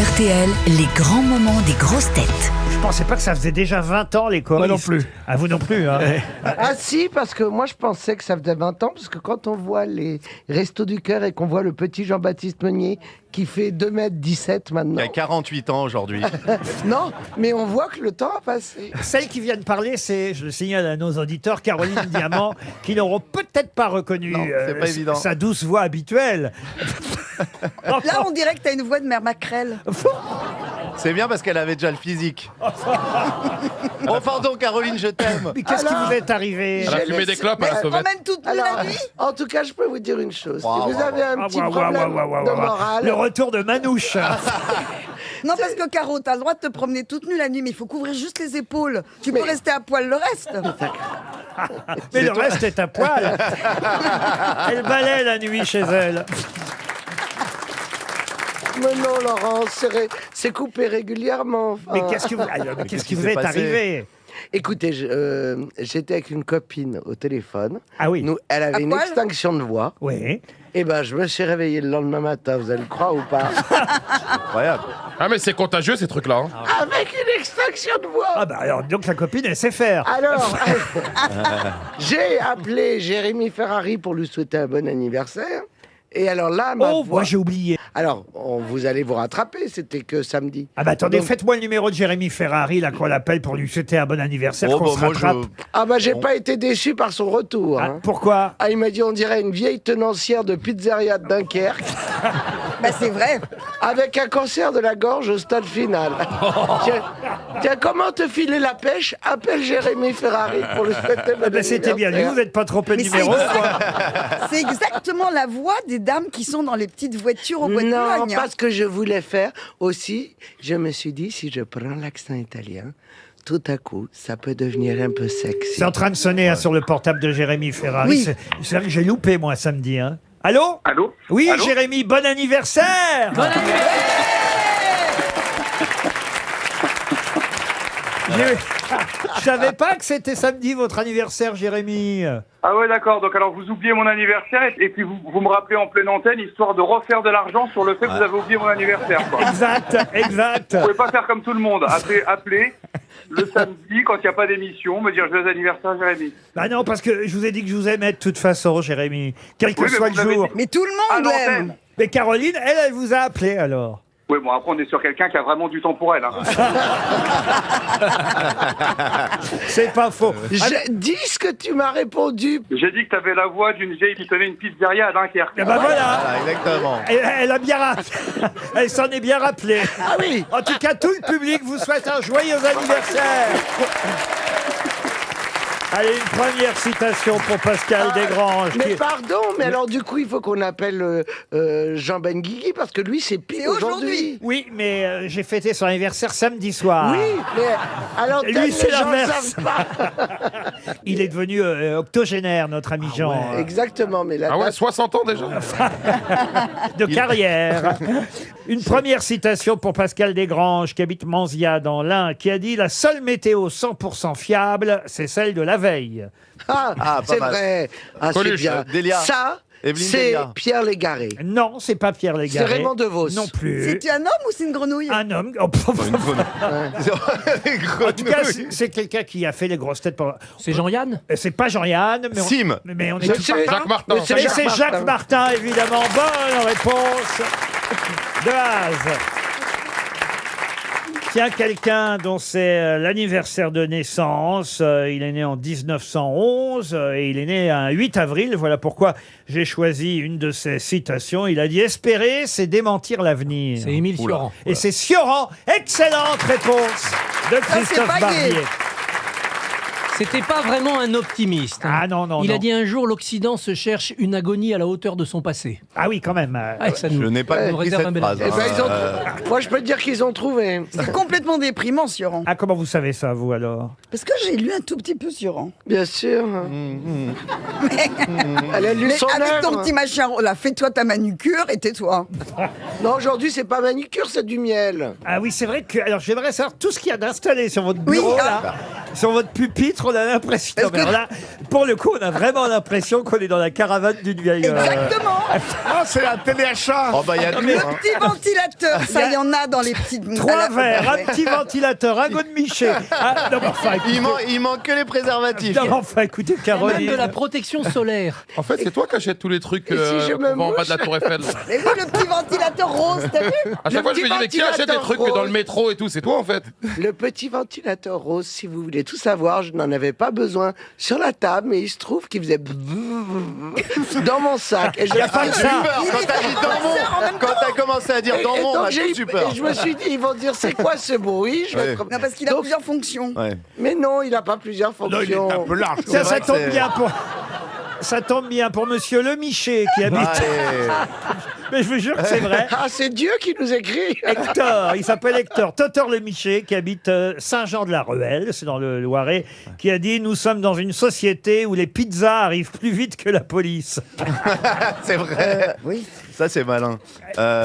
RTL, les grands moments des grosses têtes. Je pensais pas que ça faisait déjà 20 ans, les choristes. Moi non plus. Ah, vous non plus, hein. Ah si, parce que moi je pensais que ça faisait 20 ans, parce que quand on voit les Restos du Cœur et qu'on voit le petit Jean-Baptiste Meunier qui fait 2,17 m Il maintenant. a 48 ans aujourd'hui. Non, mais on voit que le temps a passé. Celle qui vient de parler, c'est, je le signale à nos auditeurs, Caroline Diamant, qui n'auront peut-être pas reconnu Non, c'est pas évident. sa douce voix habituelle. Là, on dirait que t'as une voix de mère Macrel. C'est bien parce qu'elle avait déjà le physique. Oh pardon Caroline, je t'aime. Mais qu'est-ce qui Alors, vous est arrivé? Elle a fumé des clopes à la On sauvette. mène toute Alors, la nuit. en tout cas, je peux vous dire une chose. Waouh, Si vous avez un Ah, petit ouah, problème ouah, ouah, ouah, de ouah. morale, Le retour de Manouche. Non, parce que Caro, t'as le droit de te promener toute nue la nuit, mais il faut couvrir juste les épaules. Tu peux Mais- rester à poil le reste. Mais le reste est à poil. Elle balaie la nuit chez elle. mais non, Laurent, c'est coupé régulièrement. enfin. Mais qu'est-ce qui vous, alors, mais qu'est-ce qui vous s'est est passé arrivé? Écoutez, j'étais avec une copine au téléphone. Ah oui. Elle avait À une poil extinction de voix. Oui. Et ben, je me suis réveillé le lendemain matin, vous allez le croire ou pas, Incroyable. Ah mais c'est contagieux ces trucs-là. Hein. avec une extinction de voix. Ah bah alors, donc la copine, elle sait faire. Alors, j'ai appelé Jérémy Ferrari pour lui souhaiter un bon anniversaire. Et alors là, ma Oh, voix... moi j'ai oublié. Alors, vous allez vous rattraper, c'était que samedi. Ah bah attendez, Donc- faites-moi le numéro de Jérémy Ferrari, là, qu'on l'appelle pour lui souhaiter un bon anniversaire, Oh, qu'on bah, se moi, rattrape. Ah bah, j'ai pas été déçu par son retour. Ah, hein. pourquoi? Ah, il m'a dit, on dirait une vieille tenancière de pizzeria de Dunkerque, Bah, c'est vrai. avec un cancer de la gorge au stade final. Tiens, comment te filer la pêche? Appelle Jérémy Ferrari pour lui souhaiter bon Ah bah, c'était bien lui, anniversaire. vous n'êtes pas trompé de Mais c'est numéro. exact. quoi. C'est exactement la voix des dames qui sont dans les petites voitures au bois de Non, Boulogne. parce que je voulais faire aussi, je me suis dit, si je prends l'accent italien, tout à coup, ça peut devenir un peu sexy. C'est en train de sonner hein, sur le portable de Jérémy Ferrari. Oui. C'est vrai que j'ai loupé, moi, samedi. Hein. Allô? Allô? Oui, Allô? Jérémy, bon anniversaire! Je savais pas que c'était samedi votre anniversaire, Jérémy. Ah ouais, d'accord. Donc alors vous oubliez mon anniversaire et puis vous me rappelez en pleine antenne histoire de refaire de l'argent sur le fait que vous avez oublié mon anniversaire. Quoi. Exact, exact. Vous pouvez pas faire comme tout le monde. Appeler le samedi quand il n'y a pas d'émission, me dire joyeux anniversaire Jérémy. Bah non, parce que je vous ai dit que je vous aimais de toute façon, Jérémy. Quel que Oui, mais soit vous le l'avez jour. dit. Mais tout le À monde l'aime. l'antenne. Mais Caroline, elle vous a appelé alors. Oui, bon après on est sur quelqu'un qui a vraiment du temps pour elle. Hein. C'est pas faux. Dis ce que tu m'as répondu. J'ai dit que tu avais la voix d'une vieille qui tenait une pizzeria à Dunkerque. Et bah voilà. Voilà, exactement. Elle a bien elle s'en est bien rappelée. Ah oui. En tout cas, tout le public vous souhaite un joyeux anniversaire. Allez, une première citation pour Pascal Desgranges. Mais qui- pardon, mais alors du coup, il faut qu'on appelle Jean Benguigui parce que lui, c'est pire C'est aujourd'hui. Oui, mais j'ai fêté son anniversaire samedi soir. Oui, mais alors Lui, peut-être c'est les gens ne l'inverse. savent pas. Il est devenu octogénaire, notre ami Jean, Exactement, mais la Ah ouais, date- 60 ans déjà. de carrière. Une première citation pour Pascal Desgranges, qui habite Manzia dans l'Ain, qui a dit « La seule météo 100% fiable, c'est celle de la veille. Ah, Ah, pas c'est mal. vrai. Ah, c'est Coluche, bien. Delia. Ça, Evelyne c'est Delia. Pierre Légaré. » Non, c'est pas Pierre C'est Légaré. Raymond DeVos. Non plus. C'est un homme ou c'est une grenouille? Un homme. Oh, en tout cas, c'est quelqu'un qui a fait les grosses têtes. C'est Jean-Yann? C'est pas Jean-Yann, mais Sim. mais on est C'est- tout- c'est- Jacques Martin. mais c'est Mais Jacques c'est Jacques Martin, évidemment. Bonne réponse de Az. Tiens, quelqu'un dont c'est l'anniversaire de naissance. Il est né en 1911 et il est né un 8 avril. Voilà pourquoi j'ai choisi une de ses citations. Il a dit « Espérer, c'est démentir l'avenir C'est Émile Cioran. ». Et c'est Cioran. Excellente réponse de Christophe c'est Baillet. Barbier. C'était pas vraiment un optimiste. hein. Ah non, non, Il non. a dit un jour l'Occident se cherche une agonie à la hauteur de son passé. Ah oui, quand même. Ah, ça nous, Je n'ai pas nous compris réserve cette un bel phrase. Eh ben, ils ont- Moi, je peux te dire qu'ils ont trouvé. C'est complètement déprimant, Sioran. Ah, comment vous savez ça, vous, alors? Parce que j'ai lu un tout petit peu Sioran. Bien sûr. Elle a lu Mais son avec ton œuvre. petit machin, là, fais-toi ta manucure et tais-toi. Non, aujourd'hui, c'est pas manicure, c'est du miel. Ah oui, c'est vrai que... Alors, j'aimerais savoir tout ce qu'il y a d'installé sur votre Oui, bureau, ah. là. sur votre pupitre, on a l'impression... Est-ce Non, mais que- là, pour le coup, on a vraiment l'impression qu'on est dans la caravane d'une vieille... Exactement. Ah, c'est un téléachat. Oh bah il y a tout. Le hein. petit ventilateur, ça y en a dans les petites... à 3 la- verres, un Ouais. petit ventilateur, un godemiché. Ah, non, mais enfin, écoutez, Il manque que les préservatifs. non, mais enfin, écoutez, Même Caroline... de la protection solaire. En fait, c'est toi qui achètes tous les trucs Et si je me qu'on vend en bas mouche de la Tour Eiffel. Mais oui, le petit ventilateur rose, t'as vu? À chaque fois, je me dis, mais qui achète les ventilateur trucs dans rose. le métro et tout? C'est toi, en fait. Le petit ventilateur rose, si vous voulez tout savoir, je n'en avais pas besoin sur la table, mais il se trouve qu'il faisait dans mon sac. Et je Il y a pas que ça. Il Quand est t'as dit compresseur en même quand t'as commencé à dire dans mon, donc on a j'ai tout super. et je me suis dit, ils vont dire, c'est quoi ce bruit? Je vais Ouais. être- Non, parce qu'il a Donc- plusieurs fonctions. Ouais. Mais non, il n'a pas plusieurs Non, il est fonctions. un peu large. Ça, vrai ça que tombe c'est- bien pour... Ça tombe bien pour monsieur Le Miché qui habite... Allez. Mais je vous jure que c'est vrai. Ah, c'est Dieu qui nous écrit. Hector, il s'appelle Hector Totor Le Miché, qui habite Saint-Jean-de-la-Ruelle, c'est dans le Loiret, qui a dit « Nous sommes dans une société où les pizzas arrivent plus vite que la police. C'est vrai. Oui. Ça c'est malin.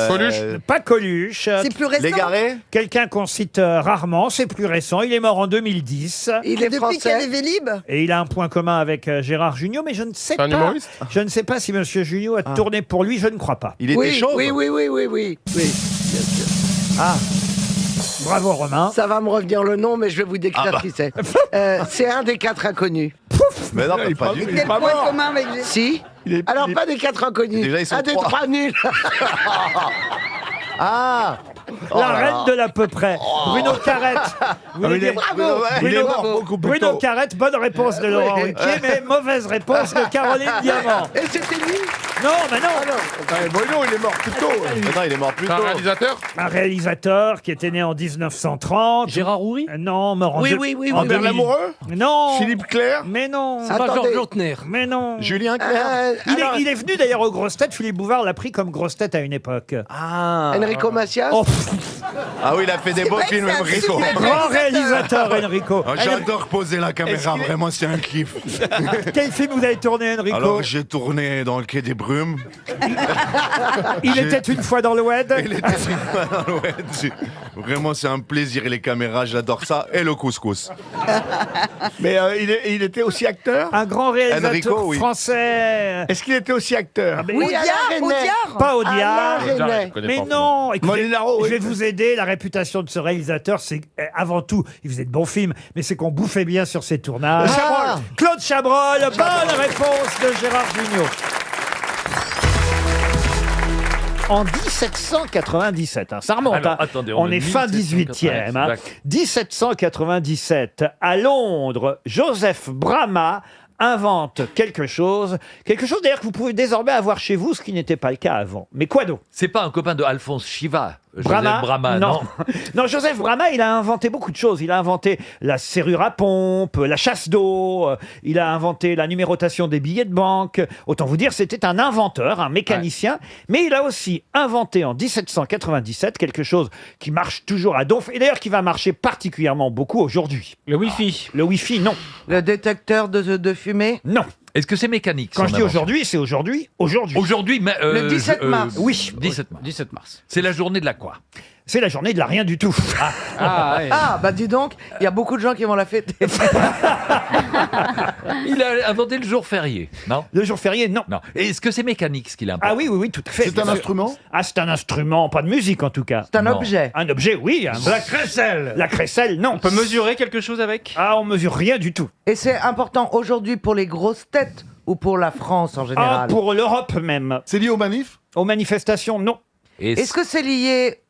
Coluche. » Pas Coluche, C'est plus récent. Légaré. quelqu'un qu'on cite rarement, c'est plus récent, il est mort en 2010. Il est Depuis qu'il y a français. les Vélib. Et il a un point commun avec Gérard Jugnot, mais je ne sais C'est un pas. humoriste Je ne sais pas si Monsieur Jugnot a tourné pour lui, je ne crois pas. Il était Oui, chaud. oui, oui, oui, oui, oui, oui, bien sûr. Bravo Romain. Ça va me revenir le nom, mais je vais vous décrire Ah bah. qui c'est. C'est un des 4 inconnus. Mais non, Il est pas pas- du il tout. est Quel pas point mort. commun avec les... Si. Alors, pas des 4 inconnus. Déjà, ils sont un des 3. 3 nuls. Ah. Oh La là reine là. de l'à peu près. Bruno Carrette. Vous voulez dire Bravo. Il est mort Bruno, beaucoup plus Bruno tôt. Carrette, bonne réponse de Laurent Oui. Ruquier, mais mauvaise réponse de Caroline Diamant. Et c'était nul. Non, mais non. Ouais, Bruno, il est mort plus tôt. Mais non, il est mort plus C'est un tôt. réalisateur? Un réalisateur qui était né en 1930. Gérard Houry. Non, mort en Oui, deux- oui, oui, en oui. 2000. L'amoureux Non. Philippe Clair. Mais non. C'est pas Attendez. Georges Lautner. Mais non. Julien Clerc. Il est venu d'ailleurs aux grosses têtes. Philippe Bouvard l'a pris comme grosse tête à une époque. Ah. Enrico Macias. Oh, Ah oui, il a fait des beaux vrai que films, c'est un Enrico. super grand réalisateur, Enrico. Ah, j'adore poser la caméra, qu'il est- vraiment c'est un kiff. Quel film vous avez tourné, Enrico? Alors j'ai tourné dans le Quai des Brumes. Il j'ai- était une fois dans le WED. Il était ouais, vraiment c'est un plaisir les caméras, j'adore ça. Et le couscous. Mais il était aussi acteur. Un grand réalisateur Enrico, oui. français. Est-ce qu'il était aussi acteur mais- Oui, Audiard, Alain Resnais. Audiard. Pas Audiard. Alain Resnais. Je connais Mais pas. non, écoutez, Molinaro, je oui. vais vous aider. La réputation de ce réalisateur, c'est avant tout, il faisait de bons films, mais c'est qu'on bouffait bien sur ses tournages. Ah. Claude Chabrol, bonne réponse de Gérard Jugnot. En 1797, ça remonte, Alors, hein. attendez, on on est est fin 18e. Hein. 1797, à Londres, Joseph Brahma invente quelque chose d'ailleurs que vous pouvez désormais avoir chez vous, ce qui n'était pas le cas avant. Mais quoi donc? C'est pas un copain de Alphonse Chiva, Joseph Brahma, Brahma, non. non. Non, Joseph Brahma, il a inventé beaucoup de choses. Il a inventé la serrure à pompe, la chasse d'eau, il a inventé la numérotation des billets de banque. Autant vous dire, c'était un inventeur, un mécanicien. Mais il a aussi inventé en 1797 quelque chose qui marche toujours à donf, et d'ailleurs qui va marcher particulièrement beaucoup aujourd'hui. Le Wi-Fi. Le Wi-Fi, non. Le détecteur de fumée. Non. Est-ce que c'est mécanique Quand son je dis invention aujourd'hui, c'est aujourd'hui. Aujourd'hui. Aujourd'hui, mais. Le 17 mars. Oui. 17 mars. 17 mars. C'est la journée de la quoi? C'est la journée de la rien du tout. Ah, ouais. Ah, bah dis donc, il y a beaucoup de gens qui vont la fêter. Il a inventé le jour férié, non? Le jour férié, non. Non. Est-ce que c'est mécanique ce qu'il a inventé? Ah oui, oui, oui, tout à fait. C'est bien un sûr. instrument. Ah, c'est un instrument, pas de musique en tout cas. C'est un Non. objet. Un objet, oui. La crécelle. La crécelle, non. On peut mesurer quelque chose avec? Ah, on mesure rien du tout. Et c'est important aujourd'hui pour les grosses têtes ou pour la France en Ah, général. pour l'Europe même. C'est lié aux manifs. Aux manifestations, non. Est-ce que c'est lié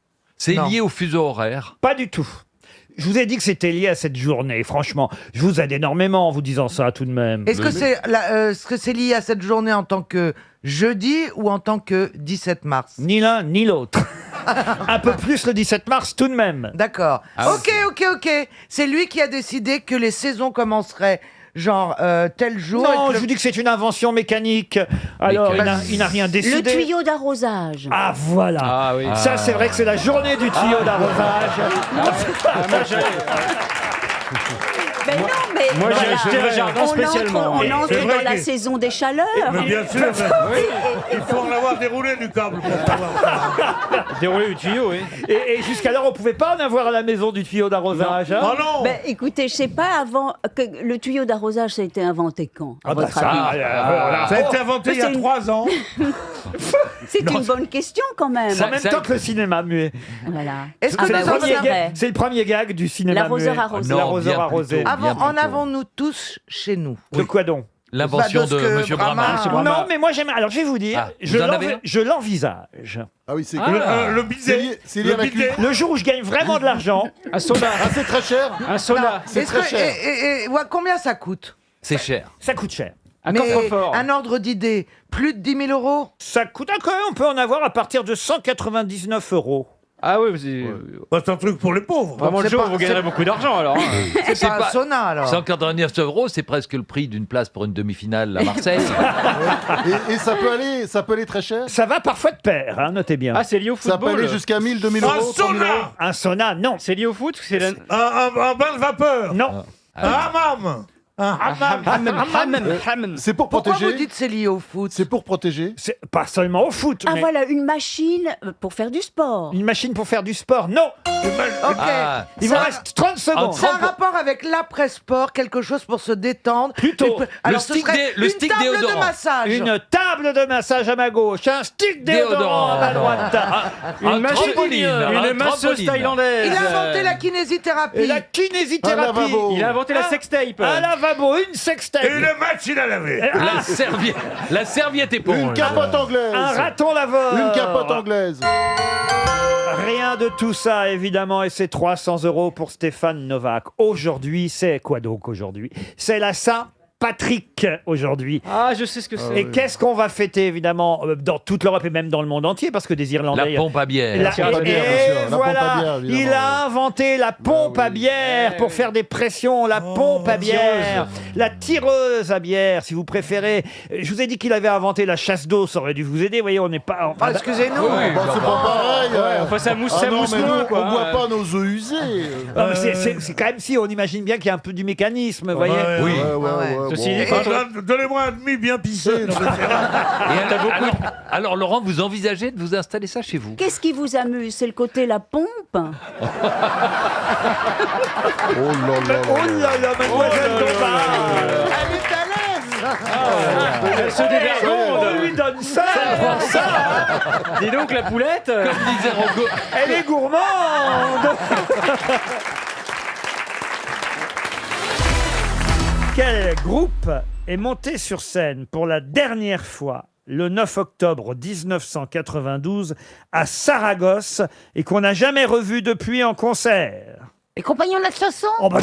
c'est Non. lié au fuseau horaire? Pas du tout. Je vous ai dit que c'était lié à cette journée, franchement. Je vous aide énormément en vous disant ça tout de même. Est-ce que c'est lié à cette journée en tant que jeudi ou en tant que 17 mars? Ni l'un ni l'autre. Un peu plus le 17 mars tout de même. D'accord. Ah, ok. C'est lui qui a décidé que les saisons commenceraient genre tel jour. et Non, que je le- vous dis que c'est une invention mécanique. Alors, il n'a rien Le décidé. tuyau d'arrosage. Ah, voilà. Ah oui. Ça, c'est vrai que c'est la journée du tuyau d'arrosage. Ben non, mais Moi, j'ai voilà. acheté un jardin On spécialement. entre C'est dans vrai la que- saison des chaleurs. Bien sûr. Oui, Il faut en avoir déroulé du câble pour savoir ça. Dérouler le tuyau, oui. Et jusqu'alors, on pouvait pas en avoir à la maison du tuyau d'arrosage. hein Oh non. Ben, écoutez, je sais pas avant que le tuyau d'arrosage, ça a été inventé quand, à votre ça, avis Ça a été inventé il y a C'est une- 3 ans. C'est une bonne question quand même. En même temps que le cinéma muet. Voilà. Est-ce que Ah C'est bah le oui, premier c'est gag- vrai. c'est le premier gag du cinéma L'arroseur muet. arrosé. Non, L'arroseur bien arrosé. plutôt. Avant, Bien en plutôt. avons-nous tous chez nous? De quoi donc L'invention Bah, de ce de que Monsieur Brahma- Brahma. Non, mais moi j'aime. Alors je vais vous dire, Ah, vous en avez un je l'envisage. Ah oui, c'est Le bidet. c'est lié à Le la bidet. Le jour où je gagne vraiment de l'argent, Un sauna. Ah, c'est très cher. Un sauna. C'est Est-ce très que- cher. ouais, combien ça coûte? C'est cher. ça coûte cher. Un Mais coffre-fort. un ordre d'idée, plus de 10 000 euros? Ça coûte quand même, on peut en avoir à partir de 199 €. Ah oui, c'est Bah, c'est un truc pour les pauvres. vraiment le C'est jour pas- où vous gagnerez beaucoup d'argent alors. hein. C'est pas un sauna alors. 189 €, c'est presque le prix d'une place pour une demi-finale à Marseille. Et ça peut aller très cher. Ça va parfois de pair, hein, notez bien. Ah, c'est lié au Ça peut football. aller jusqu'à 1000, 2000 Un euros, 3000 euros. sauna. Un sauna, non. C'est lié au foot ou c'est Un bain de vapeur. Non. Un hammam. Un hammam. C'est pour Pourquoi protéger. vous dites c'est lié au foot? C'est pour protéger. C'est pas seulement au foot, Ah mais voilà, une machine pour faire du sport. une machine pour faire du sport. Non. Ok. Ah, Il vous Ça- reste 30 secondes. C'est un rapport avec l'après-sport, quelque chose pour se détendre. Plutôt. Alors ce stick serait le une stick table de déodorant. massage. Une table de massage à ma gauche, un stick déodorant à ma droite. Un machine- trampoline, un Une masseuse trampoline. thaïlandaise. Il a inventé la kinésithérapie. Et la Un kinésithérapie. lavabo. Il a inventé la sextape. Un lavabo, une sextape. Et le machine à laver. La serviette éponge. Une capote anglaise. Un raton laveur. Une capote anglaise. Rien de tout ça, évidemment, et c'est 300 € pour Stéphane Novak. Aujourd'hui, c'est quoi donc aujourd'hui? C'est la Saint-Patrick aujourd'hui. Ah, je sais ce que c'est. Et qu'est-ce qu'on va fêter, évidemment, dans toute l'Europe et même dans le monde entier, parce que des Irlandais... La pompe à bière. La- pompe à bière, bien et sûr. La pompe à voilà, bière, évidemment. il a inventé la pompe à bière pour faire des pressions, la pompe à bière, la tireuse à bière, si vous préférez. Je vous ai dit qu'il avait inventé la chasse d'eau, ça aurait dû vous aider. Vous voyez, on n'est pas. Ah, excusez-nous. Bon, c'est pas pareil. Enfin, ça mousse, Ah ça non, mousse mais moins, nous, quoi. on boit pas nos eaux usées. Non, mais c'est quand même si on imagine bien qu'il y a un peu du mécanisme, vous voyez. Oui. Ceci dit, Ah, donnez-moi un demi bien pissé. Non, mais c'est vrai. Alors, Laurent, vous envisagez de vous installer ça chez vous? Qu'est-ce qui vous amuse? C'est le côté la pompe? Oh là Oh là là, mademoiselle Bompard. Elle est à l'aise. elle se dévergonde. On lui donne ça, elle prend ça. Dis donc la poulette. Comme disait Rongo. Elle est gourmande. Quel groupe est monté sur scène pour la dernière fois le 9 octobre 1992 à Saragosse et qu'on n'a jamais revu depuis en concert? Les compagnons de la chanson? Oh bah,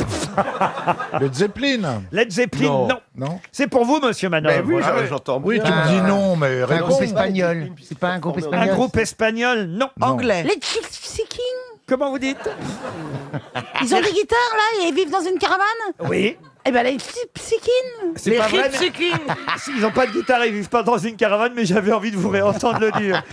Le Zeppelin. Led Zeppelin, non. Non. C'est pour vous, monsieur Manœuvre. oui, j'entends Oui, tu me dis non, mais Un réponds. groupe espagnol. C'est pas un groupe Un espagnol. groupe espagnol, non. Anglais. Les Chick-Chick-King? Comment vous dites? Ils ont des guitares là et ils vivent dans une caravane? Oui. Eh ben les Chick-Chick-King? C'est pas vrai. Ils n'ont pas de guitare, ils vivent pas dans une caravane, mais j'avais envie de vous réentendre le dire.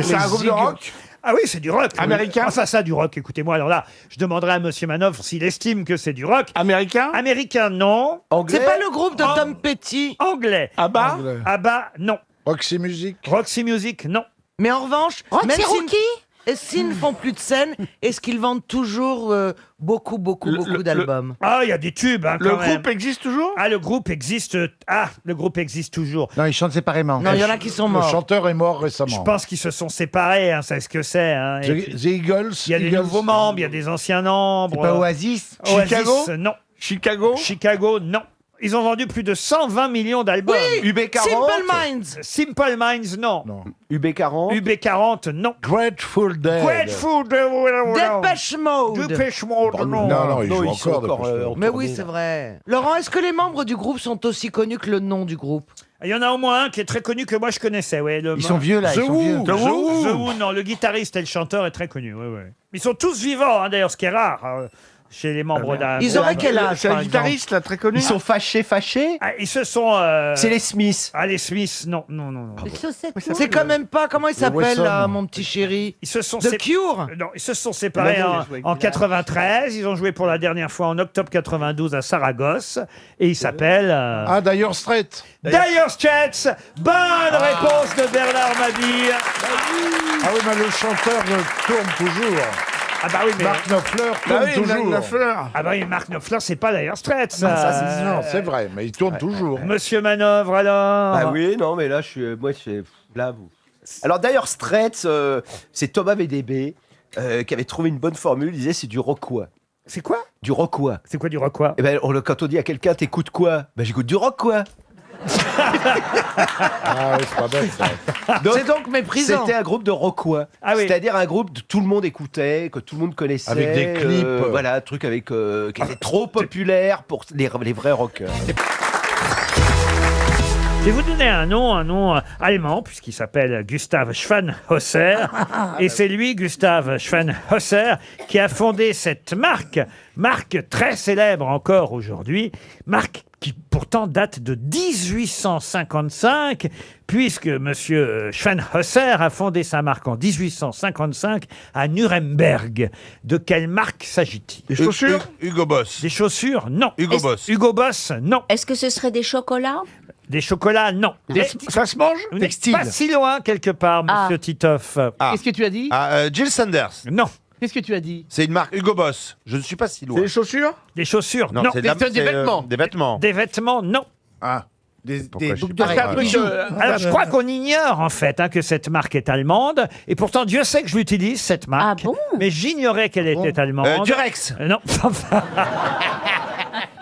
C'est un groupe de rock. Ah oui, c'est du rock. oui. Américain. Enfin, ça, du rock. Écoutez-moi, alors là, je demanderai à monsieur Manoff s'il estime que c'est du rock. Américain. Américain, non. C'est pas le groupe de Tom Petty. Anglais. Abba. Abba, non. Roxy Music. Roxy Music, non. Mais en revanche, même Roxy Rookie? s'ils ne font plus de scène, est-ce qu'ils vendent toujours beaucoup d'albums? Ah, il y a des tubes, hein, Le quand même. groupe existe toujours? Ah, le groupe existe. Ah, le groupe existe toujours. Non, ils chantent séparément. Non, il y en a qui sont morts. Le chanteur est mort récemment. Je pense qu'ils se sont séparés, hein, c'est ce que c'est. Hein. Et puis, The Eagles. il y a des nouveaux membres, il y a des anciens membres. Oasis. Oasis, Chicago. non. Chicago. Chicago, non. Ils ont vendu plus de 120 millions d'albums. UB40. Simple Minds. Simple Minds, non. UB40. UB40, non. Grateful Dead. Grateful Dead, Depeche Mode. Depeche Mode, non. Non, ils jouent encore. Mais oui, c'est vrai. Laurent, est-ce que les membres du groupe sont aussi connus que le nom du groupe? Il y en a au moins un qui est très connu que moi je connaissais. Ouais, Ils sont vieux là. The Who. The Who. The Who, non. Le guitariste et le chanteur est très connu. Ouais, ouais. Ils sont tous vivants, hein, d'ailleurs, ce qui est rare. chez les membres d'A. Ils auraient quel âge, C'est par un exemple guitariste, là, très connu. Ils sont fâchés. Ah, ils se sont. C'est les Smiths. Ah, les Smiths, non. C'est quand même pas. Comment il s'appelle, Wesson. là, mon petit chéri Ils se sont The Cure. Non, ils se sont séparés en 93. Ils ont joué pour la dernière fois en octobre 92 à Saragosse. Et ils s'appellent. Ah, d'ailleurs, Straight. Dire Straits. Bonne réponse de Bernard Mabille. Ah oui, mais le chanteur tourne toujours. Ah bah oui, mais. Mark Knopfler tourne toujours. Ah bah oui, Mark Knopfler, c'est pas Dire Straits. Non, c'est vrai, mais il tourne toujours. Monsieur Manœuvre, alors. Ah oui, non, mais là, vous. Alors d'ailleurs, Straits, c'est Thomas VDB qui avait trouvé une bonne formule. Il disait c'est du rockois. C'est quoi? Du rockois. C'est quoi du rock quoi? Eh ben, quand on dit à quelqu'un t'écoutes quoi? Ben j'écoute du rock quoi. Ah oui, c'est pas bête, ça. C'est donc méprisant. C'était un groupe de rockois. Ah oui. C'est-à-dire un groupe que tout le monde écoutait, que tout le monde connaissait. Avec des clips. Voilà, un truc avec, qui était trop populaire pour les vrais rockers. Je vais vous donner un nom allemand, puisqu'il s'appelle Gustav Schwanhauser. Et c'est lui, Gustav Schwanhauser, qui a fondé cette marque très célèbre encore aujourd'hui, marque qui pourtant date de 1855, puisque monsieur Schwanhauser a fondé sa marque en 1855 à Nuremberg. De quelle marque s'agit-il? Des chaussures Hugo Boss. Des chaussures, non. Hugo Boss. Hugo Boss, non. Est-ce que ce serait des chocolats? Des chocolats, non. Ça se mange? Vous n'êtes pas si loin quelque part, monsieur Titoff. Qu'est-ce que tu as dit? Jill Sanders. Non. Qu'est-ce que tu as dit? C'est une marque Hugo Boss. Je ne suis pas si loin. C'est des chaussures? Des chaussures, non. c'est Des vêtements. Des vêtements. Des vêtements, non. Ah. Des boucles d'oreilles. Alors, je crois qu'on ignore, en fait, que cette marque est allemande. Et pourtant, Dieu sait que je l'utilise, cette marque. Ah bon? Mais j'ignorais qu'elle était allemande. Durex. Non.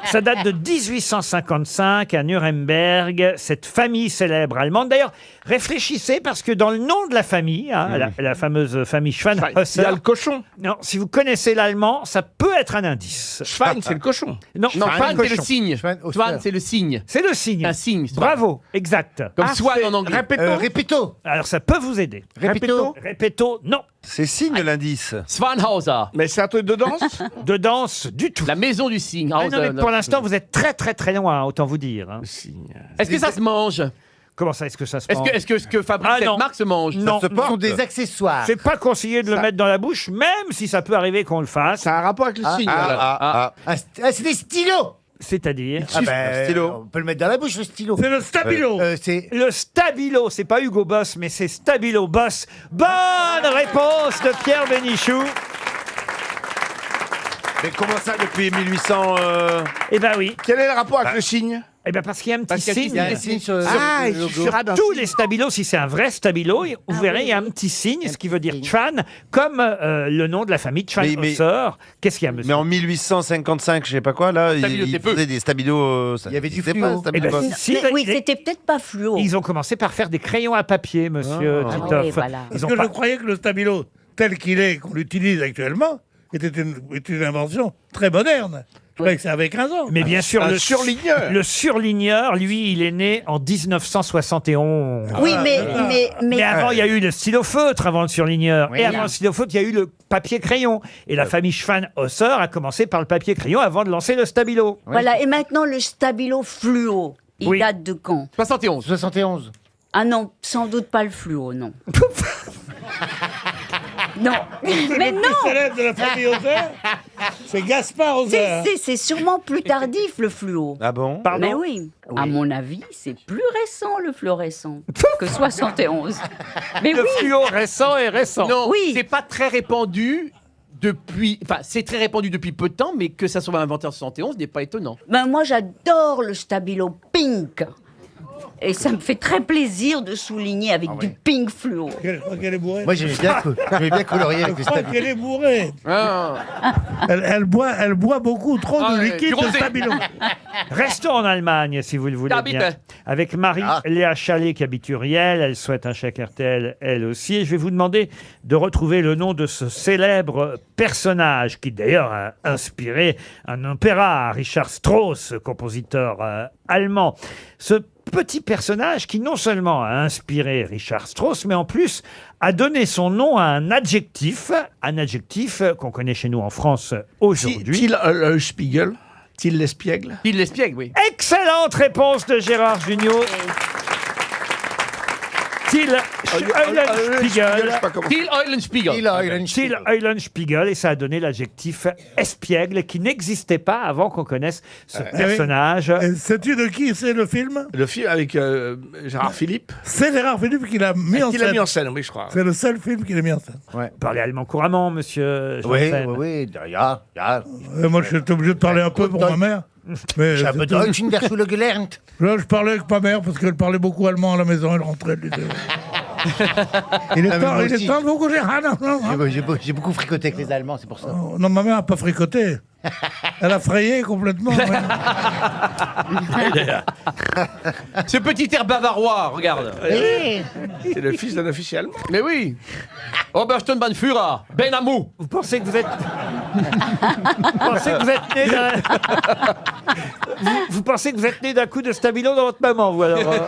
Ça date de 1855 à Nuremberg, cette famille célèbre allemande. D'ailleurs, réfléchissez parce que dans le nom de la famille, la fameuse famille Schwanhauser, Il y a le cochon. non, si vous connaissez l'allemand, ça peut être un indice. Schwein, c'est le cochon. Non, Non, Swan, c'est le cochon. signe. Swan, c'est le signe. C'est le signe. Un signe. Swan. Bravo, exact. Comme Swan en anglais. Répéto. Alors ça peut vous aider. Répéto. Répéto, non. C'est signe l'indice. Swanhauser. Mais c'est un truc de danse? De danse, du tout. La maison du signe. Ah, non, mais pour l'instant, vous êtes très très très loin, autant vous dire. hein. Est-ce que ça se mange? Comment ça, est-ce que ça se Est-ce mange que, est-ce que ce que fabrique Ah, cette non. marque se mange? Non, se porte. non. Des accessoires. C'est pas conseillé de le mettre dans la bouche, même si ça peut arriver qu'on le fasse. Ça a un rapport avec le signe. C'est des stylos. C'est-à-dire On peut le mettre dans la bouche, le stylo. C'est le stabilo. C'est le stabilo, c'est pas Hugo Boss, mais c'est Stabilo Boss. Bonne réponse de Pierre Bénichou. Mais comment ça depuis 1800 Eh ben oui. Quel est le rapport avec le signe? Eh ben parce qu'il y a un petit signe. Ah, il suffira d'un Tous les stabilos, si c'est un vrai stabilo, vous verrez, il y a un petit signe, ce qui veut dire Schwan, comme le nom de la famille Schwanhauser. Qu'est-ce qu'il y a, monsieur? Mais en 1855, je sais pas quoi, là, Stabilo, ils c'est peu. faisaient des stabilos. Il y avait du c'est fluo. pas stabilo. Eh ben, si, Oui, c'était peut-être pas fluo. ils ont commencé par faire des crayons à papier, monsieur Titoff. oui, voilà. Ils ont Parce que pas- je croyais que le stabilo, tel qu'il est, qu'on l'utilise actuellement, était une invention très moderne. Je croyais que ça avait 15 ans. Mais bien sûr, Un le surligneur. Le surligneur, lui, il est né en 1971. Oui, Mais mais avant, il y a eu le stylo feutre avant le surligneur. Oui. Et avant le stylo feutre, il y a eu le papier crayon. Et la famille Schwanhauser a commencé par le papier crayon avant de lancer le stabilo. voilà. Et maintenant, le stabilo fluo, il Oui. date de quand? 71. 71. Ah non, sans doute pas le fluo, non. Non, mais non. Le célèbre de la famille Hauser, c'est Gaspard Hauser. C'est sûrement plus tardif, le fluo. Ah bon? Pardon? Mais oui, à mon avis, c'est plus récent, le fluorescent, que 71. Mais Le oui, fluo récent est récent. Non, Oui. c'est pas très répandu depuis. Enfin, c'est très répandu depuis peu de temps, mais que ça soit inventé en 71 n'est pas étonnant. ben moi j'adore le stabilo pink. Et ça me fait très plaisir de souligner avec du pink fluo. Je crois qu'elle est bourrée. Moi, j'aimais bien colorier avec Je le crois stabilo. qu'elle est bourrée. Ah. Elle boit beaucoup trop Ah, de ouais, liquide du de rosé. stabilo. Restons en Allemagne, si vous le voulez Habite. bien. Avec Marie-Léa Chalet, qui habite Uriel. Elle souhaite un chèque RTL, elle aussi. Et je vais vous demander de retrouver le nom de ce célèbre personnage, qui d'ailleurs a inspiré un opéra à Richard Strauss, compositeur allemand. Ce petit personnage qui non seulement a inspiré Richard Strauss, mais en plus a donné son nom à un adjectif qu'on connaît chez nous en France aujourd'hui. Till Spiegel. Till l'espiègle. Till l'espiègle, oui. Excellente réponse de Gérard Jugnot. Till Eulenspiegel. Till Eulenspiegel. Till Eulenspiegel, et ça a donné l'adjectif espiègle qui n'existait pas avant qu'on connaisse ce personnage. Sais-tu de qui c'est le film? Le film avec Gérard Philippe. C'est Gérard Philippe qui l'a mis en scène. Qui l'a mis en scène, oui, je crois. C'est le seul film qu'il a mis en scène. Vous parlez allemand couramment, monsieur Janssen. Oui. Moi, je suis obligé de parler un peu pour ma mère. Mais Ich habe Deutsch in der Schule gelernt. Là, je parlais avec ma mère parce qu'elle parlait beaucoup allemand à la maison. Elle rentrait, elle disait... Il est temps de vous coucher. J'ai beaucoup fricoté avec les Allemands, c'est pour ça. Non, ma mère n'a pas fricoté. Elle a frayé complètement. Ce petit air bavarois, regarde. C'est le fils d'un officier allemand. Mais oui. Obersturmbannführer, Ben Amou. Vous pensez que vous êtes... Vous pensez que vous êtes né d'un... vous pensez que vous êtes né d'un coup de stabilo dans votre maman, vous, alors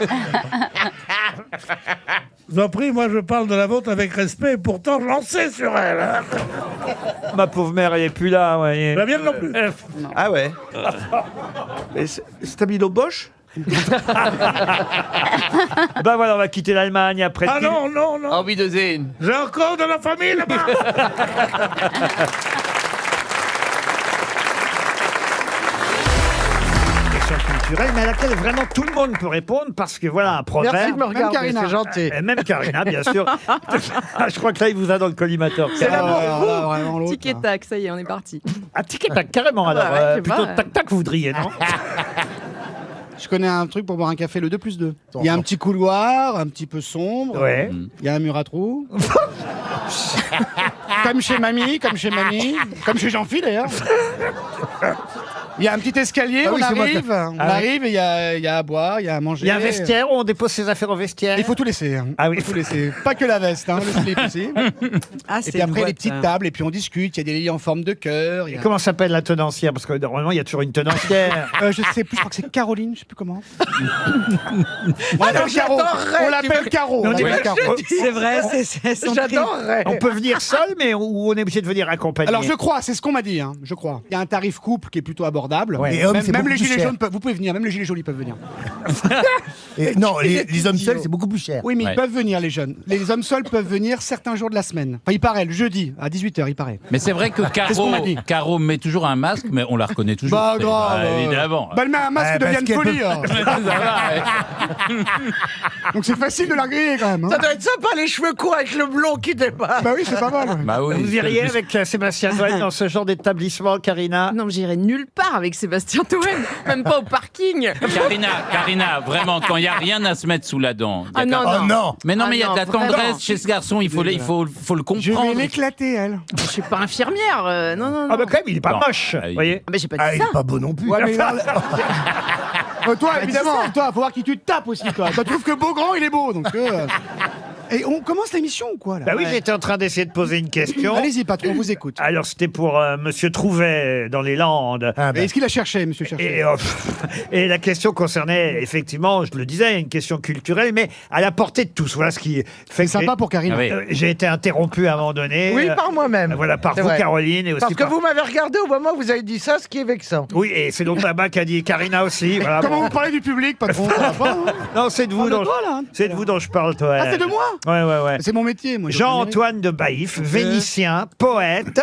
Je vous en prie, moi je parle de la vôtre avec respect, et pourtant je l'en sais sur elle. Hein. Ma pauvre mère, elle est plus là, ouais. La mienne non plus. Ah ouais. Mais Stabilo Bosch. Ben voilà, on va quitter l'Allemagne après. Ah non. Envie de Wiedersehen. J'ai encore de la famille là-bas. Mais à laquelle vraiment tout le monde peut répondre parce que voilà un proverbe. Merci de me regarder, Karina. c'est gentil. Et même Karina, bien sûr. Je crois que là, il vous a dans le collimateur. C'est l'amour. Tic et tac, ça y est, on est parti. Ah, tic et tac, carrément. Alors, Ouais, je sais plutôt pas. tac-tac, vous voudriez, non? Je connais un truc pour boire un café, le 2+2. Il y a un petit couloir, un petit peu sombre. Ouais. Il y a un mur à trous. Comme chez mamie, comme chez Jean-Phil d'ailleurs. Il y a un petit escalier, Ah oui, c'est moi qui- on arrive et il y a à boire, il y a à manger. Il y a un vestiaire où on dépose ses affaires au vestiaire. Il faut tout laisser. Hein. Ah oui. Il faut tout laisser. Pas que la veste, hein, le slip aussi. Ah, Et c'est puis une après, boîte, les petites ça. tables, et puis on discute, il y a des lits en forme de cœur. il y Et a- comment s'appelle la tenancière? Parce que normalement, il y a toujours une tenancière. Je sais plus, je crois que c'est Caroline, je sais plus comment. On l'appelle Caro. j'adorerais, On l'appelle Caro. Non, On mais l'appelle Caro. C'est vrai, c'est son prix. J'adorerais. On peut venir seul, mais ou on est obligé de venir accompagné. Alors je crois, c'est ce qu'on m'a dit, hein, je crois. Il y a un tarif couple qui est plutôt abordable. Ouais. Et hommes, c'est Même beaucoup les plus gilets cher. jaunes peuvent, vous pouvez venir, même les gilets jaunes ils peuvent venir. Non, les hommes seuls, c'est beaucoup plus cher. Oui, mais Ouais. ils peuvent venir les jeunes. Les hommes seuls peuvent venir certains jours de la semaine. Enfin, il paraît, le jeudi à 18h, il paraît. Mais c'est vrai que C'est ce qu'on m'a dit. Caro met toujours un masque, mais on la reconnaît toujours. Bah C'est- grave. évidemment. Bah elle met un masque de parce Diane qu'elle Folie. peut- hein. Ça va, ouais. Donc c'est facile de la griller quand même. hein. Ça doit être sympa, les cheveux courts avec le blond qui dépasse. Bah oui, c'est pas mal. Bah oui. Vous iriez avec Sébastien Toen dans ce genre d'établissement, Karina? Non, mais j'irai nulle part avec Sébastien Toen, même pas au parking. Karina, vraiment, quand il n'y a rien à se mettre sous la dent. il y a Ah non, quand- non. non. Mais non, Ah mais il y a de la non, vraiment. tendresse chez ce garçon, il faut le Je vais comprendre. l'éclater, elle. Je suis pas infirmière. Non. Ah bah quand même, il est pas Non. moche. Ah, Vous voyez? Ah, mais j'ai pas Ah, dit il ça. est pas beau non plus. Ouais, mais toi, évidemment, toi, faut voir qui tu te tapes aussi, toi. Toi, tu trouves que Beaugrand, il est beau, donc. Et on commence l'émission ou quoi là? Bah oui, j'étais en train d'essayer de poser une question. Allez-y, patron, on vous écoute. Alors c'était pour Monsieur Trouvet dans les Landes. Ah, bah. Et est-ce qu'il a cherché, monsieur Cherché? Et la question concernait effectivement, je le disais, une question culturelle, mais à la portée de tous. Voilà ce qui fait que Sympa pour Karine. Ah oui. j'ai été interrompu à un moment donné. Oui, par moi-même. Voilà, par C'est vous, vrai. Caroline, et aussi Parce que par... vous m'avez regardé au moment où vous avez dit ça, ce qui est vexant. Oui, et c'est l'autre là-bas qui a dit Karina aussi. Voilà, Comment bon. vous parlez du public, patron? Ça va pas, hein? Non, c'est de vous, Parle de dont toi, là. c'est de vous dont je parle, toi. Ah, c'est de moi? Ouais. C'est mon métier, moi. Jean-Antoine de Baïf, vénitien, poète,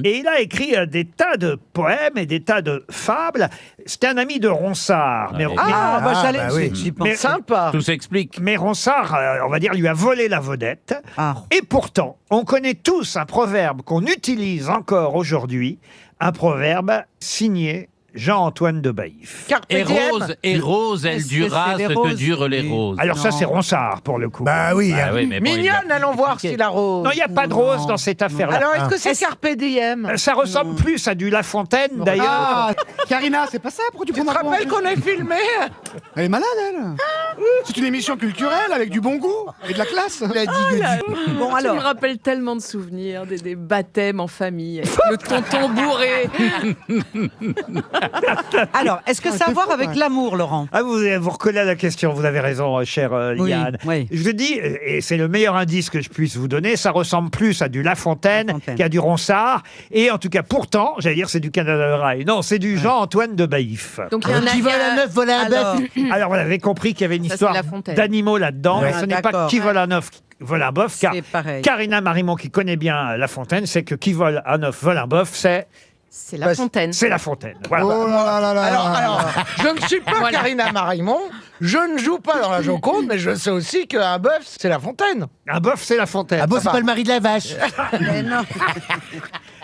et il a écrit des tas de poèmes et des tas de fables. C'était un ami de Ronsard. Mais, Ah, bah j'allais. bah oui. J'y pense. Mais- Sympa. Tout s'explique. mais Ronsard, on va dire, lui a volé la vedette. Ah. Et pourtant, on connaît tous un proverbe qu'on utilise encore aujourd'hui, un proverbe signé Jean-Antoine de Baïf. Carpe Et diem. rose, elle C'est dura les ce que roses. durent les Oui. roses. Alors ça, Non. c'est Ronsard, pour le coup. Bah oui. Ah oui, mais bon, il Mignonne, a- allons voir si la rose. Non, il n'y a pas de rose dans cette affaire-là. Alors, est-ce que c'est Carpe diem? Ça ressemble plus à du La Fontaine, d'ailleurs. Ah, Karina, c'est pas ça? Pourquoi tu Tu prends te ma rappelles qu'on est filmé? Elle est malade, elle. C'est une émission culturelle avec du bon goût et de la classe. Il a dit Bon, alors. Tu me rappelles tellement de souvenirs, des baptêmes en famille, avec le tonton bourré. Alors, est-ce que ça a à voir avec l'amour, Laurent? Ah, vous reconnaissez la question, vous avez raison, chère Liane. oui. Je vous dis, et c'est le meilleur indice que je puisse vous donner, ça ressemble plus à du La Fontaine qu'à du Ronsard. Et en tout cas, pourtant, j'allais dire c'est du Canada Dry. Non, c'est du Jean-Antoine de Baïf. Donc il y a un Qui vole un œuf, vole un bœuf. Alors, vous avez compris qu'il y avait une Ça, histoire c'est La Fontaine. d'animaux là-dedans. Ouais. Mais ce n'est pas D'accord. qui vole un œuf, vole un bœuf, car C'est pareil. Karina Marimont, qui connaît bien La Fontaine, c'est que qui vole un œuf, vole un bœuf, c'est La Fontaine. C'est La Fontaine. Voilà. Oh là là là là. Alors, je ne suis pas Karina Marimont, je ne joue pas dans la Joconde, mais je sais aussi qu'un bœuf, c'est La Fontaine. Un bœuf, c'est La Fontaine. Ah bon, c'est pas le mari de la vache. Mais non.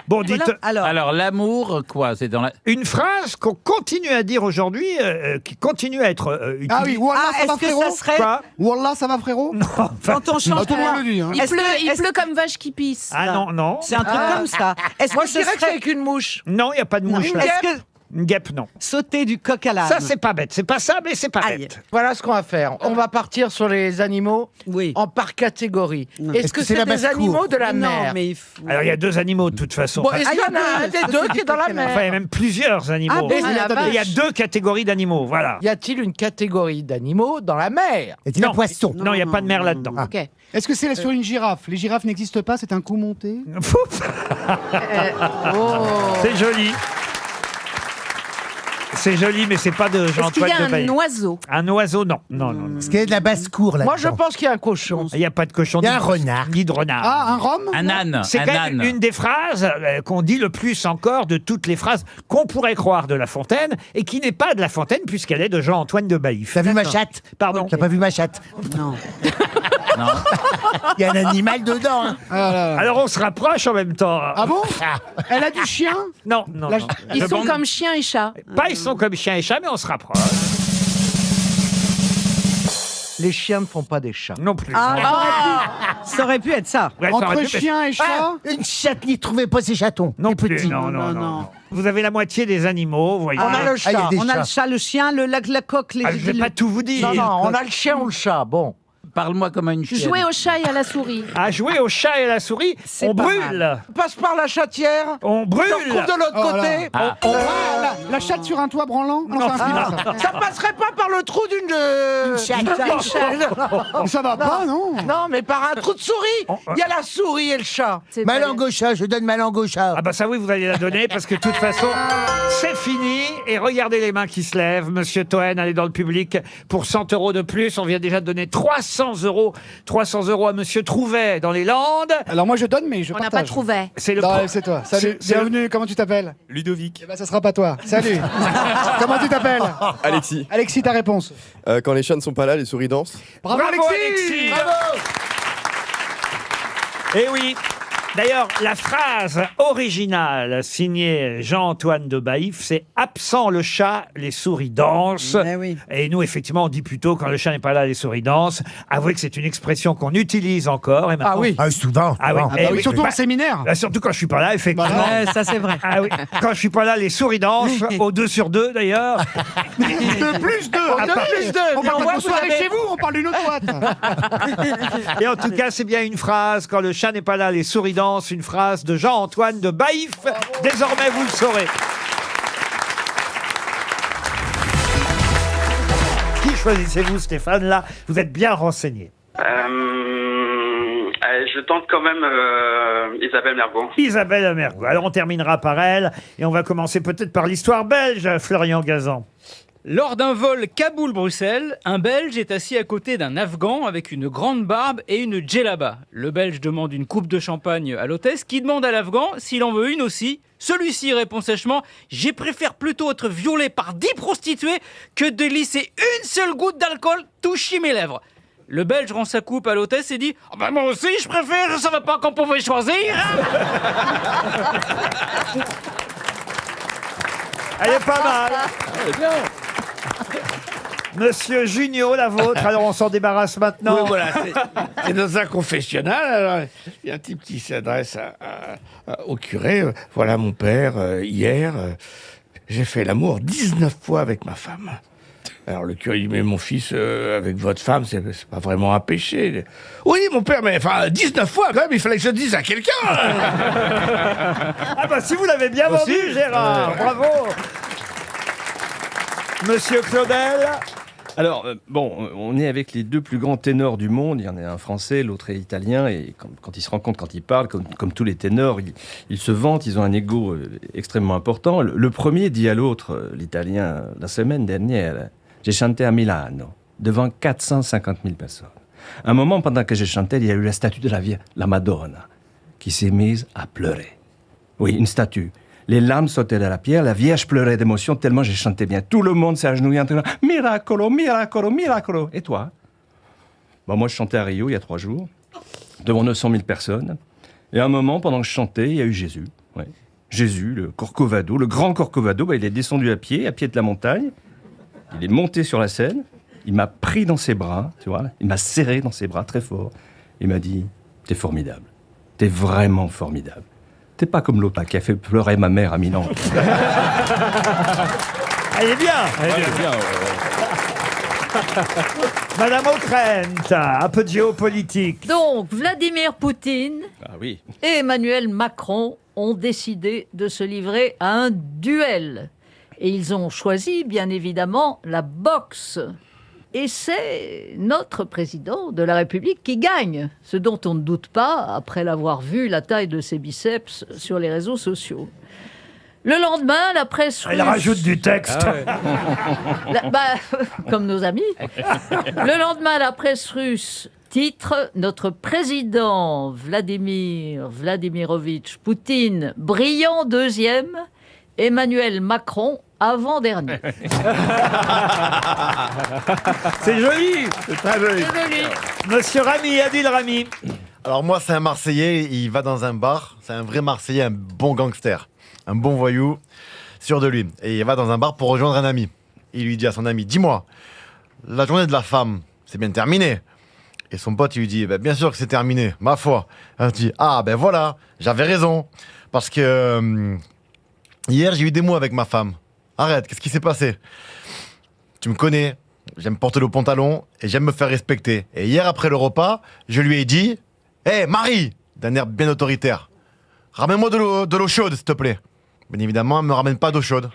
Bon, dites Alors, l'amour, quoi? C'est dans la. une phrase qu'on continue à dire aujourd'hui, qui continue à être utilisée. Ah oui, Wallah, ça va est-ce que frérot. ça serait... Quoi Wallah, ça va frérot. Quand on change Tout le monde le dit. Hein. Il pleut comme vache qui pisse. Ah non, non. C'est un truc comme ça. Est-ce Moi, que je ce dirais que c'est serait avec une mouche. Non, il n'y a pas de mouche là. Est-ce que Une guêpe, non. sauter du coq à l'âne? Ça, c'est pas bête. C'est pas ça, mais c'est pas Aïe. bête. Voilà ce qu'on va faire. On va partir sur les animaux en par catégorie. Est-ce que c'est la des basse-cour? animaux de la Non, mer? mais il faut... Alors, il y a deux animaux, de toute façon. Bon, Enfin, est-ce qu'il y en a un des deux qui est dans la enfin, il y a mer? même plusieurs animaux. Ah bon, Et la il y a vache. deux catégories d'animaux, voilà. Y a-t-il une catégorie d'animaux dans la mer? Est-il un poisson? Non, il n'y a pas de mer là-dedans. Ok. Est-ce que c'est sur une girafe? Les girafes n'existent pas, c'est un coup monté. C'est joli. C'est joli, mais c'est pas de Est-ce qu'il Jean-Antoine y a de un Baïf. oiseau? Un oiseau, non. Non, non, non. Est-ce qu'il y a de la basse-cour là? Moi, je pense qu'il y a un cochon. Il n'y a pas de cochon. Il y a ni un de- renard. Ni de renard. Ah, un rhum. Un âne. C'est un quand même âne. une des phrases qu'on dit le plus encore de toutes les phrases qu'on pourrait croire de La Fontaine et qui n'est pas de La Fontaine puisqu'elle est de Jean-Antoine de Baïf. T'as vu ma chatte? Pardon. T'as pas vu ma chatte? Non. Il y a un animal dedans. Hein. Ah là là. Alors on se rapproche en même temps. Ah bon? Elle a du chien? Non, non, La- non. Ils sont comme chien et chat. Pas ils sont comme chien et chat, mais on se rapproche. Les chiens ne font pas des chats. Non plus. Ça aurait pu être ça. Ouais, ça aurait Entre pu, mais- chien et chat? Ah, une chatte n'y trouvait pas ses chatons. Non Les plus. petits. Non, non, non. Vous avez la moitié des animaux, vous voyez. On a le Ah, il y chat. a des On a chats. le chat, le chien, la coque, les... Ah, je vais pas tout vous dire. Non, non, on a le chien ou le chat. Bon. Parle-moi comme à une chienne. Jouer au chat et à la souris. À jouer au chat et à la souris, C'est on pas brûle. On passe par la chatière. On brûle. On coupe de l'autre Oh là. côté. Ah. Ah, la chatte sur un toit branlant? Non, c'est un film, ça. Ça passerait pas par le trou d'une Mais ça va pas, non? Non, mais par un trou de souris. Il y a la souris et le chat. C'est Ma pas- langue au chat, je donne ma langue au chat. Ah bah ça oui, vous allez la donner parce que de toute façon, c'est fini. Et regardez les mains qui se lèvent. Monsieur Toen, allez dans le public pour 100 € de plus. On vient déjà de donner 300 €. 300 € à Monsieur Trouvet dans les Landes. Alors moi je donne, mais je On n'a partage. pas trouvé. C'est le Non, pro- c'est toi. Salut. c'est le- Bienvenue. Comment tu t'appelles? Ludovic. Eh ben, ça sera pas toi. Salut. Comment tu t'appelles? Alexis. Alexis, ta réponse. Quand les chats ne sont pas là, les souris dansent. Bravo, Bravo, Alexis. Alexis. Eh oui. D'ailleurs, la phrase originale signée Jean-Antoine de Baïf, c'est « Absent le chat, les souris dansent Eh oui. ». Et nous, effectivement, on dit plutôt « Quand le chat n'est pas là, les souris dansent ». Avouez que c'est une expression qu'on utilise encore. Et maintenant- Ah oui. Ah, souvent. Ah oui. souvent. Eh Ah oui, oui. surtout Bah, en séminaire. Là, surtout quand je suis pas là, effectivement. Ouais, ça c'est vrai. Ah oui. Quand je suis pas là, les souris dansent, au 2 sur 2 d'ailleurs. De plus deux. Au deux plus deux. On Mais parle on voit pas de que vous soirée avez- chez vous, on parle d'une autre boîte. Et en tout cas, c'est bien une phrase. Quand le chat n'est pas là, les souris dansent. Une phrase de Jean-Antoine de Baïf. Désormais, vous le saurez. Qui choisissez-vous, Stéphane? Là, vous êtes bien renseigné. Je tente quand même Isabelle Mergo. Isabelle Mergo. Alors, on terminera par elle. Et on va commencer peut-être par l'histoire belge, Florian Gazan. Lors d'un vol Kaboul-Bruxelles, un Belge est assis à côté d'un Afghan avec une grande barbe et une djellaba. Le Belge demande une coupe de champagne à l'hôtesse qui demande à l'Afghan s'il en veut une aussi. Celui-ci répond sèchement « Je préfère plutôt être violé par 10 prostituées que de laisser une seule goutte d'alcool toucher mes lèvres. » Le Belge rend sa coupe à l'hôtesse et dit « Moi aussi je préfère, je savais pas qu'on pouvait choisir. » Elle est pas mal. Monsieur Junio, la vôtre. Alors, on s'en débarrasse maintenant. Oui, voilà, c'est dans un confessionnal. Alors, il y a un type qui s'adresse au curé. Voilà, mon père, hier, j'ai fait l'amour 19 fois avec ma femme. Alors le curé dit, mais mon fils, avec votre femme, c'est pas vraiment un péché. Oui, mon père, mais enfin, 19 fois quand même, il fallait que je le dise à quelqu'un. Ah bah si vous l'avez bien Aussi. vendu, Gérard, bravo. Monsieur Claudel. Alors, on est avec les deux plus grands ténors du monde. Il y en a un français, l'autre est italien. Et quand ils se rencontrent, quand ils parlent, comme tous les ténors, ils se vantent, ils ont un ego extrêmement important. Le premier dit à l'autre, l'italien, la semaine dernière, j'ai chanté à Milano, devant 450 000 personnes. À un moment, pendant que j'ai chanté, il y a eu la statue de la Madonna, qui s'est mise à pleurer. Oui, une statue. Les larmes sautaient de la pierre, la Vierge pleurait d'émotion tellement j'ai chanté bien. Tout le monde s'est agenouillé en disant « Miracolo, miracolo, miracolo !» Et toi? Moi, je chantais à Rio il y a 3 jours, devant 900 000 personnes. Et à un moment, pendant que je chantais, il y a eu Jésus. Ouais. Jésus, le Corcovado, le grand Corcovado, il est descendu à pied de la montagne. Il est monté sur la scène. Il m'a pris dans ses bras, tu vois. Il m'a serré dans ses bras très fort. Il m'a dit « T'es formidable. T'es vraiment formidable. » T'es pas comme l'autre qui a fait pleurer ma mère à Milan. Elle est bien. Madame Ockrent, un peu de géopolitique. Donc, Vladimir Poutine Ah oui. et Emmanuel Macron ont décidé de se livrer à un duel. Et ils ont choisi, bien évidemment, la boxe. Et c'est notre président de la République qui gagne, ce dont on ne doute pas après l'avoir vu la taille de ses biceps sur les réseaux sociaux. Le lendemain, la presse russe... Elle rajoute du texte. Comme nos amis. Le lendemain, la presse russe titre « Notre président Vladimir Vladimirovitch Poutine, brillant deuxième, Emmanuel Macron, avant-dernier. » C'est joli. C'est très joli. C'est joli. Monsieur Rami, Adil Rami. Alors moi, c'est un Marseillais, il va dans un bar, c'est un vrai Marseillais, un bon gangster, un bon voyou, sûr de lui. Et il va dans un bar pour rejoindre un ami. Il lui dit à son ami, dis-moi, la journée de la femme, c'est bien terminé. Et son pote, il lui dit, bien sûr que c'est terminé, ma foi. Il dit, ah ben voilà, j'avais raison. Parce que hier, j'ai eu des mots avec ma femme. Arrête, qu'est-ce qui s'est passé? Tu me connais, j'aime porter le pantalon et j'aime me faire respecter. Et hier, après le repas, je lui ai dit, hé, Marie, d'un air bien autoritaire, ramène-moi de l'eau chaude, s'il te plaît. Bien évidemment, elle me ramène pas d'eau chaude.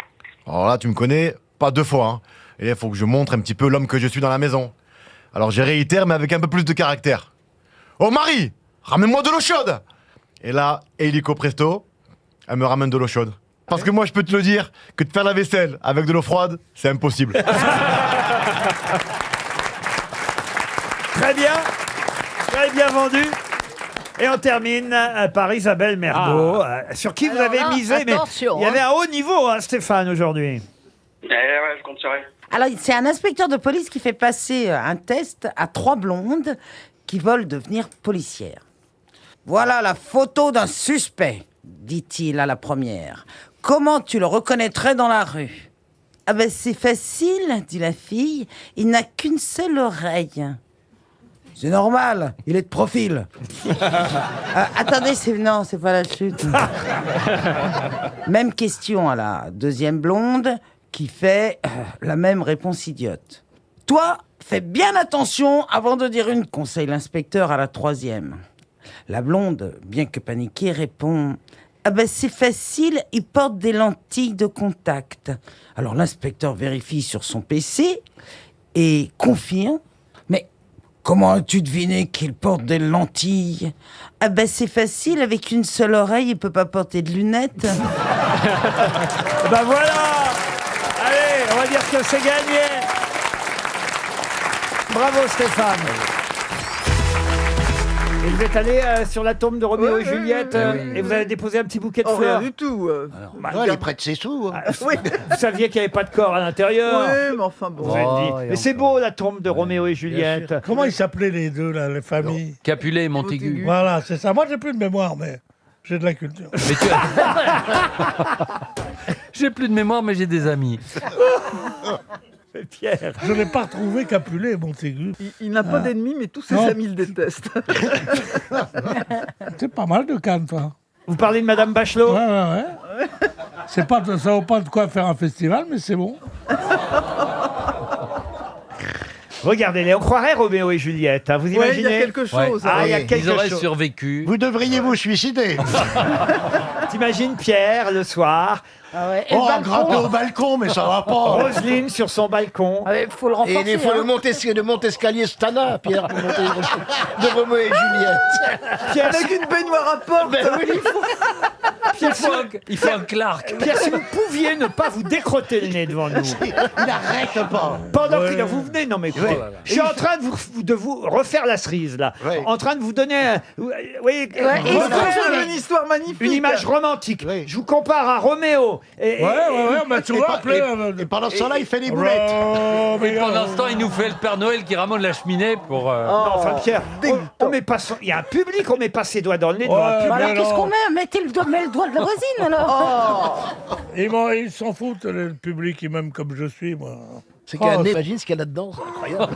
Alors là, tu me connais, pas 2 fois. Hein. Et il faut que je montre un petit peu l'homme que je suis dans la maison. Alors je réitère, mais avec un peu plus de caractère. Oh Marie, ramène-moi de l'eau chaude. Et là, hélico presto, elle me ramène de l'eau chaude. Parce que moi, je peux te le dire, que de faire la vaisselle avec de l'eau froide, c'est impossible. Très bien. Très bien vendu. Et on termine par Isabelle Mergo, sur qui vous avez misé, mais il y avait un haut niveau, hein, Stéphane, aujourd'hui. Ouais, je compte sur elle. Alors, c'est un inspecteur de police qui fait passer un test à 3 blondes qui veulent devenir policières. Voilà la photo d'un suspect, dit-il à la première. Comment tu le reconnaîtrais dans la rue? Ah ben c'est facile, dit la fille. Il n'a qu'une seule oreille. C'est normal, il est de profil. Attendez, non, c'est pas la chute. Même question à la deuxième blonde qui fait la même réponse idiote. Toi, fais bien attention avant de dire une, conseille l'inspecteur à la troisième. La blonde, bien que paniquée, répond « Ah ben c'est facile, il porte des lentilles de contact. » Alors l'inspecteur vérifie sur son PC et confirme « Mais comment as-tu deviné qu'il porte des lentilles ?»« Ah ben c'est facile, avec une seule oreille, il peut pas porter de lunettes. » Ben voilà. Allez, on va dire que c'est gagné. Bravo Stéphane. Et vous êtes allé sur la tombe de Roméo et Juliette et vous avez déposé un petit bouquet de fleurs. Rien du tout. Non, elle est près de ses sous. Hein. Vous saviez qu'il n'y avait pas de corps à l'intérieur. Oui, mais enfin bon. Vous avez dit. Mais c'est beau la tombe de Roméo et Juliette. Comment ils s'appelaient les deux, là, les familles? Capulet et Montaigu. Voilà, c'est ça. Moi, j'ai plus de mémoire, mais j'ai de la culture. Mais j'ai plus de mémoire, mais j'ai des amis. Pierre. Je n'ai pas retrouvé Capulet et Montaigu. Il n'a pas d'ennemis, mais tous ses amis le détestent. C'est pas mal de Cannes, toi. Vous parlez de Madame Bachelot? Ouais. Ça vaut pas de quoi faire un festival, mais c'est bon. Regardez-les, on croirait Roméo et Juliette, hein, vous Ouais, imaginez? il y a quelque chose, Ah, il y a oui. quelque Ils auraient chose. survécu. Vous devriez vous suicider. T'imagines Pierre le soir, Oh, grimper au balcon, mais ça va pas. Roselyne sur son balcon. Faut le renforcer. Et il faut le monter escalier Stana, Pierre, pour monter de Roméo et Juliette. Pierre, Avec une baignoire à porte. Il faut un Clark. Pierre, si vous pouviez ne pas vous décrotter le nez devant nous. Il arrête pas. Pendant que vous venez, non mais quoi, je suis en train de vous refaire la cerise là, Ouais. en train de vous donner, oui, Une histoire magnifique. une image romantique. Je vous compare à Roméo. Et, on m'a souvent appelé. Et pendant ce temps-là, il fait des boulettes. Et pendant ce temps, il nous fait le Père Noël qui ramène la cheminée pour. Non, enfin Pierre, on met pas il y a un public, on met pas ses doigts dans le nez devant un public. Alors qu'est-ce qu'on met? Mettez le doigt de la voisine alors. Ils s'en foutent, le public, ils m'aiment comme je suis, moi. C'est qu'un nez, imagine ce qu'il y a là-dedans, c'est incroyable.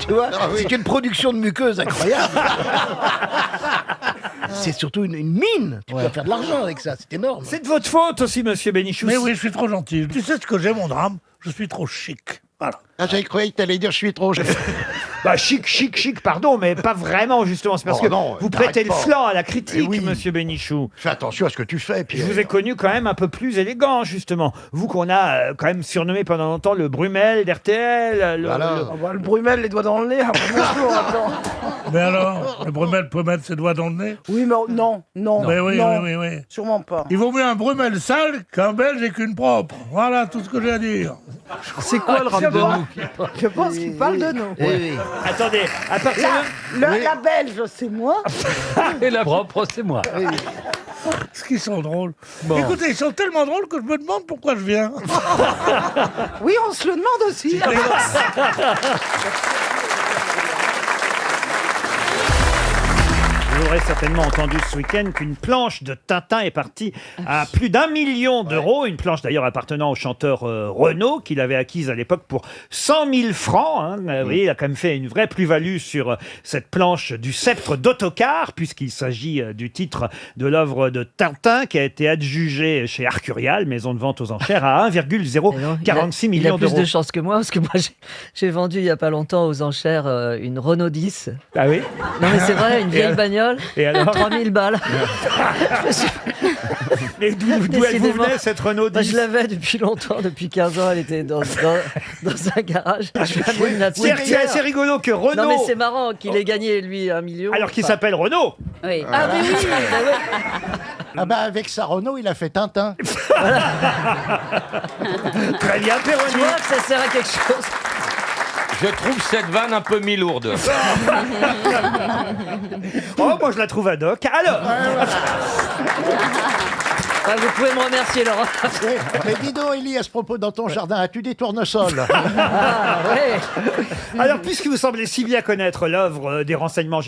Tu vois, c'est une production de muqueuse incroyable. C'est surtout une mine. Tu peux faire de l'argent avec ça, c'est énorme. C'est de votre faute aussi, monsieur Bénichou. Mais oui, je suis trop gentil. Tu sais ce que j'ai, mon drame? Je suis trop chic. Voilà. Ah, j'avais cru que t'allais dire je suis trop. Bah chic, pardon, mais pas vraiment justement. C'est parce Oh que non, vous prêtez le t'arrêtes pas. flanc à la critique, Eh oui. monsieur Bénichou. Fais attention à ce que tu fais, Je Pierre. vous ai connu quand même un peu plus élégant, justement. Vous qu'on a quand même surnommé pendant longtemps le Brumel d'RTL. Le Brumel, les doigts dans le nez. Après, bonjour, attends. Mais alors, le Brumel peut mettre ses doigts dans le nez? Oui, mais non. Mais oui, non, oui. sûrement pas. Il vaut mieux un Brumel sale qu'un Belge et qu'une propre. Voilà tout ce que j'ai à dire. C'est quoi le rapport? Je pense qu'il parle de nous. Attendez, à partir La Belge, c'est moi. Et la propre, c'est moi. Ce qu'ils sont drôles. Écoutez, ils sont tellement drôles que je me demande pourquoi je viens. Oui, on se le demande aussi. Vous aurez certainement entendu ce week-end qu'une planche de Tintin est partie à plus d'1 million d'euros. Une planche d'ailleurs appartenant au chanteur Renaud, qu'il avait acquise à l'époque pour 100 000 francs. Hein. Vous voyez, il a quand même fait une vraie plus-value sur cette planche du sceptre d'Autocar, puisqu'il s'agit du titre de l'œuvre de Tintin qui a été adjugée chez Arcurial, maison de vente aux enchères, à 1,046 millions Il a plus d'euros. de chance que moi, parce que moi, j'ai vendu il n'y a pas longtemps aux enchères une Renault 10. Ah oui? Non, mais c'est vrai, une vieille bagnole. Et alors 3000 balles. Mais d'où elle vous Décidément. venait, cette Renault 10? Bah, je l'avais depuis longtemps, depuis 15 ans. Elle était dans un garage. Je suis amené là-dessus. C'est assez rigolo que Renault... Non, mais c'est marrant qu'il ait gagné, lui, 1 million. Alors qu'il Enfin, s'appelle Renault. Oui. Ah, mais oui, bah ouais. Ah bah avec sa Renault, il a fait Tintin. Très bien, Péroni. Tu vois que ça sert à quelque chose. Je trouve cette vanne un peu mi-lourde. Oh, moi je la trouve ad hoc. Alors, Ah, vous pouvez me remercier, Laurent. Mais dis donc, Élie, à ce propos, dans ton jardin, as-tu des tournesols? Ah, ouais. alors, puisque vous semblez si bien connaître l'œuvre des renseignements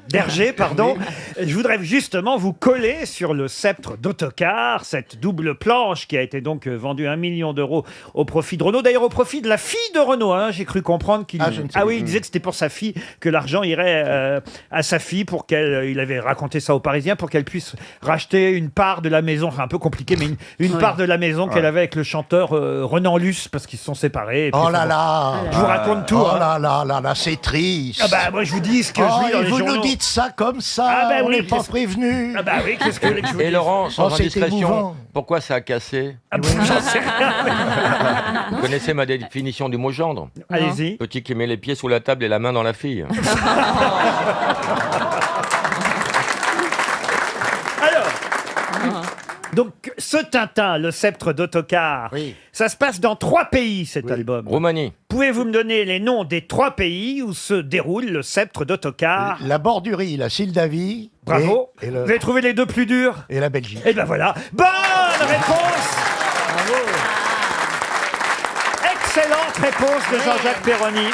d'Hergé, pardon, je voudrais justement vous coller sur le sceptre d'Autocar, cette double planche qui a été donc vendue 1 million d'euros au profit de Renault. D'ailleurs, au profit de la fille de Renault. Hein, j'ai cru comprendre qu'il. Ah, je ne sais oui, pas. il disait que c'était pour sa fille, que l'argent irait à sa fille pour qu'elle. Il avait raconté ça aux Parisiens pour qu'elle puisse racheter une part de la maison. C'est un peu compliqué, mais une part de la maison qu'elle avait avec le chanteur Renan Luce parce qu'ils se sont séparés. Et puis, Oh là là. je vous raconte tout. Oh hein. là, c'est triste. Ah bah moi je vous dis ce que je lis dans et les vous journaux. nous dites ça comme ça, Ah bah on oui, n'est pas qu'est-ce- prévenu. Ah bah oui, qu'est-ce que vous voulez que je vous Et dise Laurent, sans Oh, c'est indiscrétion, émouvant. pourquoi ça a cassé? J'en sais rien. Vous connaissez ma définition du mot gendre? Allez-y. Petit qui met les pieds sous la table et la main dans la fille. Alors, donc ce Tintin, le sceptre d'Autocar, ça se passe dans 3 pays cet album. Roumanie. Pouvez-vous me donner les noms des 3 pays où se déroule le sceptre d'Autocar? La Bordurie, la Moldavie. Bravo. Et Vous avez trouvé les 2 plus durs? la Belgique. Et ben voilà. Bonne réponse. Excellente réponse de Jean-Jacques Perroni.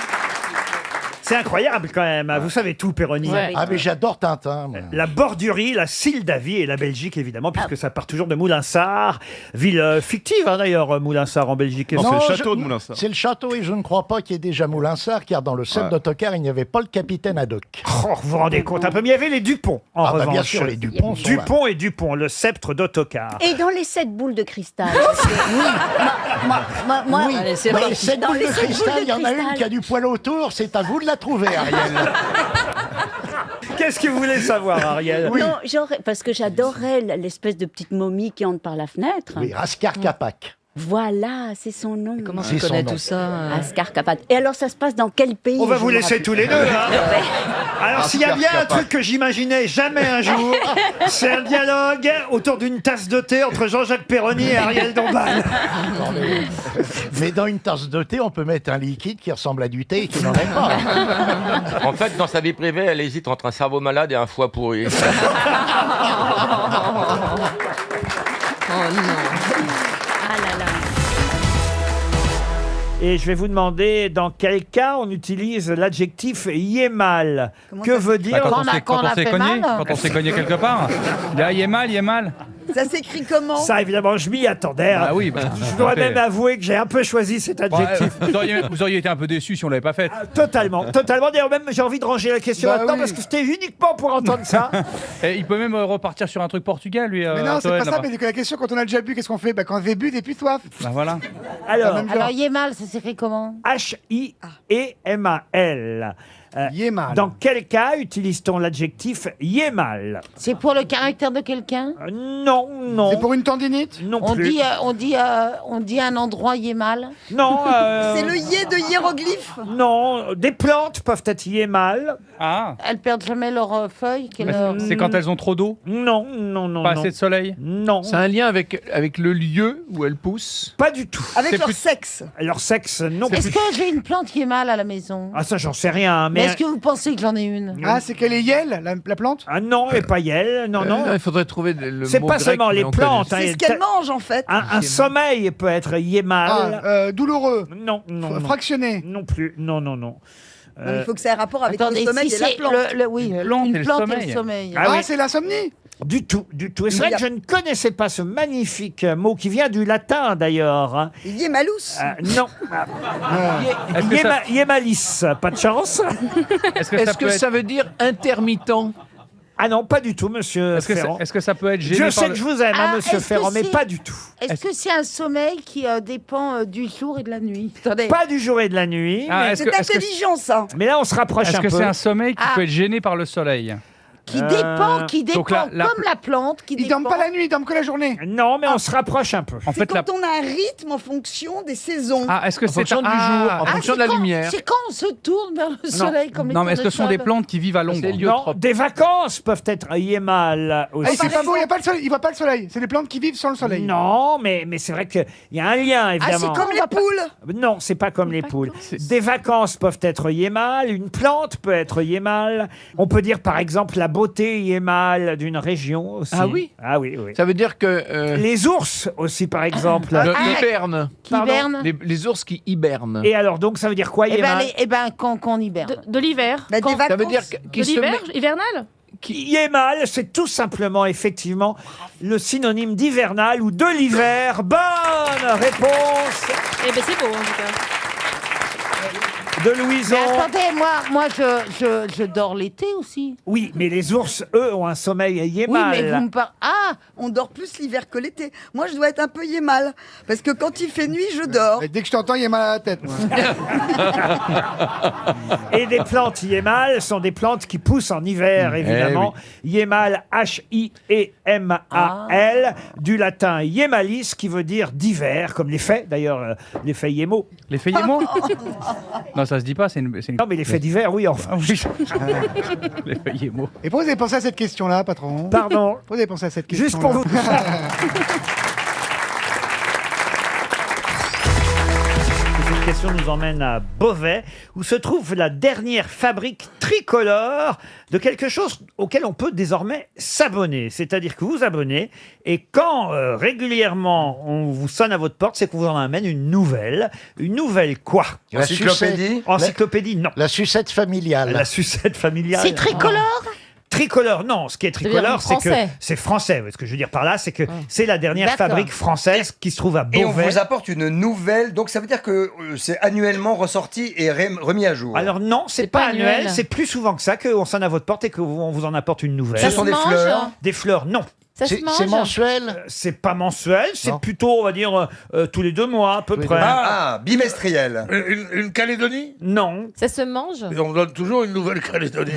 C'est incroyable quand même. Vous savez tout, Péroni. Ah, mais j'adore Tintin. moi. La Bordurie, la Sildavie et la Belgique, évidemment, puisque ça part toujours de Moulinsart. Ville fictive, hein, d'ailleurs, Moulinsart en Belgique. Non, c'est le château et je ne crois pas qu'il y ait déjà Moulinsart, car dans le set d'autocar, il n'y avait pas le capitaine Haddock. Oh, vous vous rendez compte un peu, mais il y avait les Dupont, en Ah bah, revanche. bien sûr, les Dupont sont Dupont et Dupont, le sceptre d'autocar. Et dans les 7 boules de cristal. parce que- moi, Oui, allez, c'est mais parti. cette Dans boule les de 7 cristal, boules il y en a cristal. une qui a du poil autour, c'est à vous de la trouver, Ariel. Qu'est-ce que vous voulez savoir, Ariel? Non, parce que j'adorais l'espèce de petite momie qui entre par la fenêtre. Oui, Raskar Kapak. Voilà, c'est son nom. Comment C'est tu son connais nom. tout ça Ascar Kapat. Et alors, ça se passe dans quel pays? On va je vous me laisser rappelle. tous les deux, hein. Ouais. Alors, s'il y a bien un truc que j'imaginais jamais un jour, c'est un dialogue autour d'une tasse de thé entre Jean-Jacques Perroni et Ariel Dombal. Non, mais dans une tasse de thé, on peut mettre un liquide qui ressemble à du thé et qui n'en est pas. En fait, dans sa vie privée, elle hésite entre un cerveau malade et un foie pourri. Oh non. Ah là là. Et je vais vous demander dans quel cas on utilise l'adjectif yémal. Que veut dire Quand on s'est cogné, quand on s'est cogné quelque part. Là, il est mal. Ça s'écrit comment? Ça, évidemment, je m'y attendais. Ah oui, bah, je dois même avouer que j'ai un peu choisi cet adjectif. Vous auriez été un peu déçu si on l'avait pas fait. Totalement. D'ailleurs, même, j'ai envie de ranger la question Bah maintenant oui. parce que c'était uniquement pour entendre ça. Et il peut même repartir sur un truc portugais, lui. Mais non, c'est Antoine, pas ça, là-bas. mais c'est que la question, quand on a déjà bu, qu'est-ce qu'on fait? Bah, quand on avait bu, t'es plus soif. Bah voilà. Alors, Alors, Yémal, ça s'écrit comment? H-I-E-M-A-L. Yémal. Dans quel cas utilise-t-on l'adjectif yémal? C'est pour le caractère de quelqu'un? Non, non. C'est pour une tendinite? Non On plus. dit un endroit Yémal? Non. C'est le yé de hiéroglyphe? Non, des plantes peuvent être yémal. Ah. Elles perdent jamais leurs feuilles? C'est quand elles ont trop d'eau? Non. Pas assez de soleil? Non. C'est un lien avec le lieu où elle pousse? Pas du tout. Avec leur sexe? Leur sexe, non. Est-ce que j'ai une plante Yémal à la maison? Ah, ça, j'en sais rien. Mais est-ce que vous pensez que j'en ai une? Ah, c'est qu'elle est yel, la plante? Ah non, et pas yel. Non. Il faudrait trouver le C'est mot pas grec seulement les mélancolique. plantes. hein, C'est ce qu'elle mange, en fait. Un sommeil peut être yémal. Douloureux. Non. Fractionné. Non plus. Non. Non, il faut que ça ait rapport avec Attendez, le sommeil si et la c'est plante. une plante et le plante et sommeil. le sommeil. Ah oui. C'est l'insomnie? Du tout. Et c'est vrai que je ne connaissais pas ce magnifique mot qui vient du latin d'ailleurs. hein. Yémalous? Non. Est-ce que ça- Yémalis, pas de chance. Est-ce que, Est-ce que ça veut dire intermittent? Ah non, pas du tout, monsieur Ferrand. Est-ce que ça peut être gêné Je par sais le- que je vous aime, Ah, monsieur est-ce que Ferrand, mais c'est- pas du tout. Est-ce que c'est un sommeil qui dépend du jour et de la nuit? Attendez. Pas du jour et de la nuit. Ah, mais... est-ce C'est que- est-ce que- intelligent, ça. mais là, on se rapproche Est-ce un que peu. c'est un sommeil qui Ah. peut être gêné par le soleil? Qui dépend, donc la- comme la plante, qui Ils dépend. dorment pas la nuit, ils dorment que la journée. Non, mais on se rapproche un peu. En C'est fait, la... quand on a un rythme en fonction des saisons. Ah, est-ce que En c'est fonction du jour, en Ah, fonction de la lumière. C'est quand on se tourne vers le soleil comme les Non, mais est-ce que ce sont des tournesols. plantes qui vivent à l'ombre? C'est Non, héliotrope. des vacances peuvent être yémal Ah, aussi. c'est pas beau, il voit pas le soleil. C'est des plantes qui vivent sans le soleil. Non, mais c'est vrai qu'il y a un lien, Ah, évidemment. c'est comme les poules. Non, c'est pas comme les poules. Des vacances peuvent être yémal, une plante peut être yémal. On peut dire par exemple la beauté yémal d'une région aussi. Ah oui? Ah oui. Ça veut dire que Les ours aussi, par exemple. hiberne. Qui hiberne. Les ours qui hibernent. Et alors, donc, ça veut dire quoi, yémal? Quand on hiberne. De l'hiver. Bah, des vacances. Ça veut dire De qu'ils se l'hiver, met- hivernal. Yémal, c'est tout simplement, effectivement, le synonyme d'hivernal ou de l'hiver. Bonne réponse Eh ben c'est beau en tout cas. de Louison. Mais attendez, moi je dors l'été aussi. Oui, mais les ours, eux, ont un sommeil Oui, yémal. mais vous me parlez. Ah, On dort plus l'hiver que l'été. Moi, je dois être un peu yémal. Parce que quand il fait nuit, je dors. Et dès que je t'entends, il est mal à la tête. Moi. Et des plantes yémal sont des plantes qui poussent en hiver, évidemment. Yémal, H-I-E-M-A-L, du latin yémalis, qui veut dire d'hiver, comme les faits, d'ailleurs, les faits yémo. Les faits yémo? Non, ça se dit pas, c'est une... Non, mais les faits d'hiver, oui, enfin. Ah oui. Les faits yémo. Et pourquoi vous avez pensé à cette question-là, patron? Pardon? Pourquoi vous avez pensé à cette question-là? Juste pour vous. question nous emmène à Beauvais, où se trouve la dernière fabrique tricolore de quelque chose auquel on peut désormais s'abonner. C'est-à-dire que vous abonnez, et quand régulièrement on vous sonne à votre porte, c'est qu'on vous en amène une nouvelle. Une nouvelle quoi? Encyclopédie? Encyclopédie, non. La sucette familiale. La sucette familiale. C'est tricolore? Tricolore, non. Ce qui est tricolore, c'est que français. c'est français. Ce que je veux dire par là, c'est que c'est la dernière D'accord. fabrique française qui se trouve à Et on Beauvais. vous apporte une nouvelle, donc ça veut dire que c'est annuellement ressorti et remis à jour. Alors non, c'est pas annuel, c'est plus souvent que ça qu'on sonne à votre porte et qu'on vous en apporte une nouvelle. Ce sont des fleurs. Des fleurs, non. Ça se mange? C'est mensuel? C'est pas mensuel, c'est plutôt, on va dire, tous les 2 mois à peu près. Ah, bimestriel. Une Calédonie? Non. Ça se mange? Et on donne toujours une nouvelle Calédonie.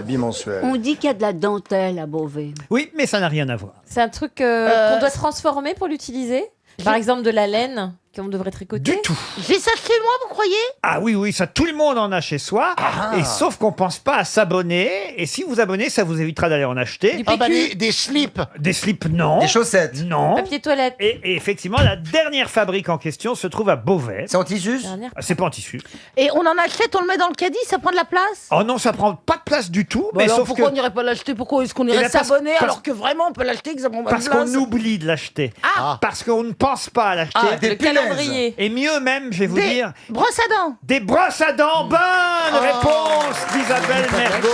Bimensuel. On dit qu'il y a de la dentelle à Beauvais. Oui, mais ça n'a rien à voir. C'est un truc qu'on doit transformer pour l'utiliser? Par exemple, de la laine qu'on devrait tricoter? Du tout. J'ai ça chez moi, vous croyez? Ah oui, oui, ça tout le monde en a chez soi. Et sauf qu'on pense pas à s'abonner. Et si vous abonnez, ça vous évitera d'aller en acheter. Du PQ. Des slips. Des slips, non. Des chaussettes. Non. Papier toilette. Et effectivement, la dernière fabrique en question se trouve à Beauvais. C'est en tissu? C'est pas en tissu. Et on en achète, on le met dans le caddie, ça prend de la place? Oh non, ça prend pas de place du tout. Bon mais alors sauf pourquoi que on n'irait pas l'acheter? Pourquoi est-ce qu'on Eh irait bien, parce- s'abonner parce- alors que vraiment on peut l'acheter que ça prend pas de parce place? qu'on oublie de l'acheter. Ah. Parce qu'on ne pense pas à l'acheter. Ah, des Le punaises. calendrier. Et mieux même, je vais vous Des dire, brosses à dents. des brosses à dents. Bonne réponse d'Isabelle Mergo.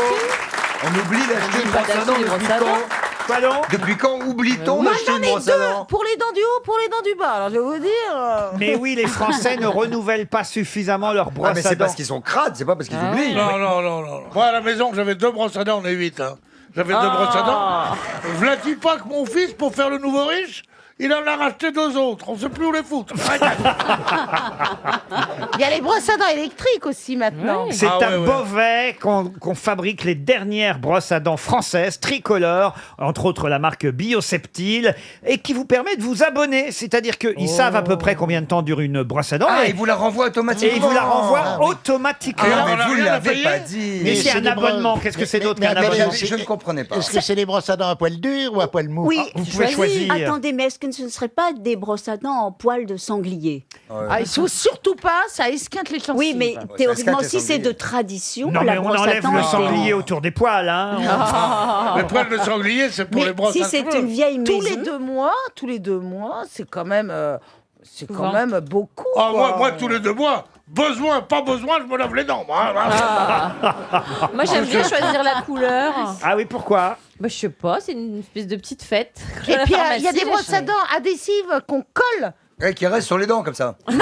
On oublie d'acheter une brosse à dents des depuis brosses à quand? Pardon? Depuis quand oublie-t-on Moi d'acheter j'en une ai brosse à dents? deux, pour les dents du haut, pour les dents du bas. Alors je vais vous dire. Mais oui, les Français ne renouvellent pas suffisamment leurs brosses Ah, mais à c'est dents. parce qu'ils sont crades, c'est pas parce qu'ils oublient. Non. Moi, à la maison, j'avais 2 brosses à dents, on est 8. Hein. J'avais 2 brosses à dents. V'là-t-il pas que mon fils, pour faire le nouveau riche, il en a racheté 2 autres. On sait plus où les foutre. Il y a les brosses à dents électriques aussi maintenant. C'est Ah, à ouais. Beauvais qu'on fabrique les dernières brosses à dents françaises, tricolores, entre autres la marque Bioseptile, et qui vous permet de vous abonner. C'est-à-dire qu'ils savent à peu près combien de temps dure une brosse à dents. Ah, et ils vous la renvoient automatiquement. et ils vous la renvoient automatiquement. Ah, on a mais vous rien à l'avez payer pas dit. Mais c'est c'est un des abonnement. brosses. Qu'est-ce que c'est Mais- d'autre mais qu'un attendez, abonnement? Je ne comprenais pas. Est-ce que c'est des brosses à dents à poil dur ou à poil mou? Oui. Vous pouvez choisir. Attendez, mais est-ce que ce ne serait pas des brosses à dents en poil de sanglier? Ah, il faut surtout pas, ça esquinte les gencives. Oui, mais ça théoriquement, esquinte les si c'est de sangliers. tradition, Non, la mais on brosse à enlève dents le est- sanglier autour des poils. Hein. Les poils de sanglier, c'est pour Mais les brosses si à c'est cheveux. une vieille tous les maison, 2 mois, c'est quand même, Souvent. beaucoup. Ah, quoi. moi, tous les 2 mois, besoin, pas besoin, je me lave les dents. Moi, Moi, j'aime bien choisir la couleur. Ah oui, pourquoi? Bah, je sais pas, c'est une espèce de petite fête. Et puis il y a des brosses à dents adhésives qu'on colle. Ouais, qui reste sur les dents comme ça. Qu'on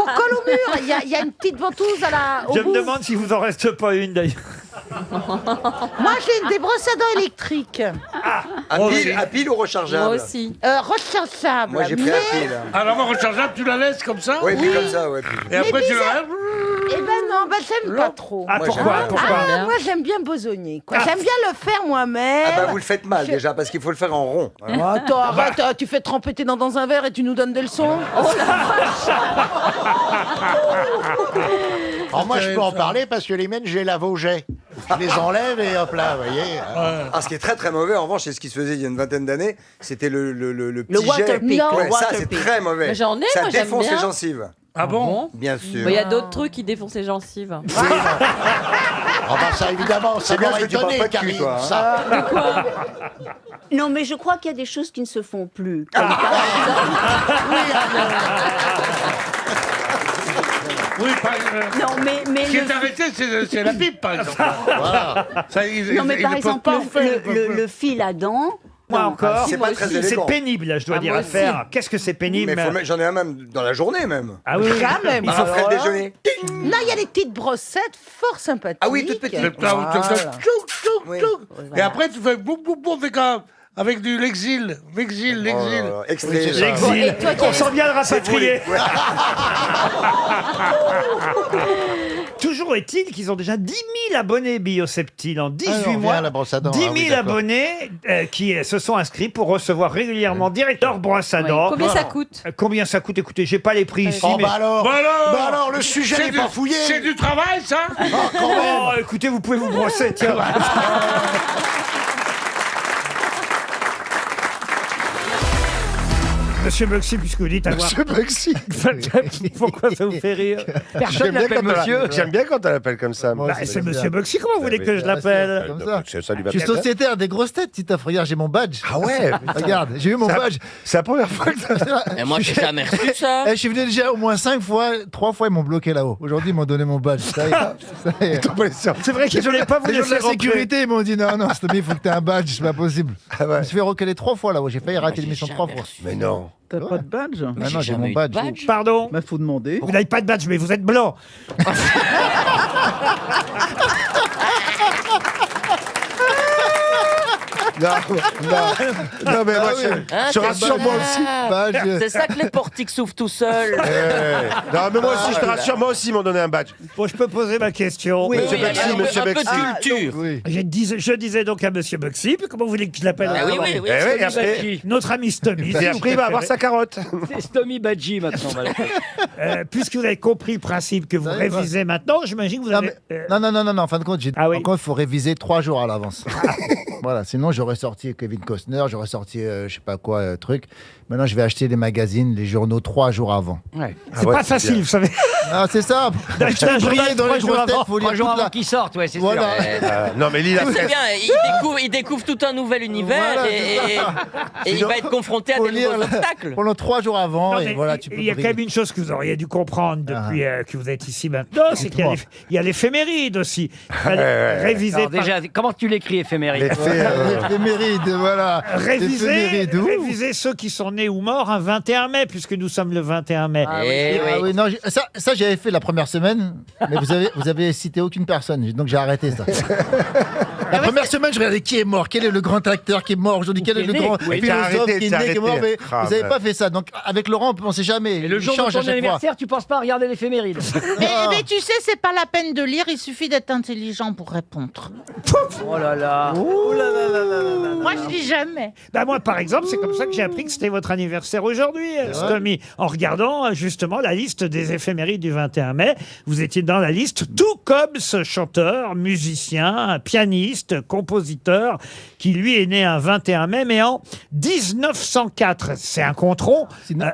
colle au mur. Il y a une petite ventouse au Je bout. me demande si vous en reste pas une d'ailleurs. Moi, j'ai des brosses à dents électriques. À pile ou rechargeable? Moi aussi. Rechargeables. Moi, j'ai pris à mais- pile. Alors, moi, rechargeable, tu la laisses comme ça? Oui, puis comme ça, ouais. Et après, tu la bizarre. lèves. Eh ben non, j'aime pas trop. Ah, Moi, pourquoi? j'aime Pourquoi? Ah, moi, j'aime bien besogner. Quoi. J'aime bien le faire moi-même. Ah bah vous le faites mal déjà parce qu'il faut le faire en rond. Oh, attends, arrête, tu fais tremper tes dents dans un verre et tu nous donnes des leçons. Oh la vache. Alors moi, je peux en parler parce que les miennes, j'ai la Vosget. Je les enlève et hop là, vous voyez. Ah, ce qui est très très mauvais en revanche, c'est ce qui se faisait il y a une vingtaine d'années, c'était le petit jet. Waterpick. Ouais, Le ça c'est Waterpick. très mauvais. Mais j'en ai, ça moi, j'aime défonce bien. les gencives. Ah bon? Bien sûr. Il y a d'autres trucs qui défoncent les gencives. Ah bah ça, évidemment, ça C'est bien m'aurait parce que tu parles étonné, pas de cul, Karine, toi, hein. ça. Non, mais je crois qu'il y a des choses qui ne se font plus. Ah. Comme par Oui, par Non, mais Ce qui est le- arrêté, c'est la pipe, par exemple. Ça, ils- Non, mais ils par ne peuvent exemple, pas en faire, ils peuvent pas. le fil à dents. Moi non. encore. C'est pas très C'est élégant. pénible, je dois Ah, dire, moi à faire. Qu'est-ce que c'est pénible? Mais j'en ai un même dans la journée même. Ah oui, oui. Quand même. Il faut Alors faire le là- déjeuner. Non, il y a des petites brossettes fort sympathiques. Ah oui, toutes petites. Voilà. Tchouk. Et après, tu fais boum, boum, boum avec du l'exil. L'exil. Extrait. L'exil. Et toi, On sent bien le C'est rapatrier. volé. Toujours est-il qu'ils ont déjà 10 000 abonnés Bioseptile en 18 Ah, on revient mois. à la brosse à dents. 10 000 Ah oui, d'accord. abonnés qui se sont inscrits pour recevoir régulièrement directeur brosse à dents. Combien ça coûte? Combien ça coûte? Écoutez, j'ai pas les prix ici. Oh mais... bah alors, Bah alors le sujet C'est n'est du- pas fouillé. C'est du travail, ça? Oh, écoutez, vous pouvez vous brosser, tiens. Monsieur Bugsy, puisque vous dites avoir... Monsieur Bugsy. Pourquoi ça vous fait rire? Personne l'appelle monsieur. J'aime bien quand on l'appelle comme ça. Bah, c'est Monsieur Bugsy, comment vous voulez que je l'appelle? Comme ça. Ça lui va Je suis bien. sociétaire des grosses têtes, Titoff. Regarde, j'ai mon badge. Ah ouais. Regarde, j'ai eu mon badge. C'est la première fois que ça. Et moi, j'ai jamais reçu ça. Je suis venu déjà au moins 5 fois, 3 fois ils m'ont bloqué là-haut. Aujourd'hui ils m'ont donné mon badge. Ça y est. C'est vrai qu'ils voulaient pas vous Les gens de laisser la rentrer. sécurité ils m'ont dit non, Stomy, il faut que tu aies un badge, c'est pas possible. Je me suis fait recaler 3 fois là-haut. J'ai failli rater l'émission 3 fois. Mais non. T'as pas de badge? Ah non, j'ai mon badge. Pardon? Bah, faut demander. Vous n'avez pas de badge, mais vous êtes blanc. Non, mais moi, je rassure moi aussi. C'est ça que les portiques s'ouvrent tout seuls. Non, mais moi aussi, je te rassure, moi aussi, ils m'ont donné un badge. Bon, je peux poser ma question. Oui, Monsieur Bugsy, alors, monsieur un peu Bugsy. de culture. Je disais donc à Monsieur Bugsy, puis comment vous voulez que je l'appelle? Ah oui, oui, oui. Eh oui, et après- Badji. Notre ami Stomy. Et après, il va avoir sa carotte. C'est Stomy Badji maintenant. Voilà. Puisque vous avez compris le principe que vous révisez maintenant, j'imagine que vous avez... Non, en fin de compte, en compte, il faut réviser 3 jours à l'avance. Voilà, sinon j'aurais sorti Kevin Costner, j'aurais sorti je sais pas quoi, truc. Maintenant, je vais acheter les magazines, les journaux 3 jours avant. Ouais. C'est pas facile, vous savez. Ah, c'est ça. D'acheter un journal dans 3 les jours grosses têtes, avant. faut lire 3 jours toute la- avant qu'ils sortent, ouais, c'est Voilà. sûr. Non, mais Lila, C'est bien, il découvre tout un nouvel univers Voilà, et c'est ça. il Sinon, va être confronté à faut des lire nouveaux obstacles. pendant 3 jours avant, Non, et mais voilà, tu peux il y a quand briller. même une chose que vous auriez dû comprendre depuis que vous êtes ici maintenant, c'est qu'il y a Dites-moi. il y a l'éphéméride aussi. Il fallait réviser Alors par- déjà, comment tu l'écris éphéméride? L'éphéméride, voilà. L'éphéméride, ouh. réviser ceux qui sont nés ou morts un 21 mai, puisque nous sommes le 21 mai. Ah Ah oui, non, ça j'avais fait la première semaine, mais vous avez cité aucune personne, donc j'ai arrêté ça. La première semaine, je regardais qui est mort, quel est le grand acteur qui est mort aujourd'hui, quel est le grand Oui, philosophe t'as arrêté, qui est t'as né, qui est mort, mais arrêté. Ah, vous n'avez ben. pas fait ça. Donc avec Laurent, on ne sait jamais. Et le Il jour de change à ton chaque fois. anniversaire, tu penses pas à regarder l'éphéméride? Mais tu sais, c'est pas la peine de lire, il suffit d'être intelligent pour répondre. Oh là là. Moi, je dis jamais. Bah moi, par exemple, c'est comme ça que j'ai appris que c'était votre anniversaire aujourd'hui, Stomy. En regardant justement la liste des éphémérides du 21 mai, vous étiez dans la liste, tout comme ce chanteur, musicien, pianiste, compositeur, qui lui est né un 21 mai, mais en 1904. C'est un contron.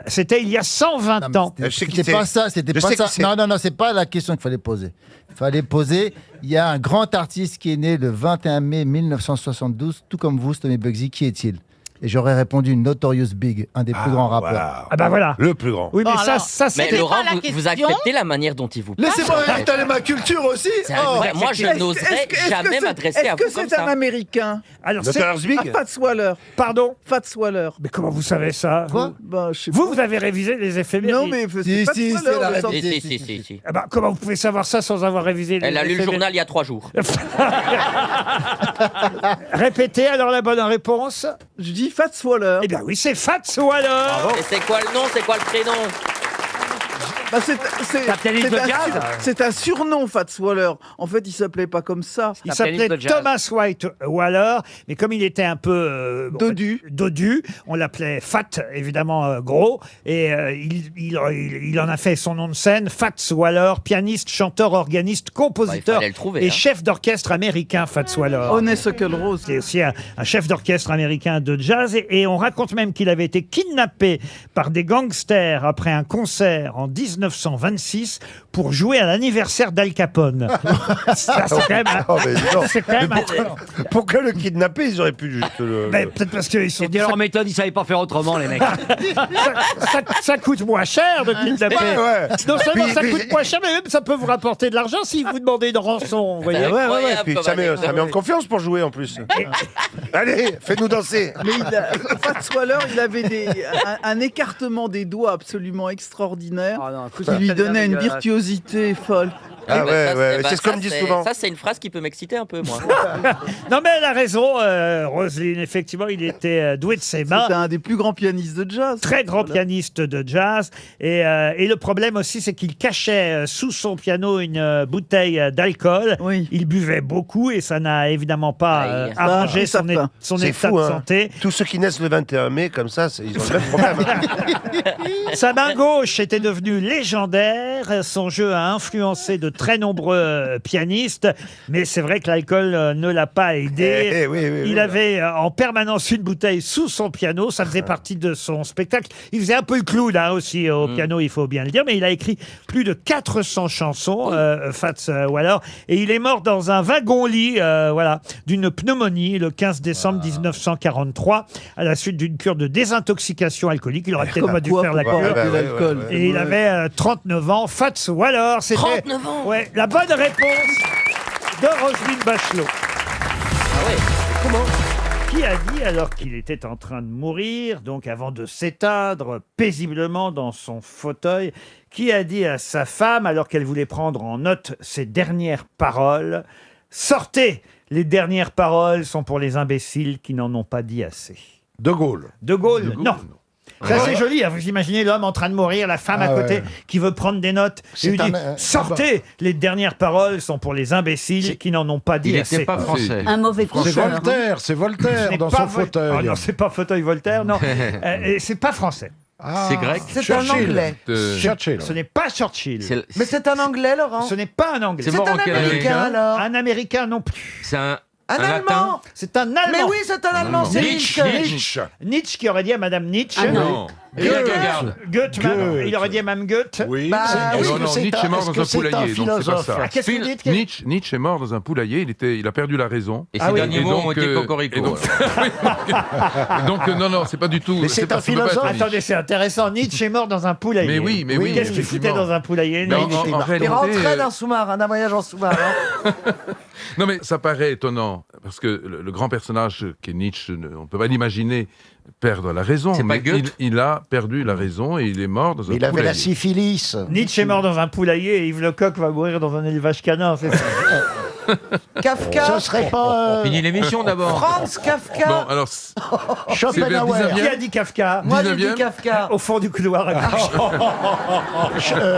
C'était il y a 120 ans. C'était pas ça, c'était pas ça. Non, c'est pas la question qu'il fallait poser. Il fallait poser, il y a un grand artiste qui est né le 21 mai 1972, tout comme vous, Stomy Bugsy, qui est-il? Et j'aurais répondu Notorious Big, un des plus grands rappeurs. Ah bah voilà. Le plus grand. Oui, mais Bon, ça, alors, ça Mais c'est... Laurent, pas la vous question. acceptez la manière dont il vous parle. Laissez-moi étaler ma culture aussi. C'est un vrai- moi, je n'oserais jamais m'adresser à vous Est-ce comme que c'est un ça. Américain? Alors, c'est... Notorious Big. Fats Waller. Pardon? Fats Waller. Mais comment vous savez ça? Quoi? Bah, je sais Vous avez révisé les éphémérides? Non, mais c'est Fats si, Waller, c'est la le réponse. Si. Ah bah, comment vous pouvez savoir ça sans avoir révisé les Elle a lu le éphémérides? journal il y a 3 jours. Répétez alors la bonne réponse. Je dis Fats Waller. Eh bien oui, c'est Fats Waller. Et c'est quoi le nom, c'est quoi le prénom? Bah, T'as pianiste de jazz? c'est un surnom, Fats Waller. En fait, il s'appelait pas comme ça. Il s'appelait Thomas White Waller, mais comme il était un peu dodu, on l'appelait Fat, évidemment gros, et il en a fait son nom de scène, Fats Waller, pianiste, chanteur, organiste, compositeur fallait le trouver, et hein. chef d'orchestre américain, Fats Waller. Honeysuckle Rose. C'est aussi un chef d'orchestre américain de jazz, et on raconte même qu'il avait été kidnappé par des gangsters après un concert en 1926 pour jouer à l'anniversaire d'Al Capone. Ça, c'est quand même... Oh, mais non. C'est quand même Mais pourquoi le kidnapper? Ils auraient pu juste le... Ben, peut-être parce qu'ils sont... C'était leur méthode, ils savaient pas faire autrement, les mecs. ça coûte moins cher de kidnapper. Ouais. Non seulement Puis- ça puis- coûte moins cher, mais même ça peut vous rapporter de l'argent si vous demandez une rançon. Vous voyez. Ouais. Puis ça met en confiance pour jouer en plus. Allez, fais-nous danser. Mais Fats Waller, il avait un écartement des doigts absolument extraordinaire qui lui donnait une virtuosité folle. Ah Oui, ouais, ça, ouais, bah, c'est ce qu'on me dit souvent. Ça, c'est une phrase qui peut m'exciter un peu, moi. Non, mais elle a raison, Roselyne. Effectivement, il était doué de ses mains. C'est un des plus grands pianistes de jazz. Très grand pianiste de jazz. Et le problème aussi, c'est qu'il cachait sous son piano une bouteille d'alcool. Il buvait beaucoup et ça n'a évidemment pas arrangé son état C'est de fou, hein. santé. Tous ceux qui naissent le 21 mai, comme ça, ils ont le même problème. Sa main gauche était devenue légendaire. Son jeu a influencé de très nombreux pianistes, mais c'est vrai que l'alcool ne l'a pas aidé. Il avait en permanence une bouteille sous son piano, ça faisait partie de son spectacle. Il faisait un peu le clown aussi au piano, il faut bien le dire, mais il a écrit plus de 400 chansons, Fats Waller, et il est mort dans un wagon-lit d'une pneumonie le 15 décembre 1943 à la suite d'une cure de désintoxication alcoolique. Il aurait peut-être pas dû faire la cure. Et il avait 39 ans. Fats Waller, c'était 39 ans. Ouais, la bonne réponse de Roselyne Bachelot. Ah ouais. Comment? Qui a dit, alors qu'il était en train de mourir, donc avant de s'éteindre paisiblement dans son fauteuil, qui a dit à sa femme, alors qu'elle voulait prendre en note ses dernières paroles, « Sortez, les dernières paroles sont pour les imbéciles qui n'en ont pas dit assez. » De Gaulle. De Gaulle, non. Ça, c'est joli, hein. Vous imaginez l'homme en train de mourir, la femme à côté qui veut prendre des notes. Il lui dit sortez, les dernières paroles sont pour les imbéciles qui n'en ont pas dit assez. Il n'était pas français. Un mauvais coup. C'est Voltaire dans son fauteuil. Oh non, c'est pas fauteuil Voltaire, non. Et c'est pas français. C'est grec. C'est un anglais. Churchill. Ce n'est pas Churchill. Mais c'est un anglais, Laurent. Ce n'est pas un anglais. C'est mort en quelle année? Américain, alors. Un américain non plus. C'est un Allemand. C'est un Allemand. Mais oui, c'est un Allemand, c'est Nietzsche. Nietzsche qui aurait dit à Madame Nietzsche. Ah non. Goethe, il aurait dit à Mme Goethe. Oui. Non, Nietzsche est mort dans un poulailler, donc c'est pas ça. Qu'est-ce que vous dites Nietzsche est mort dans un poulailler, il a perdu la raison. Et ses derniers mots ont été cocorico. Donc, non, c'est pas du tout. Mais c'est un philosophe. Attendez, c'est intéressant. Nietzsche est mort dans un poulailler. Mais oui. Qu'est-ce qu'il foutait dans un poulailler? En réalité, Il rentrait d'un sous-marin, d'un voyage en sous-marin. non, mais ça paraît étonnant, parce que le grand personnage qu'est Nietzsche, on ne peut pas l'imaginer perdre la raison. C'est pas Mais Goethe. il a perdu la raison et il est mort dans un Il avait poulailler. la syphilis. Nietzsche est mort dans un poulailler et Yves Lecoq va mourir dans un élevage canin, c'est ça? Kafka. Ce serait pas. Fini l'émission d'abord. Franz Kafka. Bon, alors, Schopenhauer. Qui a dit Kafka? Moi, j'ai dit 19e. Kafka. Au fond du couloir à gauche.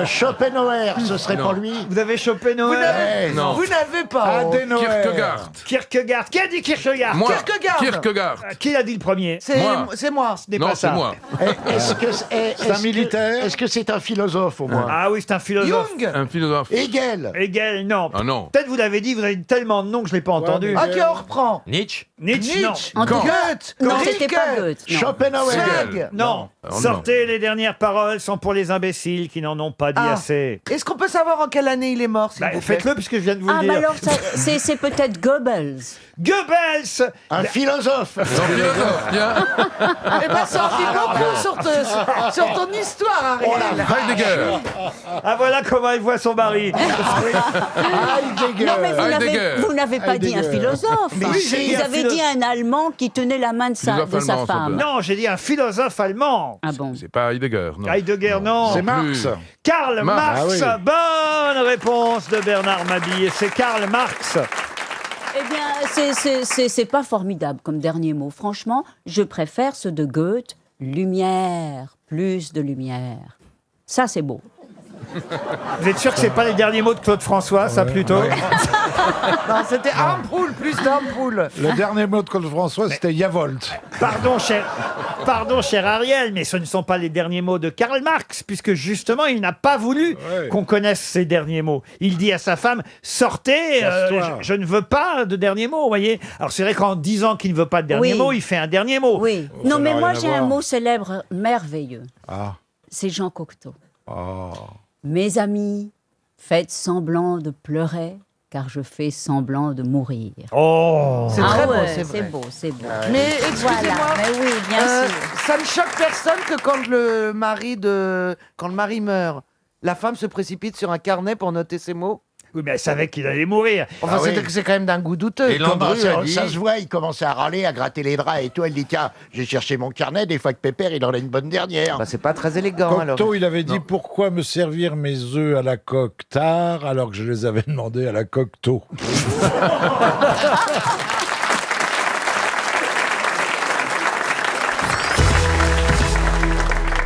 Schopenhauer, ce serait pour lui. Vous avez chopé Noël? Non. Vous n'avez pas. Kierkegaard. Kierkegaard. Qui a dit Kierkegaard? Moi. Kierkegaard. Qui l'a dit le premier? C'est Moi. moi. Ce n'est Non, pas c'est ça. moi. C'est un militaire. Est-ce que c'est un philosophe au moins? Ah oui, c'est un philosophe. Jung. Un philosophe. Hegel. Hegel, non. Ah non. Peut-être vous l'avez dit, vous avez tellement de noms que je ne l'ai pas entendu. Ok, on reprend. Nietzsche. Nietzsche, non. En tout cas, Goethe. non, c'était pas Rilke. Goethe. non. Schopenhauer. Zweig. Non. Alors, Sortez, les dernières paroles sont pour les imbéciles qui n'en ont pas dit Ah. assez. Est-ce qu'on peut savoir en quelle année il est mort, s'il Bah, vous plaît? faites-le puisque je viens de vous Ah, le bah dire. alors, c'est peut-être Goebbels. Goebbels. Un philosophe. Bien. Eh ben, ça en dit beaucoup sur ton histoire, Ariel. Heidegger. Ah, voilà comment il voit son mari. Heidegger. Non, mais Heidegger. vous n'avez pas dit un philosophe. Mais oui, j'ai dit Vous un avez dit un Allemand qui tenait la main de sa Philosophe allemand, femme. Non, j'ai dit un philosophe allemand. Ah bon. C'est pas Heidegger, non. Heidegger, non. C'est Plus. Marx. Karl Marx. Ah oui. Bonne réponse de Bernard Mabille. C'est Karl Marx. Eh bien, c'est pas formidable comme dernier mot. Franchement, je préfère ceux de Goethe. Lumière, plus de lumière. Ça, c'est beau. Vous êtes sûr que c'est pas les derniers mots de Claude François, ça plutôt? Non, c'était ampoule, plus d'ampoule. Le dernier mot de Claude François, c'était Yavolt. Pardon, cher Ariel, mais ce ne sont pas les derniers mots de Karl Marx, puisque justement, il n'a pas voulu qu'on connaisse ces derniers mots. Il dit à sa femme, sortez, je ne veux pas de derniers mots, vous voyez. Alors c'est vrai qu'en disant qu'il ne veut pas de derniers Oui. mots, il fait un dernier mot. Oui. Ça Non, mais n'a moi, rien à j'ai un voir. mot célèbre merveilleux. Ah. C'est Jean Cocteau. Oh. Mes amis, faites semblant de pleurer, car je fais semblant de mourir. Oh. C'est très beau, ouais, c'est vrai. c'est beau, c'est beau. Mais excusez-moi, Voilà, mais oui, bien sûr. ça ne choque personne que quand le mari meurt, la femme se précipite sur un carnet pour noter ses mots. Oui, mais elle savait qu'il allait mourir. Enfin, c'est quand même d'un goût douteux. Et Landru a dit... Ça se voit, il commençait à râler, à gratter les draps et tout. Elle dit tiens, j'ai cherché mon carnet, des fois que Pépère, il en a une bonne dernière. Bah, c'est pas très élégant alors. Cocteau, il avait dit pourquoi me servir mes œufs à la coque tard alors que je les avais demandés à la coque tôt.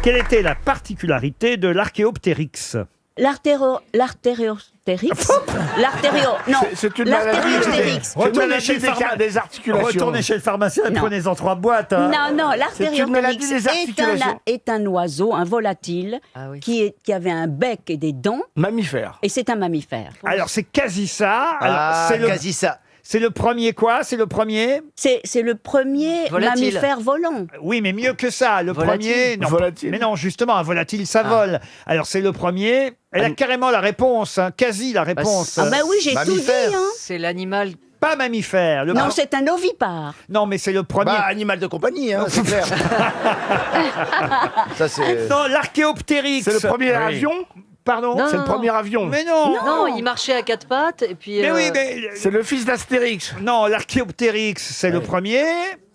Quelle était la particularité de l'Archéoptérix? l'artériostérix. Non, C'est une maladie l'artériostérix. Retournez chez le pharmacien des articulations. Retournez chez le pharmacien et Non. prenez-en 3 boîtes. hein. Non, C'est une maladie l'artériostérix des articulations. est un oiseau, un volatile, qui avait un bec et des dents, Mammifère. et c'est un mammifère. Alors, c'est quasi ça. Alors, Ah, c'est le- quasi ça. C'est le premier quoi? C'est le premier? C'est le premier Volatile. mammifère volant. Oui, mais mieux que ça. Le Volatile. premier. Non, Volatile. Mais non, justement, un volatile, ça vole. Alors, c'est le premier. Elle a carrément la réponse, hein, quasi la réponse. Ah bah oui, j'ai tout dit. Hein. C'est l'animal. Pas mammifère. Le Non, pre- c'est un ovipare. Non, mais c'est le premier. Bah, animal de compagnie, hein, c'est clair. Ça, c'est... Non, l'archéoptérix. C'est le premier avion. Pardon. Non, C'est le non, premier avion. Mais non. Non, il marchait à 4 pattes et puis. Mais oui, mais C'est le fils d'Astérix. non, l'archéoptérix, c'est le premier.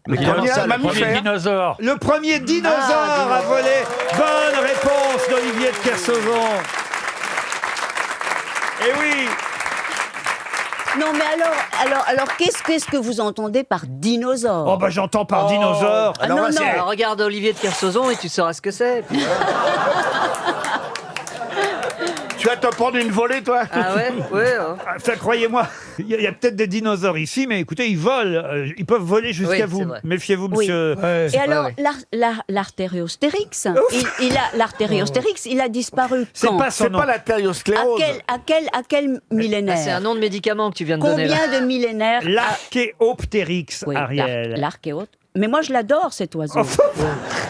Le premier mammifère. dinosaure. Le premier dinosaure à voler. Bonne réponse d'Olivier de Kersauzon. Eh oui. Non, mais alors qu'est-ce que vous entendez par dinosaure? Oh bah j'entends par dinosaure. Ah, non, non. Alors, regarde Olivier de Kersauzon et tu sauras ce que c'est. Tu vas te prendre une volée, toi. Ah ouais, ouais. hein. Ah, ça, croyez-moi, il y a peut-être des dinosaures ici, mais écoutez, ils volent. Ils peuvent voler jusqu'à Oui, c'est vous. vrai. Méfiez-vous, Oui. monsieur. Et alors, l'artériostérix, l'artériostérix, il a disparu C'est quand? pas son C'est nom. pas l'artériosclérose. À quel millénaire? C'est un nom de médicament que tu viens de donner là. Combien de millénaires? L'archéoptérix, Oui, Ariel. l'archéote. Mais moi, je l'adore, cet oiseau.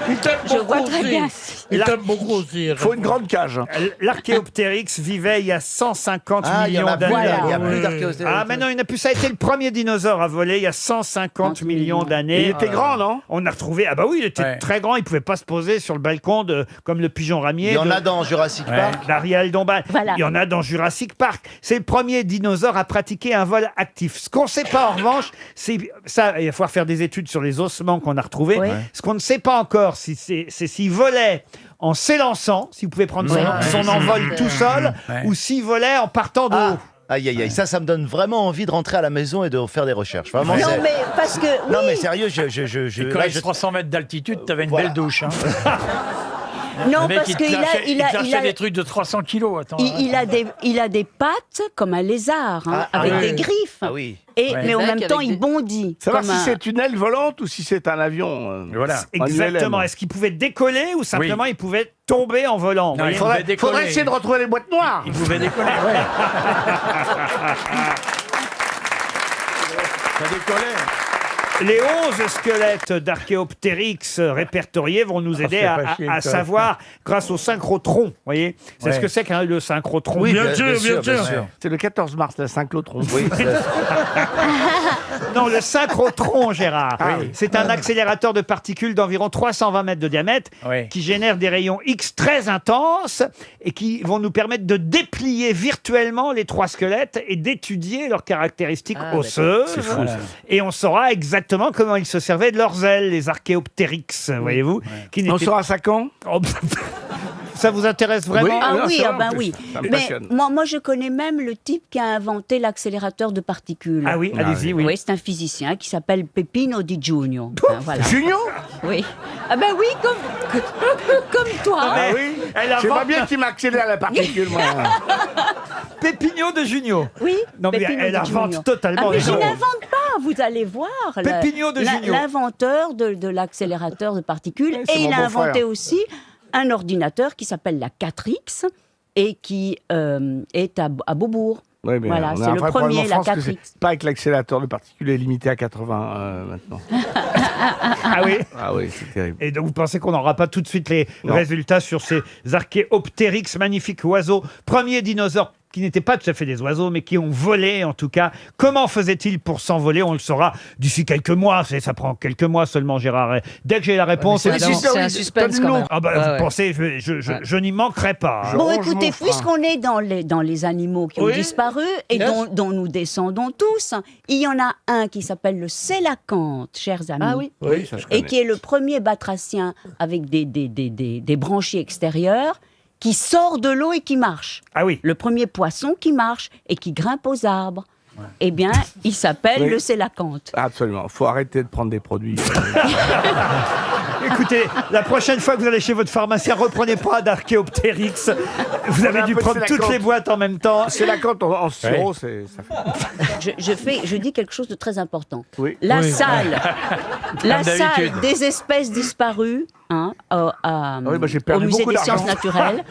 Il t'aime Je beaucoup vois très aussi. bien. Il t'aime beaucoup aussi. Il faut une grande cage. L'archéoptérix vivait il y a 150 Ah, il y en millions a plus, d'années. là. Il y a Voilà. plus d'archéostérix. Ah, mais non, il n'a plus. Ça a été le premier dinosaure à voler il y a 150 millions d'années. Il était grand, non? On a retrouvé. Ah, bah oui, il était Ouais. très grand. Il pouvait pas se poser sur le balcon comme le pigeon ramier. Il y en de- a dans Jurassic Park. d'Ariel Dombal. Voilà. Il y en a dans Jurassic Park. C'est le premier dinosaure à pratiquer un vol actif. Ce qu'on ne sait pas, en revanche, c'est ça. Il va falloir faire des études sur les ossements qu'on a retrouvés. Ouais. Ce qu'on ne sait pas encore, c'est s'il volait en s'élançant, s'il pouvait prendre son envol tout seul, ou s'il volait en partant de haut. Aïe, aïe, aïe. Ça me donne vraiment envie de rentrer à la maison et de faire des recherches. Vraiment, Non, c'est- mais parce que. Non, oui. mais sérieux, Et quand là, il y a 300 mètres d'altitude, t'avais une Voilà. belle douche. Hein. Non, Le mec, parce il te qu'il lâchait, il a, il des trucs de 300 kilos. Attends, il a des pattes comme un lézard, hein, Ah, avec oui. des griffes. Ah oui. Et, Ouais. mais en Bec même temps, avec il des- bondit. Savoir comme si un- c'est une aile volante ou si c'est un avion. Voilà. en Exactement. ULM. Est-ce qu'il pouvait décoller ou simplement il pouvait tomber en volant? Non, vous il voyez pouvait décoller. Faudrait essayer de retrouver les boîtes noires. Il pouvait décoller, ouais. Ça décollait. Les 11 squelettes d'Archéoptérix répertoriés vont nous aider c'est à, pas chier, à toi. savoir grâce au synchrotron. Vous voyez, c'est ce Ouais. que c'est qu'un le synchrotron. Oui, Bien sûr, bien sûr. C'est le 14 mars, la Saint-Clothron. Oui, Non, le synchrotron, Gérard. Ah. C'est un accélérateur de particules d'environ 320 mètres de diamètre Oui. qui génère des rayons X très intenses et qui vont nous permettre de déplier virtuellement les 3 squelettes et d'étudier leurs caractéristiques Ah, osseuses. C'est fou, ça. Et on saura exactement comment ils se servaient de leurs ailes, les archéoptérix, voyez-vous. Qui On n'étaient- saura ça quand? Oh, ça vous intéresse vraiment? Oui. Ah non, oui, c'est ah vrai, ben en plus. oui. Ça me Mais passionne. moi, je connais même le type qui a inventé l'accélérateur de particules. Ah oui, allez-y, oui. Oui, c'est un physicien qui s'appelle Peppino Di Giugno. Hein, voilà. Junio? Oui. Ah ben oui, comme toi. Ah, mais oui. elle C'est invente- pas bien qu'il m'accélère la particule, moi. Pépigno de Junio. Oui. Non, mais Peppino elle Di invente Giugno. totalement Ah, mais les je noms. n'invente pas, vous allez voir. Peppino de Junio. L'inventeur de l'accélérateur de particules. c'est Et il mon a beau-frère. inventé aussi un ordinateur qui s'appelle la 4X et qui est à Beaubourg. Oui, mais Voilà, on a c'est un le vrai problème premier, en la France que 4X. c'est pas avec l'accélérateur de particules est limité à 80 maintenant. Ah oui. Ah oui, c'est terrible. Et donc vous pensez qu'on n'aura pas tout de suite les Non. résultats sur ces archéoptérix, magnifiques oiseaux, premiers dinosaures qui n'étaient pas tout à fait des oiseaux, mais qui ont volé en tout cas. Comment faisaient-ils pour s'envoler? On le saura d'ici quelques mois. Ça prend quelques mois seulement, Gérard. Dès que j'ai la réponse, C'est évidemment- un suspense quand même. Ah bah, Ouais, vous ouais. pensez, je n'y manquerai pas. hein. Bon, écoutez, puisqu'on est dans les animaux qui ont Oui. disparu et Yes. dont nous descendons tous, il y en a un qui s'appelle le sélacanthe, chers amis. Ah oui. Oui, ça je Et connais. qui est le premier batracien avec des branchies extérieures qui sort de l'eau et qui marche. Ah oui. Le premier poisson qui marche et qui grimpe aux arbres. Eh bien, il s'appelle Oui. le sélacanthe. Absolument. Faut arrêter de prendre des produits. Écoutez, la prochaine fois que vous allez chez votre pharmacien, reprenez pas d'Archéoptérix. Vous avez dû prendre toutes les boîtes en même temps. C'est la compte en sirop, ça fait... Je dis quelque chose de très important. Oui. La Oui. salle d'habitude. des espèces disparues oui, bah, j'ai au perdu musée beaucoup des d'argent. sciences naturelles,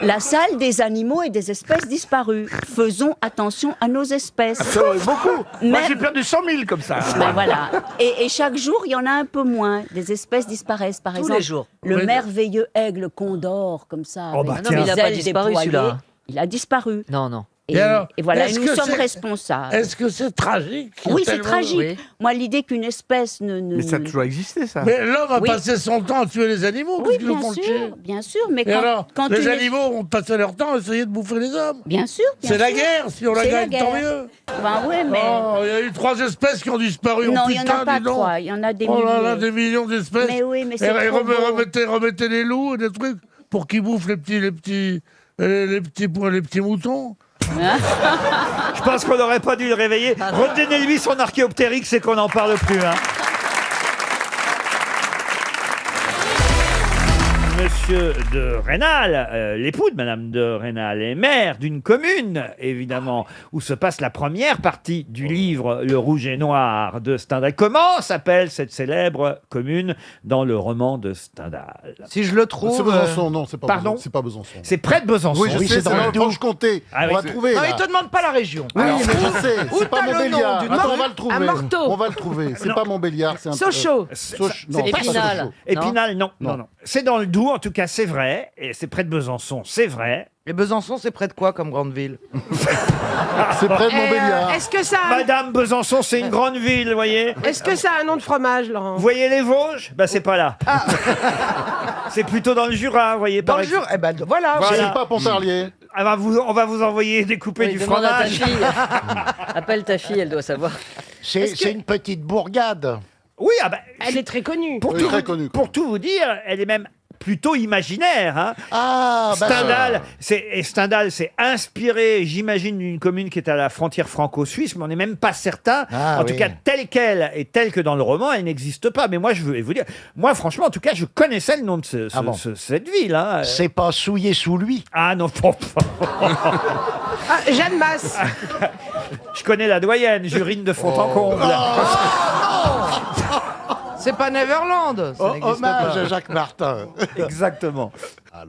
la salle des animaux et des espèces disparues. Faisons attention à nos espèces. Beaucoup. Moi, Mais- j'ai perdu 100 000 comme ça. Ben voilà. Et chaque jour, il y en a un peu moins. Des espèces disparaissent. Par Tous exemple, les jours. le Oui. merveilleux aigle condor, comme ça. Oh, avec bah, des tiens. Il a pas ailes disparu, déployé. celui-là. Il a disparu. Non, non. Et, alors, et voilà, et est-ce nous que sommes c'est- responsables. Est-ce que c'est tragique Oui, c'est tellement- tragique. Oui. Moi, l'idée qu'une espèce ne... Mais ça a toujours existé, ça. Mais l'homme a Oui. passé son temps à tuer les animaux, Oui, parce qu'ils nous bien font sûr, chier. bien sûr, mais Et quand, alors, quand les une- animaux ont passé leur temps à essayer de bouffer les hommes. Bien sûr, bien C'est la sûr. guerre, si on la C'est la gagne, tant guerre. mieux. Ben ouais, mais... Oh, il y a eu 3 espèces qui ont disparu. Non, oh, il y en a putain, pas dis donc. 3, il y en a des Oh là là, milliers. des millions d'espèces. Mais oui, mais c'est Et trop beau. remettez les loups et des trucs pour qu'ils bouffent les petits moutons. Je pense qu'on n'aurait pas dû le réveiller. Redonnez-lui son Archéoptérix et qu'on n'en parle plus. Hein. Monsieur de Rênal, l'époux de Madame de Rênal, est maire d'une commune, évidemment, où se passe la première partie du livre Le Rouge et Noir de Stendhal. Comment s'appelle cette célèbre commune dans le roman de Stendhal? Si je le trouve. C'est Besançon, non, c'est pas Pardon. Besançon. C'est pas Besançon. C'est près de Besançon. Oui, je sais, c'est dans le Franche-Comté. Ah On oui, va c'est- trouver. Non, là. il te demande pas la région. Oui, Alors, mais je sais, où c'est pas t'as le nom Montbéliard. d'une Attends, rue on va le trouver. à Morteau. On va le trouver. C'est Non. pas Montbéliard, c'est un Sochaux. Non, C'est pas Épinal. Sochaux. Épinal, non. C'est dans le Doubs, en tout cas, c'est vrai. Et c'est près de Besançon, c'est vrai. Et Besançon, c'est près de quoi comme grande ville? C'est près de Montbéliard. Est-ce que ça a... Madame Besançon, c'est une grande ville, vous voyez. Est-ce que ça a un nom de fromage, Laurent? Vous voyez les Vosges? Bah c'est pas là. C'est plutôt dans le Jura, vous voyez. Dans par le exemple. Jura. Eh ben voilà. Voilà. C'est pas Pontarlier. On va vous envoyer découper Oui, du demande à ta fromage. fille. Appelle ta fille, elle doit savoir. C'est une petite bourgade. Oui, ah bah, Elle est très connue. pour, Oui, tout très vous, connue. pour tout vous dire, elle est même plutôt imaginaire. Hein. Ah, bah, Stendhal s'est inspiré, j'imagine, d'une commune qui est à la frontière franco-suisse, mais on n'est même pas certain. Ah, en tout oui. cas, telle qu'elle et telle que dans le roman, elle n'existe pas. Mais moi, je veux vous dire, moi, franchement, en tout cas, je connaissais le nom de cette ville. Hein. C'est pas souillé sous lui. Ah non, Ah, Jeanne Masse. je connais la doyenne, Jurine de Fontencomble. C'est pas Neverland. Ça n'existe Hommage pas. à Jacques Martin. Exactement.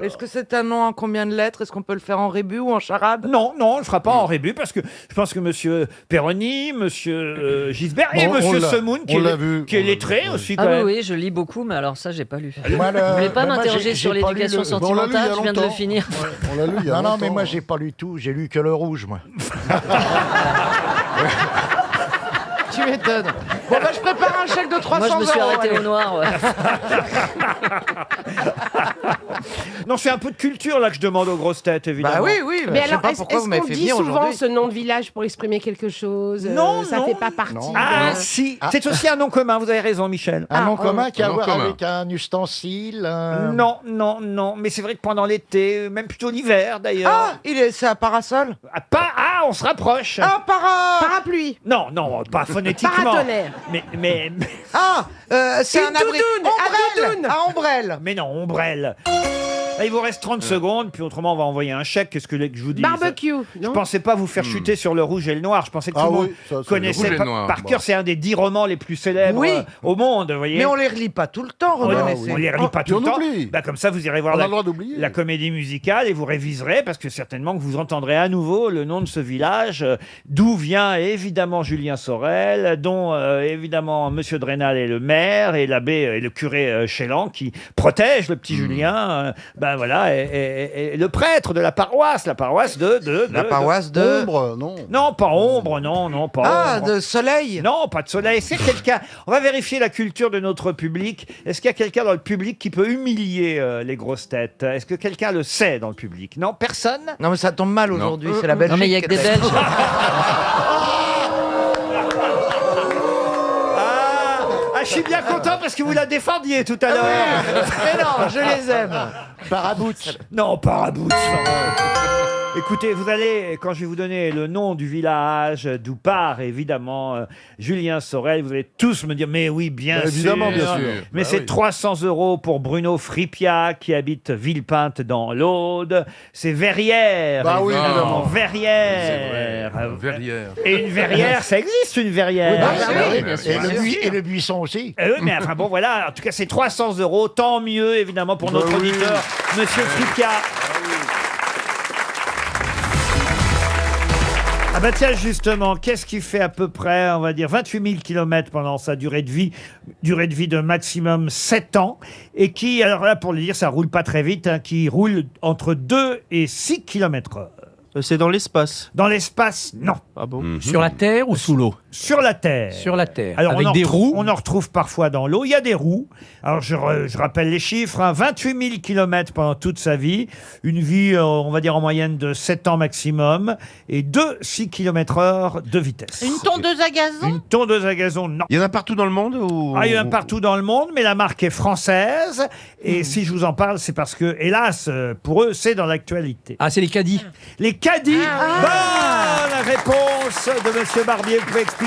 Est-ce que c'est un nom en combien de lettres? Est-ce qu'on peut le faire en rébus ou en charade? Non, on ne le fera pas en rébut parce que je pense que monsieur Perroni, monsieur Gisbert et Bon, monsieur on l'a- Semoun, qui on l'a vu, est on l'a lettré vu, aussi, Ah quand oui, même. oui, je lis beaucoup, mais alors ça, j'ai pas lu. Moi, Vous voulez pas moi, m'interroger j'ai sur pas lu l'éducation le- on l'a lu il y a sentimentale? Je viens de le longtemps. finir. On l'a lu il y a Non, non, mais longtemps. moi, j'ai pas lu tout. J'ai lu que le rouge, moi. Tu m'étonnes. Bon, bah, je prépare un chèque de 300 Moi, je me suis euros, arrêté allez. au noir. Ouais. Non, c'est un peu de culture là que je demande aux grosses têtes, évidemment. Bah oui, oui. Mais je sais alors, pas est-ce pourquoi vous m'avez qu'on fait dit venir souvent aujourd'hui. ce nom de village pour exprimer quelque chose? Non, ça non. fait pas partie. Ah si, c'est aussi un nom commun, vous avez raison, Michel. Un nom commun qui a à nom voir commun. avec un ustensile. un- Non, mais c'est vrai que pendant l'été, même plutôt l'hiver d'ailleurs. Ah, c'est un parasol? On se rapproche. Ah, Parapluie. Non, pas phonétiquement. Paratonnerre. Mais Ah, c'est Une un abri. doudoune, un Ombrelle. doudoune. Un ombrelle. Mais non, ombrelle. Là, il vous reste 30 secondes, puis autrement, on va envoyer un chèque. Qu'est-ce que je vous dis Barbecue. Je Non. pensais pas vous faire chuter sur le rouge et le noir. Je pensais que tout Ah le monde oui, ça, c'est connaissait le rouge et par, le noir. par cœur. C'est un des 10 romans les plus célèbres Oui. au monde, vous voyez. Mais on les relit pas tout le temps, On reconnaissez. les relit pas Puis tout le on temps. oublie. Bah, comme ça, vous irez voir On a le droit d'oublier. la comédie musicale et vous réviserez parce que certainement que vous entendrez à nouveau le nom de ce village, d'où vient évidemment Julien Sorel, dont évidemment Monsieur de Rênal est le maire et l'abbé et le curé Chélan qui protège le petit Julien. Ben voilà, et le prêtre de la paroisse de La paroisse de... Ombre, non. non, pas ombre, non, pas Ah, ombre. de soleil. Non, pas de soleil. C'est quelqu'un. On va vérifier la culture de notre public. Est-ce qu'il y a quelqu'un dans le public qui peut humilier les grosses têtes? Est-ce que quelqu'un le sait dans le public? Non, personne. Non, mais ça tombe mal aujourd'hui, c'est la Belgique. Non, mais il y a que des qui est- Belges. Ah, je suis bien content parce que vous la défendiez tout à l'heure. Mais non, je les aime. Parabout. Non, Parabout. Écoutez, vous allez, quand je vais vous donner le nom du village, d'où part évidemment Julien Sorel, vous allez tous me dire, mais oui, bien sûr. Évidemment, bien sûr. Mais Bah c'est oui. 300 € pour Bruno Fripia, qui habite Villepinte dans l'Aude. C'est Verrières. Bah oui, évidemment. Verrières. Verrières. Et une verrière, ça existe une verrière. Et le buisson aussi. Oui, mais enfin bon, voilà. En tout cas, c'est 300 €. Tant mieux, évidemment, pour notre oui. auditeur, Monsieur Fripia. Ah bah tiens, justement, qu'est-ce qui fait à peu près, on va dire, 28 000 km pendant sa durée de vie de maximum 7 ans, et qui, alors là, pour le dire, ça roule pas très vite, hein, qui roule entre 2 et 6 km/h. C'est dans l'espace. Dans l'espace, non. Ah bon Sur la Terre ou sous l'eau? Sur la Terre. Sur la Terre. Alors, Avec des roues? On en retrouve parfois dans l'eau. Il y a des roues. Alors, je rappelle les chiffres. Hein, 28 000 km pendant toute sa vie. Une vie, on va dire, en moyenne de 7 ans maximum. Et 6 km/h de vitesse. Une tondeuse à gazon? Une tondeuse à gazon, non. Il y en a partout dans le monde ou... Ah, il y en a partout dans le monde, mais la marque est française. Et si je vous en parle, c'est parce que, hélas, pour eux, c'est dans l'actualité. Ah, c'est les caddies. Les caddies. Bonne réponse de Monsieur Barbier. Vous pouvez expliquer?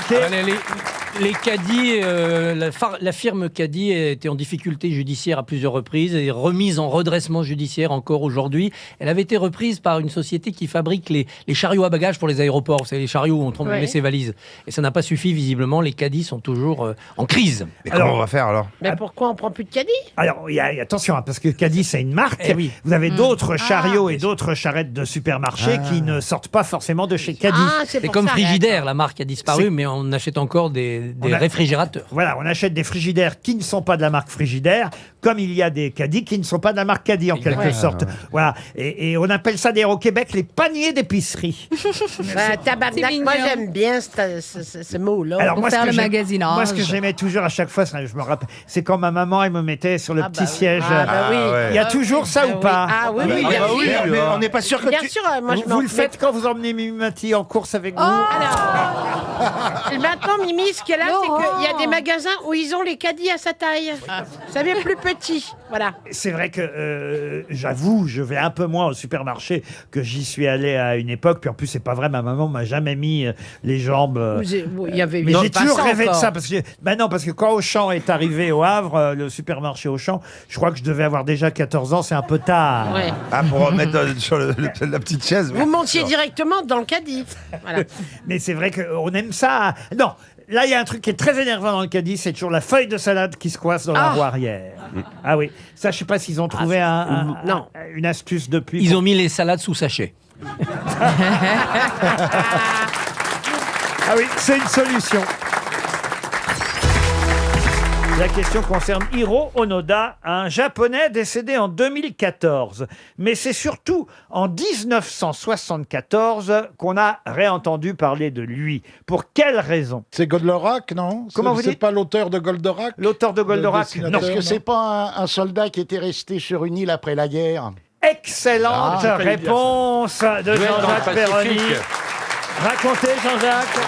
Les caddies, la firme Caddy était en difficulté judiciaire à plusieurs reprises et remise en redressement judiciaire encore aujourd'hui. Elle avait été reprise par une société qui fabrique les chariots à bagages pour les aéroports. C'est les chariots où on met ses valises. Et ça n'a pas suffi, visiblement. Les caddies sont toujours en crise. Mais comment on va faire alors? Mais pourquoi on prend plus de caddie? Alors, attention, hein, parce que Caddy, c'est une marque. oui. Vous avez d'autres chariots et d'autres charrettes de supermarché qui ne sortent pas forcément de chez Caddy. C'est comme Frigidaire, la marque a disparu, mais on achète encore des réfrigérateurs. Voilà, on achète des frigidaires qui ne sont pas de la marque Frigidaire, comme il y a des caddies qui ne sont pas de la marque Caddy, en quelque sorte. Voilà. Et on appelle ça d'ailleurs au Québec les paniers d'épicerie. Tabarnak, moi j'aime bien ce mot-là. Alors, Pour moi, faire ce le que magasinage. moi, ce que j'aimais toujours à chaque fois, je me rappelle, c'est quand ma maman, elle me mettait sur le petit siège. Il y a toujours ça ou pas? Ah oui, oui, bien sûr. Mais on n'est pas sûr que Bien tu... sûr, moi je Vous le faites quand vous emmenez Mimimati en course avec vous? Maintenant, Mimi, ce qu'il y a là, c'est qu'il y a des magasins où ils ont les caddies à sa taille. Vous savez, plus petit. Voilà. C'est vrai que, j'avoue, je vais un peu moins au supermarché que j'y suis allé à une époque. Puis en plus, c'est pas vrai, ma maman m'a jamais mis les jambes. Il y avait Mais j'ai toujours rêvé de encore. ça. Parce que quand Auchan est arrivé au Havre, le supermarché Auchan, je crois que je devais avoir déjà 14 ans, c'est un peu tard. Ouais. Ah, pour remettre sur la petite chaise. Vous montiez directement dans le caddie. Voilà. Mais c'est vrai qu'on aime ça. Non, là, il y a un truc qui est très énervant dans le caddie, c'est toujours la feuille de salade qui se coince dans la roue arrière. Ah oui, ça, je sais pas s'ils ont trouvé une astuce depuis. Ils ont mis les salades sous sachet. Ah oui, c'est une solution. La question concerne Hiro Onoda, un Japonais décédé en 2014. Mais c'est surtout en 1974 qu'on a réentendu parler de lui. Pour quelle raison? C'est Goldorak, non? Comment vous C'est dites? pas l'auteur de Goldorak? L'auteur de Goldorak, non. Est-ce que c'est pas un soldat qui était resté sur une île après la guerre? Excellente réponse de Jean-Jacques Perroni. Racontez, Jean-Jacques.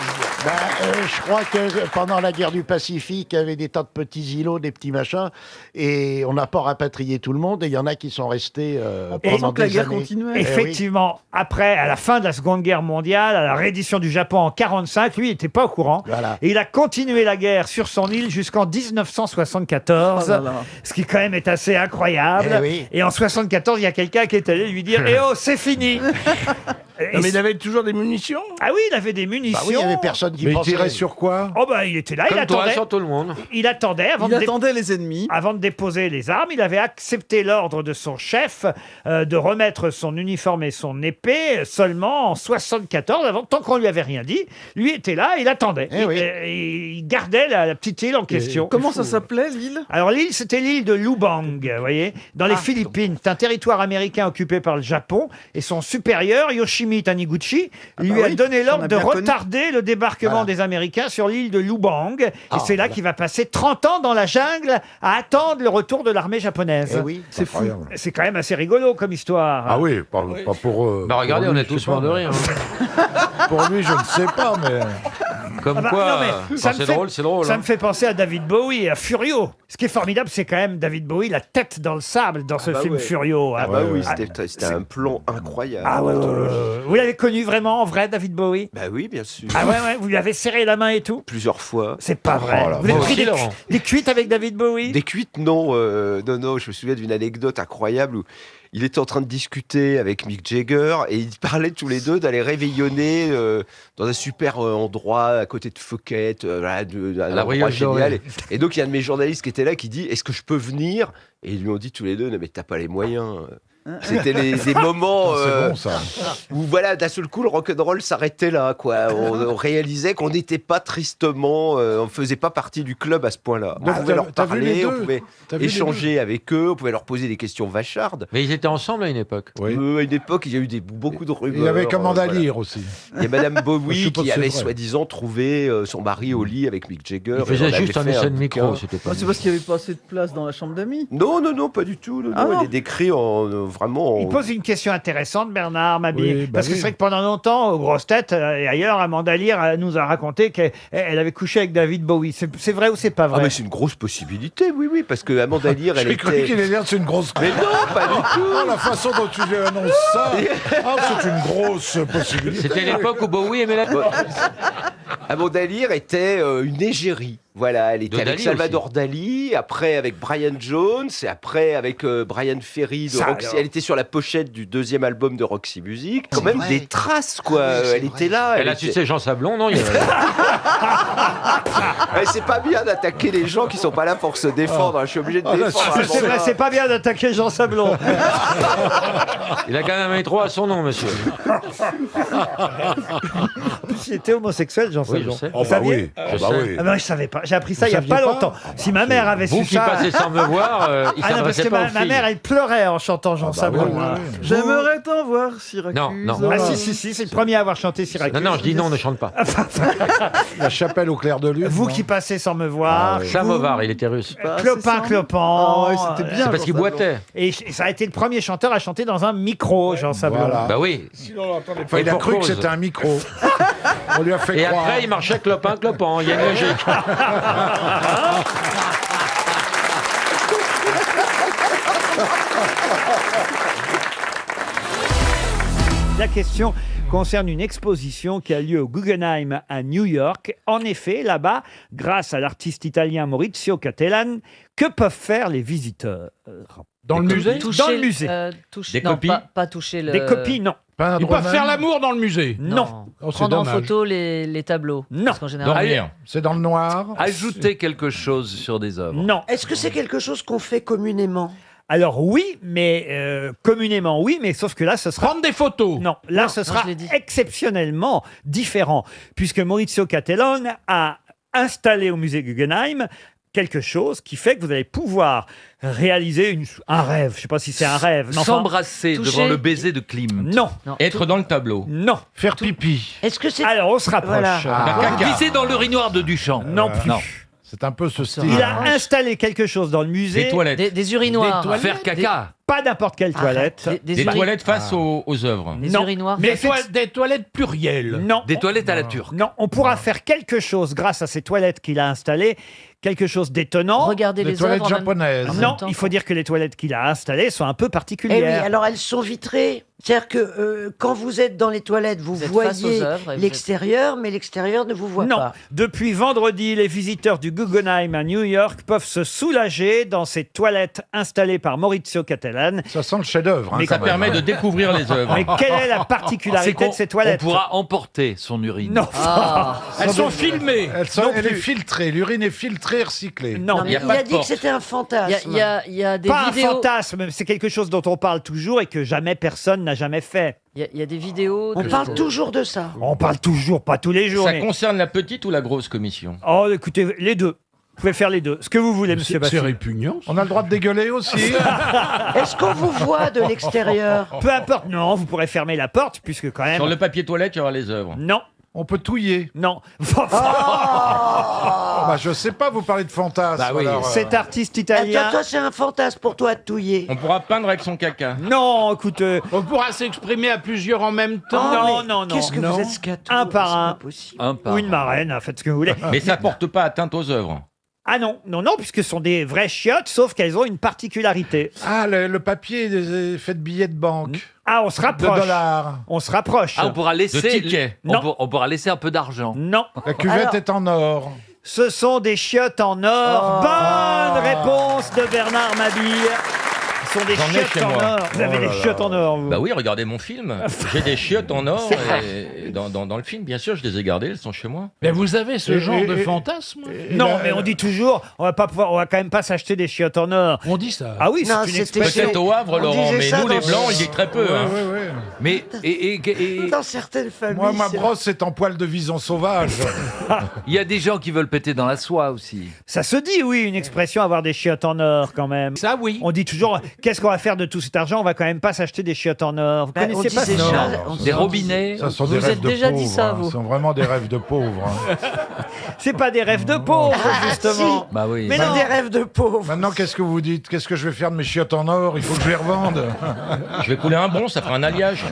Je crois que pendant la guerre du Pacifique, il y avait des tas de petits îlots, des petits machins, et on n'a pas rapatrié tout le monde, et il y en a qui sont restés pendant des années. Effectivement, après, à la fin de la Seconde Guerre mondiale, à la reddition du Japon en 1945, lui, il n'était pas au courant. Voilà. Et il a continué la guerre sur son île jusqu'en 1974, ce qui quand même est assez incroyable. Et en 1974, il y a quelqu'un qui est allé lui dire « Eh oh, c'est fini !» Non, mais il avait toujours des munitions? Ah oui, il avait des munitions. Bah oui, il y avait personne qui Mais il pensait. tirait sur quoi? Oh bah il était là, Comme il toi, attendait. sur tout le monde. Il attendait les ennemis. Avant de déposer les armes, il avait accepté l'ordre de son chef de remettre son uniforme et son épée seulement en 1974, tant qu'on lui avait rien dit. Lui était là, il attendait. Il gardait la petite île en question. Comment ça s'appelait, l'île? Alors l'île, c'était l'île de Lubang, vous voyez, dans les Philippines. C'est un territoire américain occupé par le Japon. Et son supérieur, Yoshimi Taniguchi, lui a donné l'ordre de retarder le débarquement des Américains sur l'île de Lubang. Et c'est là qu'il va passer 30 ans dans la jungle à attendre le retour de l'armée japonaise. C'est fou. C'est quand même assez rigolo comme histoire. Ah oui, pas pour eux. Bah regardez, on est tous morts de rire. Pour lui, je ne sais pas, mais... Comme Ah bah, quoi, non, mais ça me c'est fait- drôle, c'est drôle. Ça hein. me fait penser à David Bowie et à Furio. Ce qui est formidable, c'est quand même David Bowie, la tête dans le sable dans ce bah film ouais. Furio. Ah hein. bah oui, c'était un plan incroyable. Ah ouais, ouais, ouais, anthologique. ouais. Vous l'avez connu vraiment en vrai, David Bowie? Bah oui, bien sûr. Ah ouais, ouais, vous lui avez serré la main et tout? Plusieurs fois. C'est pas vrai. Oh là, Vous avez moi pris aussi, des, Laurent. des cuites avec David Bowie? Des cuites, non, non, je me souviens d'une anecdote incroyable où il était en train de discuter avec Mick Jagger et ils parlaient tous les deux d'aller réveillonner dans un super endroit à côté de Phuket, voilà, un la endroit brioche génial. dorée. Et donc il y a un de mes journalistes qui était là qui dit: est-ce que je peux venir? Et ils lui ont dit tous les deux: non mais t'as pas les moyens. C'était des moments C'est bon, ça. où voilà, d'un seul coup le rock'n'roll s'arrêtait là, quoi. On réalisait qu'on n'était pas tristement, on faisait pas partie du club à ce point-là. On Donc, pouvait leur t'as vu les parler, on deux pouvait T'as vu les échanger avec eux, on pouvait leur poser des questions vachardes. Mais ils étaient ensemble à une époque. À une époque, il y a eu beaucoup de rumeurs. Il y avait Commanda voilà. Lire aussi. Il y a Madame Je Bowie sais pas qui si c'est avait vrai. soi-disant trouvé son mari au lit avec Mick Jagger. Il faisait et on juste avait un fait essai de bouquin. micro, c'était pas. Ah, c'est parce qu'il n'y avait pas assez de place dans la chambre d'amis. Non, non, non, pas du tout. Non, Ah non, non. elle est décrite en vraiment. Il pose une question intéressante, Bernard Mabille. Oui, bah parce que oui. c'est vrai que pendant longtemps, aux grosses têtes et ailleurs, Amanda Lear nous a raconté qu'elle avait couché avec David Bowie. C'est vrai ou c'est pas Ah vrai? mais c'est une grosse possibilité, oui, oui, parce que Amanda Lear, elle J'ai cru était. qu'il allait dire c'est une grosse. Mais non, pas du tout. Ah, la façon dont tu lui annonces ça, c'est une grosse possibilité. C'était l'époque où Bowie aimait la. Amanda Lear était une égérie. Voilà, elle était De avec Dali Salvador Dali, après avec Brian Jones, et après avec Brian Ferry de Ça, Roxy. alors. Elle était sur la pochette du deuxième album de Roxy Music. Quand C'est même vrai. des traces, quoi. Elle était là. Elle a était- sucé Jean Sablon, non il y avait- Ouais, c'est pas bien d'attaquer les gens qui sont pas là pour se défendre. Je suis obligé de Ah, là, défendre. c'est- C'est vrai, c'est pas bien d'attaquer Jean Sablon. Il a quand même un 3 à son nom, monsieur. Il était homosexuel, Jean Oui, je Sablon. sais. Vous saviez? Je sais. Ah ben, je savais pas. J'ai appris ça Vous il y a saviez pas pas longtemps. Si ma mère avait Vous su qui ça. passez sans me voir, il Ah non, parce s'adressait que pas aux ma filles. mère, elle pleurait en chantant Jean Sablon. oui, hein. oui, J'aimerais t'en voir, Syracuse. Non, non. Ah si, c'est le premier à avoir chanté Syracuse. Non, non, je dis non, ne chante pas. La chapelle au clair de lune. Vous non qui passez sans me voir. Ah oui. Samovar, il était russe. Pas assez Clopin, simple. Clopin. Ah ouais, c'était bien. C'est parce qu'il Jean Sablon. boitait. Et ça a été le premier chanteur à chanter dans un micro, Jean Sablon. Voilà. Bah oui. Enfin, il a pour cru que cause. c'était un micro. On lui a fait Et croire. après, il marchait clopin, clopin. Il y a une logique. La question concerne une exposition qui a lieu au Guggenheim à New York. En effet, là-bas, grâce à l'artiste italien Maurizio Cattelan, que peuvent faire les visiteurs? Dans le musée Dans le musée. Des non, copies pas toucher le. Des copies, non. Ils peuvent faire l'amour dans le musée. Non. Oh, c'est Prendre en dommage. photo les tableaux. Non. Parce qu'en général. Dormir. C'est dans le noir. Ajouter quelque chose sur des œuvres. Non. Est-ce que c'est quelque chose qu'on fait communément? Alors oui, mais communément oui, mais sauf que là, ce sera... Prendre des photos. Non, là, ce sera je l'ai dit. exceptionnellement différent, puisque Maurizio Cattelan a installé au musée Guggenheim quelque chose qui fait que vous allez pouvoir réaliser un rêve. Je ne sais pas si c'est un rêve. mais enfin, S'embrasser toucher- devant le baiser de Klim. non, Être dans le tableau. non. Faire pipi. Est-ce que c'est... Alors, on se rapproche. Voilà. Pisser dans l'urinoir de Duchamp. Non plus. C'est un peu ce style. Il a installé quelque chose dans le musée. Des toilettes. Des urinoirs. Faire caca. Pas n'importe quelle toilette. Des toilettes face aux œuvres. Des Non. urinoirs. Mais Des toilettes plurielles. Non. Des toilettes à la turque. Non, on pourra faire quelque chose grâce à ces toilettes qu'il a installées, quelque chose d'étonnant. Regardez Des les toilettes œuvres en même- japonaises. en même Non, temps. il faut dire que les toilettes qu'il a installées sont un peu Eh oui, particulières. alors elles sont vitrées. C'est-à-dire que quand vous êtes dans les toilettes, vous Vous êtes face voyez aux œuvres et vous l'extérieur, mais l'extérieur ne vous voit Non, pas. depuis vendredi, les visiteurs du Guggenheim à New York peuvent se soulager dans ces toilettes installées par Maurizio Cattelan. Ça sent le chef-d'œuvre. Mais ça permet de découvrir les œuvres. Mais quelle est la particularité de ces toilettes? On pourra emporter son urine. Non. Elles sont filmées. Elle est filtrée. L'urine est filtrée, recyclée. Non, Non, mais y a il pas a de dit que porte. c'était un fantasme. Il y a des pas un vidéos. fantasme, c'est quelque chose dont on parle toujours et que jamais personne n'a jamais fait. Il y a des vidéos. On parle toujours de ça. On parle toujours, pas tous les jours. Ça mais- concerne la petite ou la grosse commission? Oh, écoutez, les deux. Vous pouvez faire les deux. Ce que vous voulez, monsieur C'est Baffi. répugnant. On a le droit de dégueuler aussi. Est-ce qu'on vous voit de l'extérieur? Peu importe, non, vous pourrez fermer la porte, puisque quand même... Sur le papier toilette, il y aura les œuvres. Non. On peut touiller. Non. Bah, je sais pas, vous parlez de fantasme. Bah oui. alors, Cet artiste italien. Toi, c'est un fantasme pour toi de touiller. On pourra peindre avec son caca. Non, écoute. On pourra s'exprimer à plusieurs en même temps. non. Qu'est-ce que vous êtes scato? Un par un. Un par Ou une marraine, faites ce que vous voulez. Mais ça porte pas atteinte aux œuvres. Ah non, puisque ce sont des vraies chiottes, sauf qu'elles ont une particularité. Ah, le papier fait de billets de banque. Ah, on se rapproche. De dollars. On se rapproche. Ah, on pourra laisser. De tickets. On pourra laisser un peu d'argent. Non. La cuvette est en or. Ce sont des chiottes en or. Bonne réponse de Bernard Mabille. Ce sont des J'en ai chiottes chez en moi. or. Vous avez des chiottes en or, vous. Bah oui, regardez mon film. J'ai des chiottes en or et dans le film, bien sûr, je les ai gardées, elles sont chez moi. Mais vous avez ce genre de fantasme? Non, mais on dit toujours, on va quand même pas s'acheter des chiottes en or. On dit ça. Ah oui, Non, c'est une c'était- expression. Peut-être au Havre, On Laurent, disait mais ça nous, les dans- Blancs, il dit très peu. hein. Mais et Dans certaines familles. Moi, ma c'est- brosse, c'est en poil de vison sauvage. il y a des gens qui veulent péter dans la soie aussi. Ça se dit, oui, une expression, avoir des chiottes en or quand même. Ça, oui. On dit toujours, qu'est-ce qu'on va faire de tout cet argent? On va quand même pas s'acheter des chiottes en or. Vous Bah, on connaissiez pas disait ça? ça. Des robinets. Ça sont Vous des rêves êtes de déjà pauvres. dit ça, hein. vous. Ce sont vraiment des rêves de pauvres. hein. C'est pas des rêves de pauvres, justement. Bah oui. Mais C'est non. des rêves de pauvres. Maintenant, qu'est-ce que vous dites? Qu'est-ce que je vais faire de mes chiottes en or? Il faut que je les revende. Je vais couler un bon, ça fera un alliage.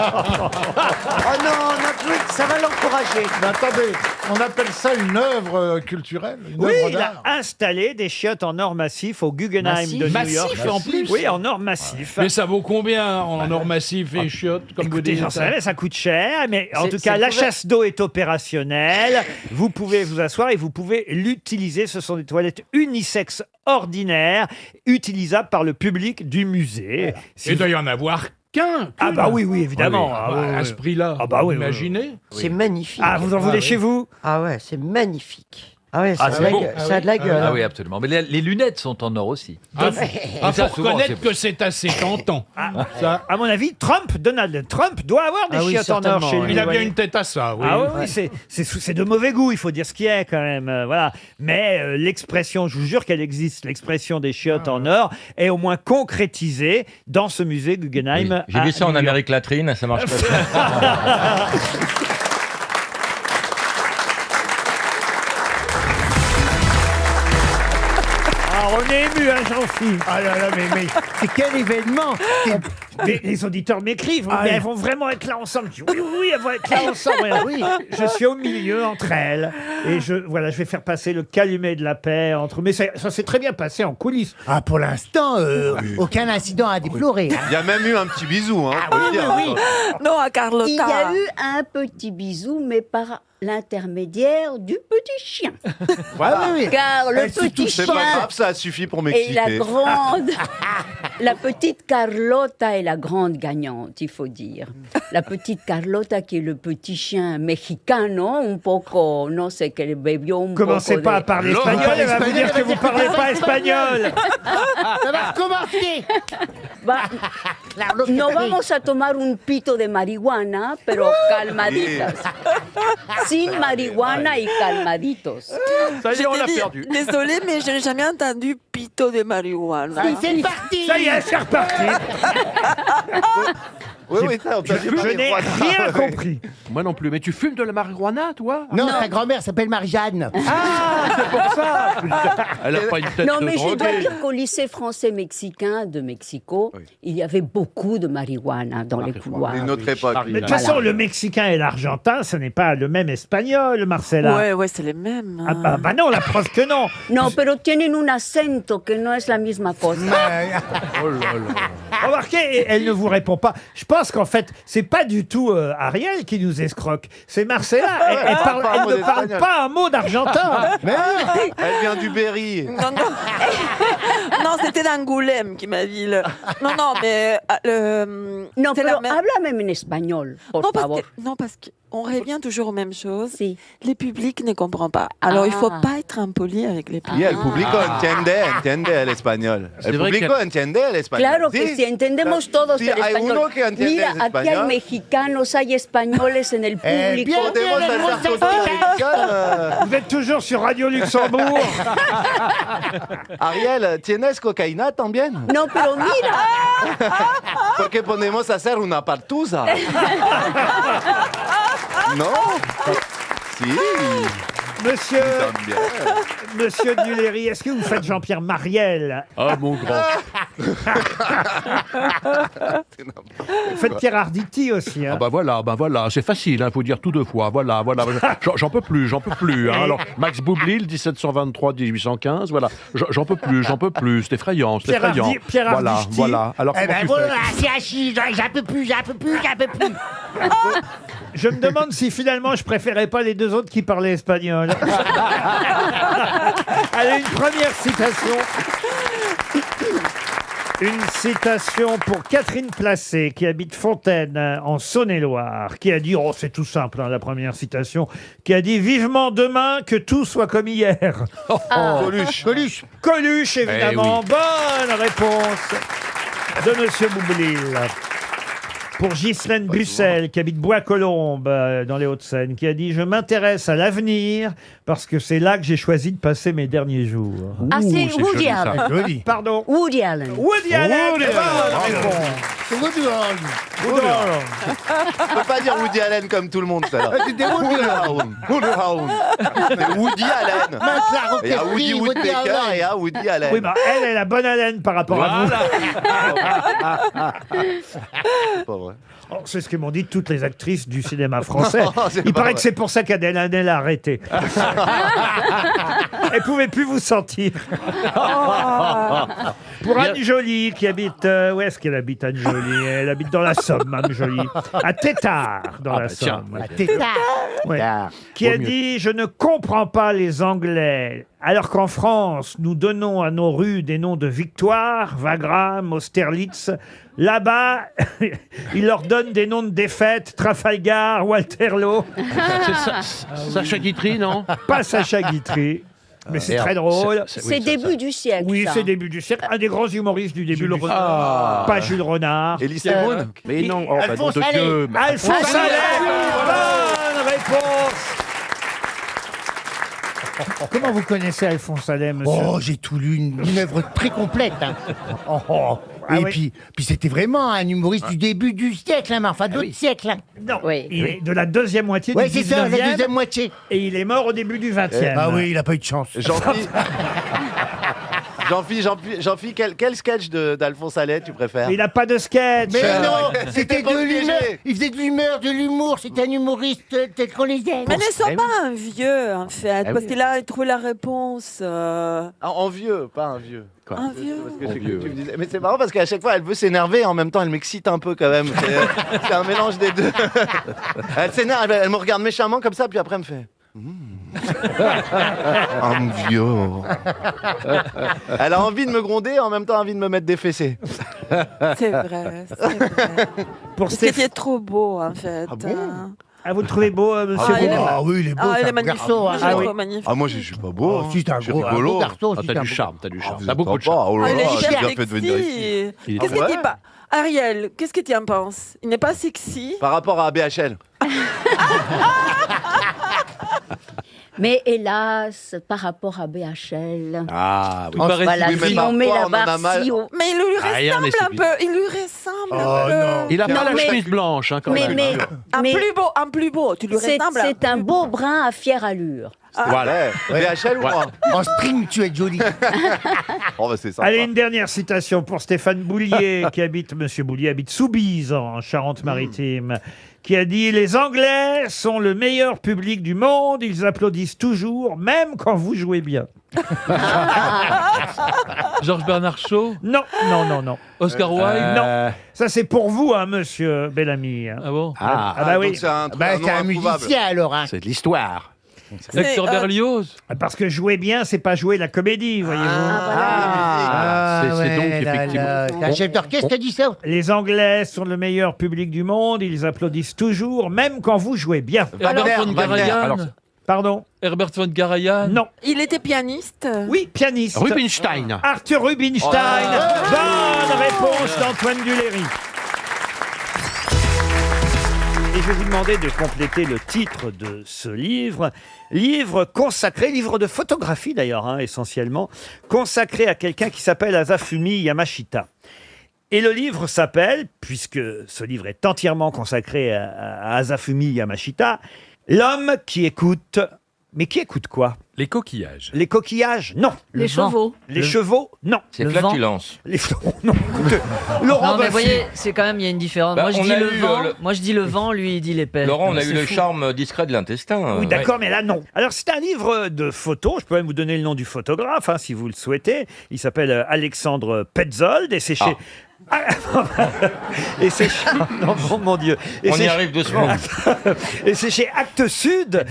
Oh non, notre truc, ça va l'encourager. Mais attendez, on appelle ça une œuvre culturelle, une Oui, œuvre il a d'art. installé des chiottes en or massif au Guggenheim de New Massif, York. en plus. Oui, en or massif. Mais ça vaut combien en or massif et chiottes, comme vous Écoutez, dites j'en sais rien, ça coûte cher, mais en C'est- tout c'est cas, la couvert. chasse d'eau est opérationnelle. Vous pouvez vous asseoir et vous pouvez l'utiliser. Ce sont des toilettes unisexes ordinaires, utilisables par le public du musée. Si Il vous- doit y en avoir qu'un. Ah bah oui, oui, évidemment. Ah Ah oui. oui, À oui. ce prix-là, Ah bah oui, oui, imaginez. C'est magnifique. Ah, vous en voulez chez vous? Ah ouais, c'est magnifique. Ah ouais, ça, Ah, a, c'est de la beau. gueule, ça a de la gueule. Ah oui, absolument. Mais les lunettes sont en or aussi. Ah, ça, faut souvent, reconnaître c'est- que c'est assez tentant. Ça, À mon avis, Donald Trump doit avoir des Ah oui, chiottes en or certainement, chez oui. lui. il a vous bien voyez. une tête à ça, oui. Ah oui, c'est de mauvais goût, il faut dire ce qui est quand même. Voilà. Mais l'expression, je vous jure qu'elle existe, l'expression des chiottes en or est au moins concrétisée dans ce musée Guggenheim. Oui. J'ai à vu ça en New York. Amérique latine, ça marche pas. Ah, on est ému, hein, Jean-Philippe. Ah là là, mais c'est quel événement! Les auditeurs m'écrivent, Ah mais oui. elles vont vraiment être là ensemble. Je dis, oui, oui, elles vont être là ensemble. Oui. Je suis au milieu entre elles. Et je vais faire passer le calumet de la paix entre. Mais ça s'est très bien passé en coulisses. Ah, pour l'instant, aucun incident à déplorer. hein. Il y a même eu un petit bisou. Hein, Ah oui, oui, oui. Non, à Carlotta. Il y a eu un petit bisou, mais par l'intermédiaire du petit chien. Ah oui, oui. Car le C'est petit pas grave, chien ça a suffi pour et la m'exciter. grande, la petite Carlotta est la grande gagnante, il faut dire. La petite Carlotta qui est le petit chien mexicano, un poco, no sé, que bebió un Commencez poco pas à de... parler espagnol, elle va vous dire que vous parlez pas espagnol. Ça va recommencer! No vamos a tomar un pito de marihuana, pero calmaditas. Sin marihuana y calmaditos. Ça y est, on l'a perdu. Désolée, mais je n'ai jamais entendu pito de marijuana. C'est parti! Ça y est, c'est reparti. Oui, oui, ça, on t'a dit Je n'ai rien compris. Moi non plus. Mais tu fumes de la marijuana, toi Non, ta grand-mère s'appelle Marie-Jeanne. Ah, c'est pour ça. Elle a pas une tête Non, de mais je dois droguée. dire qu'au lycée français mexicain de Mexico, il y avait beaucoup de marijuana dans les couloirs. Une autre époque. Mais de toute façon, le mexicain et l'argentin, ce n'est pas le même espagnol, Marcella. Ouais, ouais, c'est les mêmes. Ah bah non, la preuve que non. No, pero tienen un acento que no es la misma cosa. Oh là là. Remarquez, elle ne vous répond pas. Je pense qu'en fait, c'est pas du tout Ariel qui nous escroque. C'est Marcella. Elle ne parle pas un mot d'argentin. Mais elle vient du Berry. Non, non. Non, c'était d'Angoulême qui m'a dit. Non, non, mais. No, c'est pero la même- háblame en espagnol, por Non, parce favor. que, non, parce qu'on revient toujours aux mêmes choses. Si. Les publics ne comprennent pas. Alors, il ne faut Ah. pas être impoli avec les publics. Y el público entiende el español. El vrai público que- entiende el español. Claro que sí, entendemos todos Sí, el hay español. uno que entiende Mira, el aquí hay español. mexicanos, hay españoles en el público. bien, Podemos bien, hacer hermosa todo mexicano. Vous êtes toujours sur Radio Luxembourg. Ariel, ¿tienes cocaína también? No, pero mira. Porque podemos hacer una partusa. Non. Si. Monsieur, Il donne bien. Monsieur Duléry, est-ce que vous faites Jean-Pierre Mariel? Ah, mon grand. Vous faites Pierre Arditi aussi. Hein. Ah bah voilà, c'est facile, il faut dire tout deux fois. Voilà. J'en peux plus. Hein. Alors, Max Boublil, 1723-1815, voilà. J'en peux plus, c'est effrayant. Pierre Arditi. Voilà. Alors, Eh ben comment tu voilà, fais c'est assis, j'en peux plus. Je me demande si finalement je préférais pas les deux autres qui parlaient espagnol. Allez, une première citation. Une citation pour Catherine Placé, qui habite Fontaine, en Saône-et-Loire, qui a dit, oh c'est tout simple, hein, la première citation, qui a dit « Vivement demain que tout soit comme hier ». Coluche, évidemment. Bonne réponse de Monsieur Boublil. Pour Ghislaine Bussel, qui habite Bois-Colombes, dans les Hauts-de-Seine, qui a dit « Je m'intéresse à l'avenir parce que c'est là que j'ai choisi de passer mes derniers jours. » Ah, c'est Woody Allen. Pardon. Woody Allen. Woody Allen. Bonne réponse. Woody Allen. Woody Allen. Je peux pas dire Woody Allen comme tout le monde, ça. C'était Woody Allen. C'est Woody Allen. Il y a Woody Woodpecker et il y a Woody Allen. Oui, bah, elle a bonne haleine par rapport à vous. C'est pas vrai. Oh, c'est ce que m'ont dit toutes les actrices du cinéma français. Non, c'est Il pas paraît vrai. que c'est pour ça qu'Adèle Haenel a arrêté. Elle pouvait plus vous sentir. Pour Anne Joly, qui habite... où est-ce qu'elle habite, Anne Joly? Elle habite dans la Somme, Anne Joly. À Tétard, dans la Somme. À Tétard. Ouais. Qui a dit « Je ne comprends pas les Anglais. Alors qu'en France, nous donnons à nos rues des noms de victoire, Wagram, Austerlitz. Là-bas, ils leur donnent des noms de défaites, Trafalgar, Waterloo. » Sacha Guitry, non? Pas Sacha Guitry. Mais c'est très drôle. C'est début du siècle. Oui, ça. c'est début du siècle. Un des grands humoristes du début du siècle. Renard. Pas Jules Renard. Elie Semoun. Mais non, oh, bah, nom Alphonse de Allais. Dieu. Alphonse Allais. Bonne réponse. Comment vous connaissez Alphonse Allais, monsieur? Oh, j'ai tout lu, une œuvre très complète. Hein. Ah Et oui. puis c'était vraiment un humoriste du début du siècle, hein, mais enfin d'autres siècles. Hein. Non, Oui. il est de la deuxième moitié Ouais, du c'est ça, 19e. la deuxième moitié. Et il est mort au début du 20e. Ah oui, il a pas eu de chance. Jean-Phi, quel sketch d'Alphonse Allais tu préfères? Il n'a pas de sketch. Mais non, C'était c'était pas de l'humeur. piégé. Il faisait de l'humeur, de l'humour. C'était un humoriste tel qu'on les aime. Mais ne sois pas un vieux, en fait, parce qu'il a trouvé la réponse. En vieux, pas un vieux. Un vieux. Parce que tu me disais- Mais c'est marrant parce qu'à chaque fois elle veut s'énerver et en même temps elle m'excite un peu quand même. C'est un mélange des deux. Elle s'énerve, elle me regarde méchamment comme ça, puis après elle me fait. Un vieux. Elle a envie de me gronder et en même temps envie de me mettre des fessées. C'est vrai, c'est vrai. Pour Parce qu'il était trop beau, en fait. Ah, vous le trouvez beau, monsieur il est Beaugrand? Ah oui, il est beau. Ah, il c'est est un beau magnifique. garçon, hein. Moi, je Ah le oui. trouve magnifique. Ah moi je suis pas beau. Oh, si, t'es un Je suis beau rigolo. garçon. Ah, si, t'as t'es un du beau charme, t'as du charme. Vous T'as êtes beaucoup de sympa. charme. Oh là Ah, il est là, j'ai hyper bien fait de venir ici. sexy. Il est Qu'est-ce très que tu beau. pas Ariel, qu'est-ce que tu en penses? Il n'est pas sexy? Par rapport à BHL. Mais hélas, par rapport à BHL, Ah, oui. voilà, oui, mais si on met parfois, la on en a barre mal. si haut. Mais il lui Rien ressemble n'est un suffisant. peu. Il lui ressemble un peu. Il a pas la mais- chemise blanche, hein, quand Mais, même. mais, Un mais plus beau. Tu lui c'est ressembles. c'est un beau brun à fière allure. Voilà. BHL ou moi? En string, tu es jolie. Oh bah c'est ça. Allez, une dernière citation pour Stéphane Boulier, qui habite, monsieur Boulier, habite Soubise, en Charente-Maritime, qui a dit « Les Anglais sont le meilleur public du monde, ils applaudissent toujours, même quand vous jouez bien. Georges Bernard Shaw » Non, non, non, non. Oscar Wilde Non, ça c'est pour vous, hein, monsieur Bellamy. Ah bon Ah bah oui. Donc c'est un truc Bah, un nom c'est un improuvable. musicien alors. Hein. C'est de l'histoire. Hector Berlioz Parce que jouer bien, c'est pas jouer la comédie, voyez-vous. C'est donc effectivement. C'est un chef d'orchestre qui a dit ça. Les Anglais sont le meilleur public du monde, ils applaudissent toujours, même quand vous jouez bien. Herbert von Alors, Karajan Pardon? Herbert von Karajan Non. Il était pianiste. Oui, pianiste. Rubinstein. Arthur Rubinstein. Bonne réponse d'Antoine Duléry. Et je vais vous demander de compléter le titre de ce livre. Livre consacré, livre de photographie d'ailleurs, hein, essentiellement, consacré à quelqu'un qui s'appelle Asafumi Yamashita. Et le livre s'appelle, puisque ce livre est entièrement consacré à Azafumi Yamashita, L'homme qui écoute. Mais qui écoute quoi? Les coquillages. Les coquillages? Non. Les chevaux. Les chevaux? Non. C'est Le flatulence. vent. Les fleurons? Non. Écoutez, Laurent Non, mais Baffy. vous voyez, c'est quand même, il y a une différence. Bah, moi, je on dis a le eu, vent. le- Moi, je dis le vent, lui, il dit l'épée. Laurent, on a C'est eu le fou. charme discret de l'intestin. Oui, d'accord, mais là, non. Alors, c'est un livre de photos. Je peux même vous donner le nom du photographe, si vous le souhaitez. Il s'appelle Alexandre Petzold et c'est chez... et c'est chez... Non, mon Dieu. Et On c'est y chez- arrive doucement. Et c'est chez Actes Sud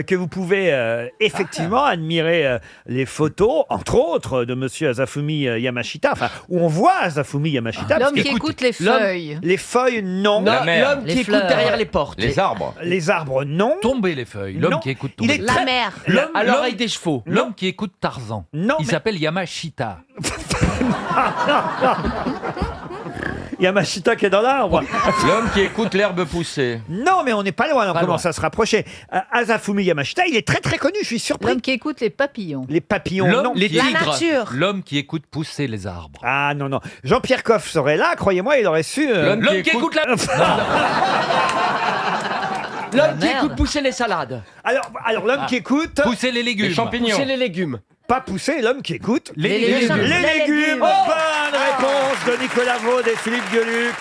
que vous pouvez effectivement admirer les photos, entre autres, de Monsieur Azafumi Yamashita, enfin, où on voit Azafumi Yamashita. L'homme parce qui que- écoute les l'homme- feuilles. Les feuilles, non. La mer. L'homme qui écoute derrière les portes. Les arbres. Les arbres, non. Tomber les feuilles. L'homme Non. qui écoute Il tomber. est La très- mer. L'homme À l'homme- l'oreille des chevaux. L'homme qui écoute Tarzan. Non, Il mais- s'appelle Yamashita. Yamashita qui est dans l'arbre. L'homme qui écoute l'herbe pousser. Non, mais on n'est pas loin, on Pas commence loin. à se rapprocher. Azafumi Yamashita, il est très très connu, je suis surpris. L'homme qui écoute les papillons. Les papillons, non. L'homme qui La tigre. nature. L'homme qui écoute pousser les arbres. Ah non, non. Jean-Pierre Coff serait là, croyez-moi, il aurait su... L'homme L'homme qui écoute la... L'homme qui Merde. écoute pousser les salades. Alors l'homme qui écoute... Pousser les légumes. Les champignons. Pousser les légumes. Pas pousser, l'homme qui écoute... Les légumes. légumes. Les Les légumes. légumes. Bonne réponse de Nicolas Vaud et Philippe Gueluc.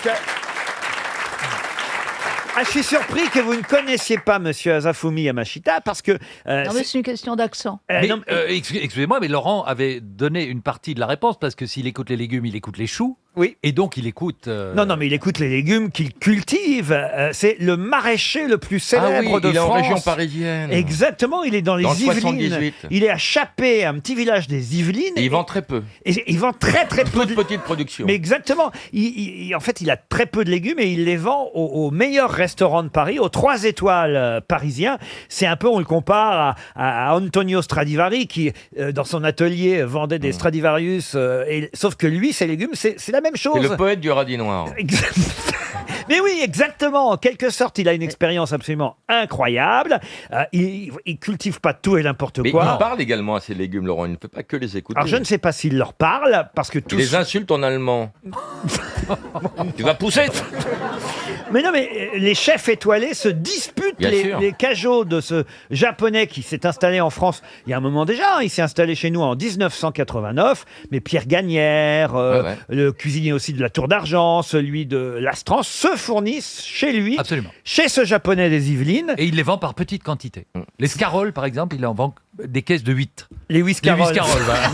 Ah, je suis surpris que vous ne connaissiez pas Monsieur Azafumi Yamashita parce que... Non, mais c'est une question d'accent. Mais, non, excusez-moi, mais Laurent avait donné une partie de la réponse parce que s'il écoute les légumes, il écoute les choux. Oui. Et donc il écoute. Non, non, mais il écoute les légumes qu'il cultive. C'est le maraîcher le plus Ah célèbre oui, de il est en France. région parisienne. Exactement, il est dans les Dans le Yvelines. 78. Il est à Chappé, un petit village des Yvelines. Et il vend très peu. Et il vend très très peu de Petite production. Mais exactement. En fait, il a très peu de légumes et il les vend aux meilleurs restaurants de Paris, aux 3 étoiles parisiens. C'est un peu, on le compare à Antonio Stradivari qui, dans son atelier, vendait des Stradivarius. Sauf que lui, ses légumes, c'est la même chose. C'est le poète du radis noir. Mais oui, exactement. En quelque sorte, il a une expérience absolument incroyable. Il cultive pas tout et n'importe Mais quoi. il parle également à ses légumes, Laurent. Il ne fait pas que les écouter. Alors, je ne sais pas s'il leur parle, parce que Il tous... les insulte en allemand. Tu vas pousser. Mais non, mais les chefs étoilés se disputent Bien sûr. les cajots de ce japonais qui s'est installé en France il y a un moment déjà. Hein. Il s'est installé chez nous en 1989. Mais Pierre Gagnère, Ouais. le cuisinier aussi de la Tour d'Argent, celui de l'Astran, se fournissent chez lui, Absolument. chez ce japonais des Yvelines. Et il les vend par petites quantités. Les scaroles, par exemple, il en vend des caisses de 8. Les whiscaroles. Les whiscaroles, voilà.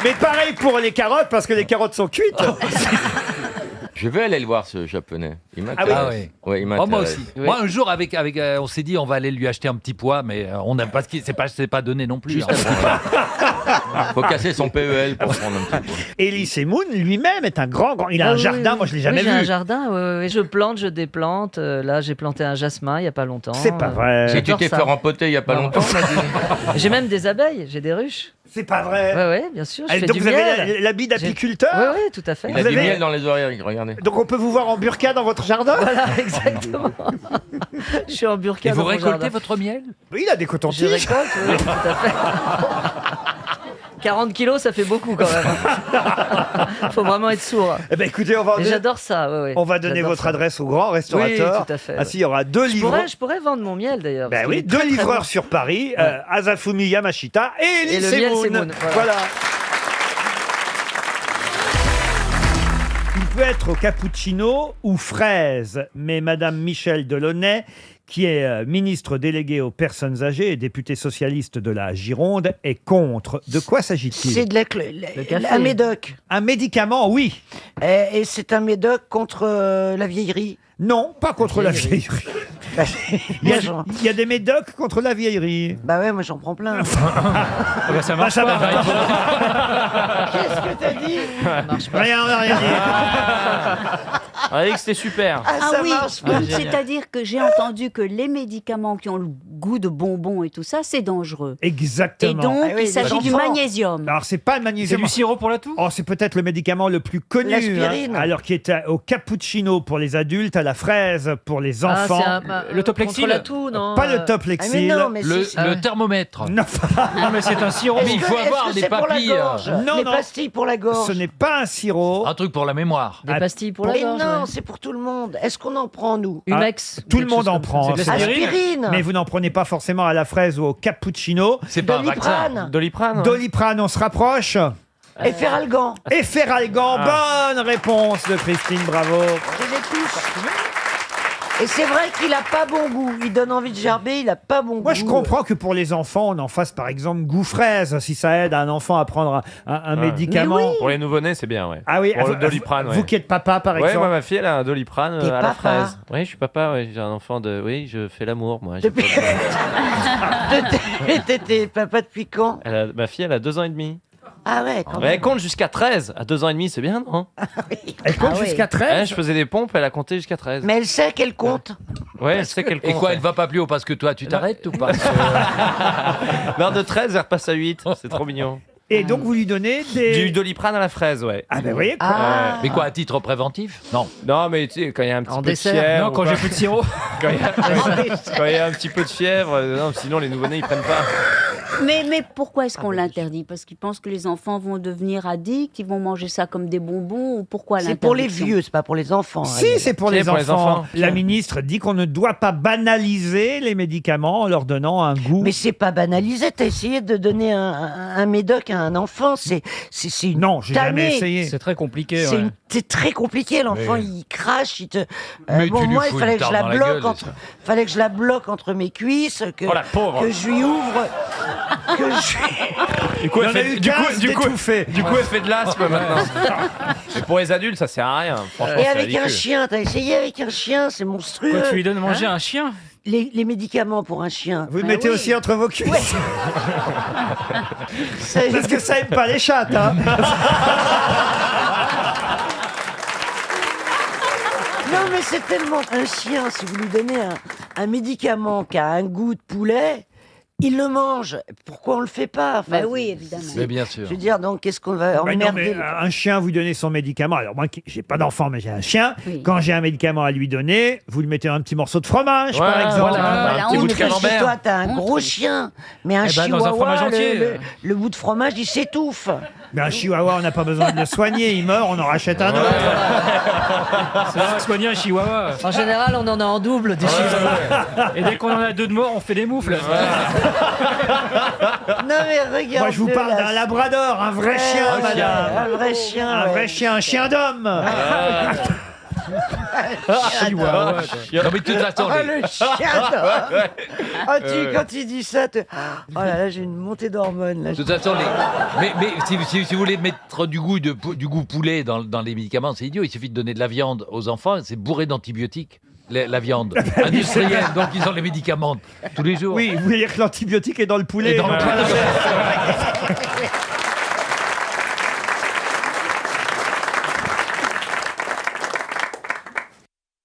Mais pareil pour les carottes, parce que les carottes sont cuites. Je vais aller le voir, ce japonais. Il m'intéresse. Ah oui. Ouais, il Oh, m'intéresse. moi aussi. Moi, un jour, on s'est dit, on va aller lui acheter un petit pois, mais on n'a pas, c'est pas donné non plus. Faut casser son PEL pour prendre un petit peu. Elie Semoun lui-même est un grand. Il a Ah un oui, jardin, oui. moi je l'ai jamais Oui, j'ai vu. un jardin, oui. Je plante, je déplante. Là, j'ai planté un jasmin il n'y a pas longtemps. C'est pas vrai. Et tu t'es fait rempoter il n'y a pas Non. longtemps, Nadine. J'ai même des abeilles, j'ai des ruches. C'est pas vrai. Oui, bien sûr. Je Ah, fais donc du vous avez miel. l'habit d'apiculteur. Oui, oui, tout à fait. Il a Vous du avez- miel dans les oreilles, regardez. Donc on peut vous voir en burqa dans votre jardin. Voilà, exactement. Je suis en burqa. Et vous dans mon récoltez jardin. votre miel? Oui, il a des Je cotons-tiges. récolte, oui, tout à fait. 40 kilos, ça fait beaucoup quand même. Faut vraiment être sourd. Eh ben écoutez, on va, Et j'adore ça. Ouais, ouais. on va donner J'adore votre ça. adresse au grand restaurateur. Oui, tout à fait, Ainsi, il y aura 2 Je livreurs. pourrais vendre mon miel d'ailleurs. Ben parce qu'il oui, est très, 2 très livreurs bon. sur Paris, Azafumi Yamashita et Elie Et le miel Semoun. Semoun, Voilà. voilà. Il peut être au cappuccino ou fraise, mais Madame Michèle Delaunay, qui est ministre déléguée aux personnes âgées et députée socialiste de la Gironde, est contre. De quoi s'agit-il? C'est un médoc. Un médicament, oui. Et c'est un médoc contre la vieillerie. Non, pas contre la vieillerie. Il y a des médocs contre la vieillerie. Bah ouais, moi j'en prends plein. Ça marche ça pas. Qu'est-ce que t'as dit? Rien, on n'a rien dit. On a dit que c'était super. Ah oui, Ouais, génial. c'est-à-dire que j'ai entendu que les médicaments qui ont le goût de bonbons et tout ça, c'est dangereux. Exactement. Et donc, il s'agit du magnésium. Alors, c'est pas le magnésium. C'est du sirop pour la toux? Oh, c'est peut-être le médicament le plus connu. L'aspirine. Alors, qui est au cappuccino pour les adultes, à la fraise pour les enfants. Le Toplexil? Contre la toux, non Pas le Toplexil. Le thermomètre. Non. Non, mais c'est un sirop. Mais il faut avoir des papilles. Non, Les non. pastilles pour la gorge. Ce n'est pas un sirop. Un truc pour la mémoire. Des pastilles pour la Mais gorge. non, ouais. c'est pour tout le monde. Est-ce qu'on en prend, nous Umex. Tout le monde en prend. C'est de l'aspirine. Aspirine. Mais vous n'en prenez pas forcément à la fraise ou au cappuccino. C'est pas un vaccin. Doliprane. Doliprane. ouais. Doliprane, on se rapproche. Et Feralgan. Et Feralgan, bonne réponse de Christine, bravo. Je les tous. Et c'est vrai qu'il a pas bon goût. Il donne envie de gerber, il a pas bon goût. Moi, je comprends que pour les enfants, on en fasse par exemple goût fraise, si ça aide un enfant à prendre un médicament. Pour les nouveau-nés, c'est bien, ouais. Ah oui, Pour vous, le Doliprane, ouais. vous qui êtes papa, par Ouais, exemple. moi, ma fille, elle a un Doliprane T'es à la papa fraise. Oui, je suis papa, ouais. J'ai un enfant de... Oui, je fais l'amour, moi. Depuis- T'étais papa depuis quand Ma fille, elle a 2 ans et demi. Ah ouais, quand Mais même. elle compte jusqu'à 13. À 2 ans et demi, c'est bien, non? Elle compte Ah oui. jusqu'à 13. Je faisais des pompes, elle a compté jusqu'à 13. Mais elle sait qu'elle compte. Ouais, elle sait qu'elle compte. Et quoi, ouais. elle va pas plus haut parce que toi, tu t'arrêtes ou pas? Non, de 13, elle repasse à 8. C'est trop mignon. Et donc, vous lui donnez des... J'ai eu Doliprane à la fraise, ouais. Ah ben, vous voyez quoi. Ah. Mais quoi, à titre préventif? Non. Non, mais tu sais, quand il y a un petit En peu dessert. de fièvre... Non, quand ou j'ai quoi. plus de sirop. Quand il y a- quand il y a un petit peu de fièvre, non, sinon les nouveau-nés, ils prennent pas. Mais pourquoi est-ce qu'on l'interdit? Parce qu'ils pensent que les enfants vont devenir addicts, ils vont manger ça comme des bonbons, ou pourquoi C'est pour les l'interdiction? vieux, c'est pas pour les enfants. Si, c'est pour, les pour les enfants. enfants. La ministre dit qu'on ne doit pas banaliser les médicaments en leur donnant un goût. Mais c'est pas banalisé. T'as essayé de donner un médoc à un enfant, c'est une Non, j'ai jamais tannée. essayé. C'est très compliqué. C'est ouais. c'est très compliqué. L'enfant, il crache, il te. Mais bon, tu lui moi, il fous fallait une que je tarte la dans la bloque gueule, entre. ça. Fallait que je la bloque entre mes cuisses, que Oh la pauvre. que je lui ouvre, que je. Du coup, Il y en a eu 15 d'étouffés. du coup, elle fait de l'asthme maintenant. Mais pour les adultes, ça sert à rien. Franchement, Et c'est avec ridicule. un chien, t'as essayé avec un chien, c'est monstrueux. Quoi, tu lui donnes à manger Hein un chien? les médicaments pour un chien. Vous le Ah mettez oui. aussi entre vos cuisses. Ça- Parce que ça aime pas les chattes, hein. Non, mais c'est tellement un chien. Si vous lui donnez un médicament qui a un goût de poulet, il le mange. Pourquoi on le fait pas? Enfin, Bah oui, évidemment. Mais bien sûr. Je veux dire, donc, qu'est-ce qu'on va Bah non, emmerder mais un chien, vous donnez son médicament. Alors moi, j'ai pas d'enfant, mais j'ai un chien. Oui. Quand j'ai un médicament à lui donner, vous lui mettez un petit morceau de fromage, par Voilà, exemple. voilà, un petit on bout de est parce que camembert. Toi, t'as un On gros trouve. chien, mais un Eh ben, dans un chihuahua, fromage entier. le bout de fromage, il s'étouffe. Mais un chihuahua, on n'a pas besoin de le soigner. Il meurt, on en rachète un autre. C'est vrai, soigner un chihuahua. En général, on en a en double des chihuahuas. Et dès qu'on en a 2 de mort, on fait des moufles. Non, mais regarde. Moi, je vous parle d'un labrador, un vrai chien, madame. Un vrai chien. Un ouais. vrai chien, un chien d'homme. Chihuahua, quoi. Non, mais de toute façon, Ah, les- le chien d'homme. Ah, quand tu dis ça, oh là là, j'ai une montée d'hormones. Là. de toute façon, mais si vous voulez mettre du goût poulet dans les médicaments, c'est idiot. Il suffit de donner de la viande aux enfants, c'est bourré d'antibiotiques. La viande industrielle, donc ils ont les médicaments tous les jours. Oui, vous voulez dire que l'antibiotique est dans le poulet. Et dans le poulet.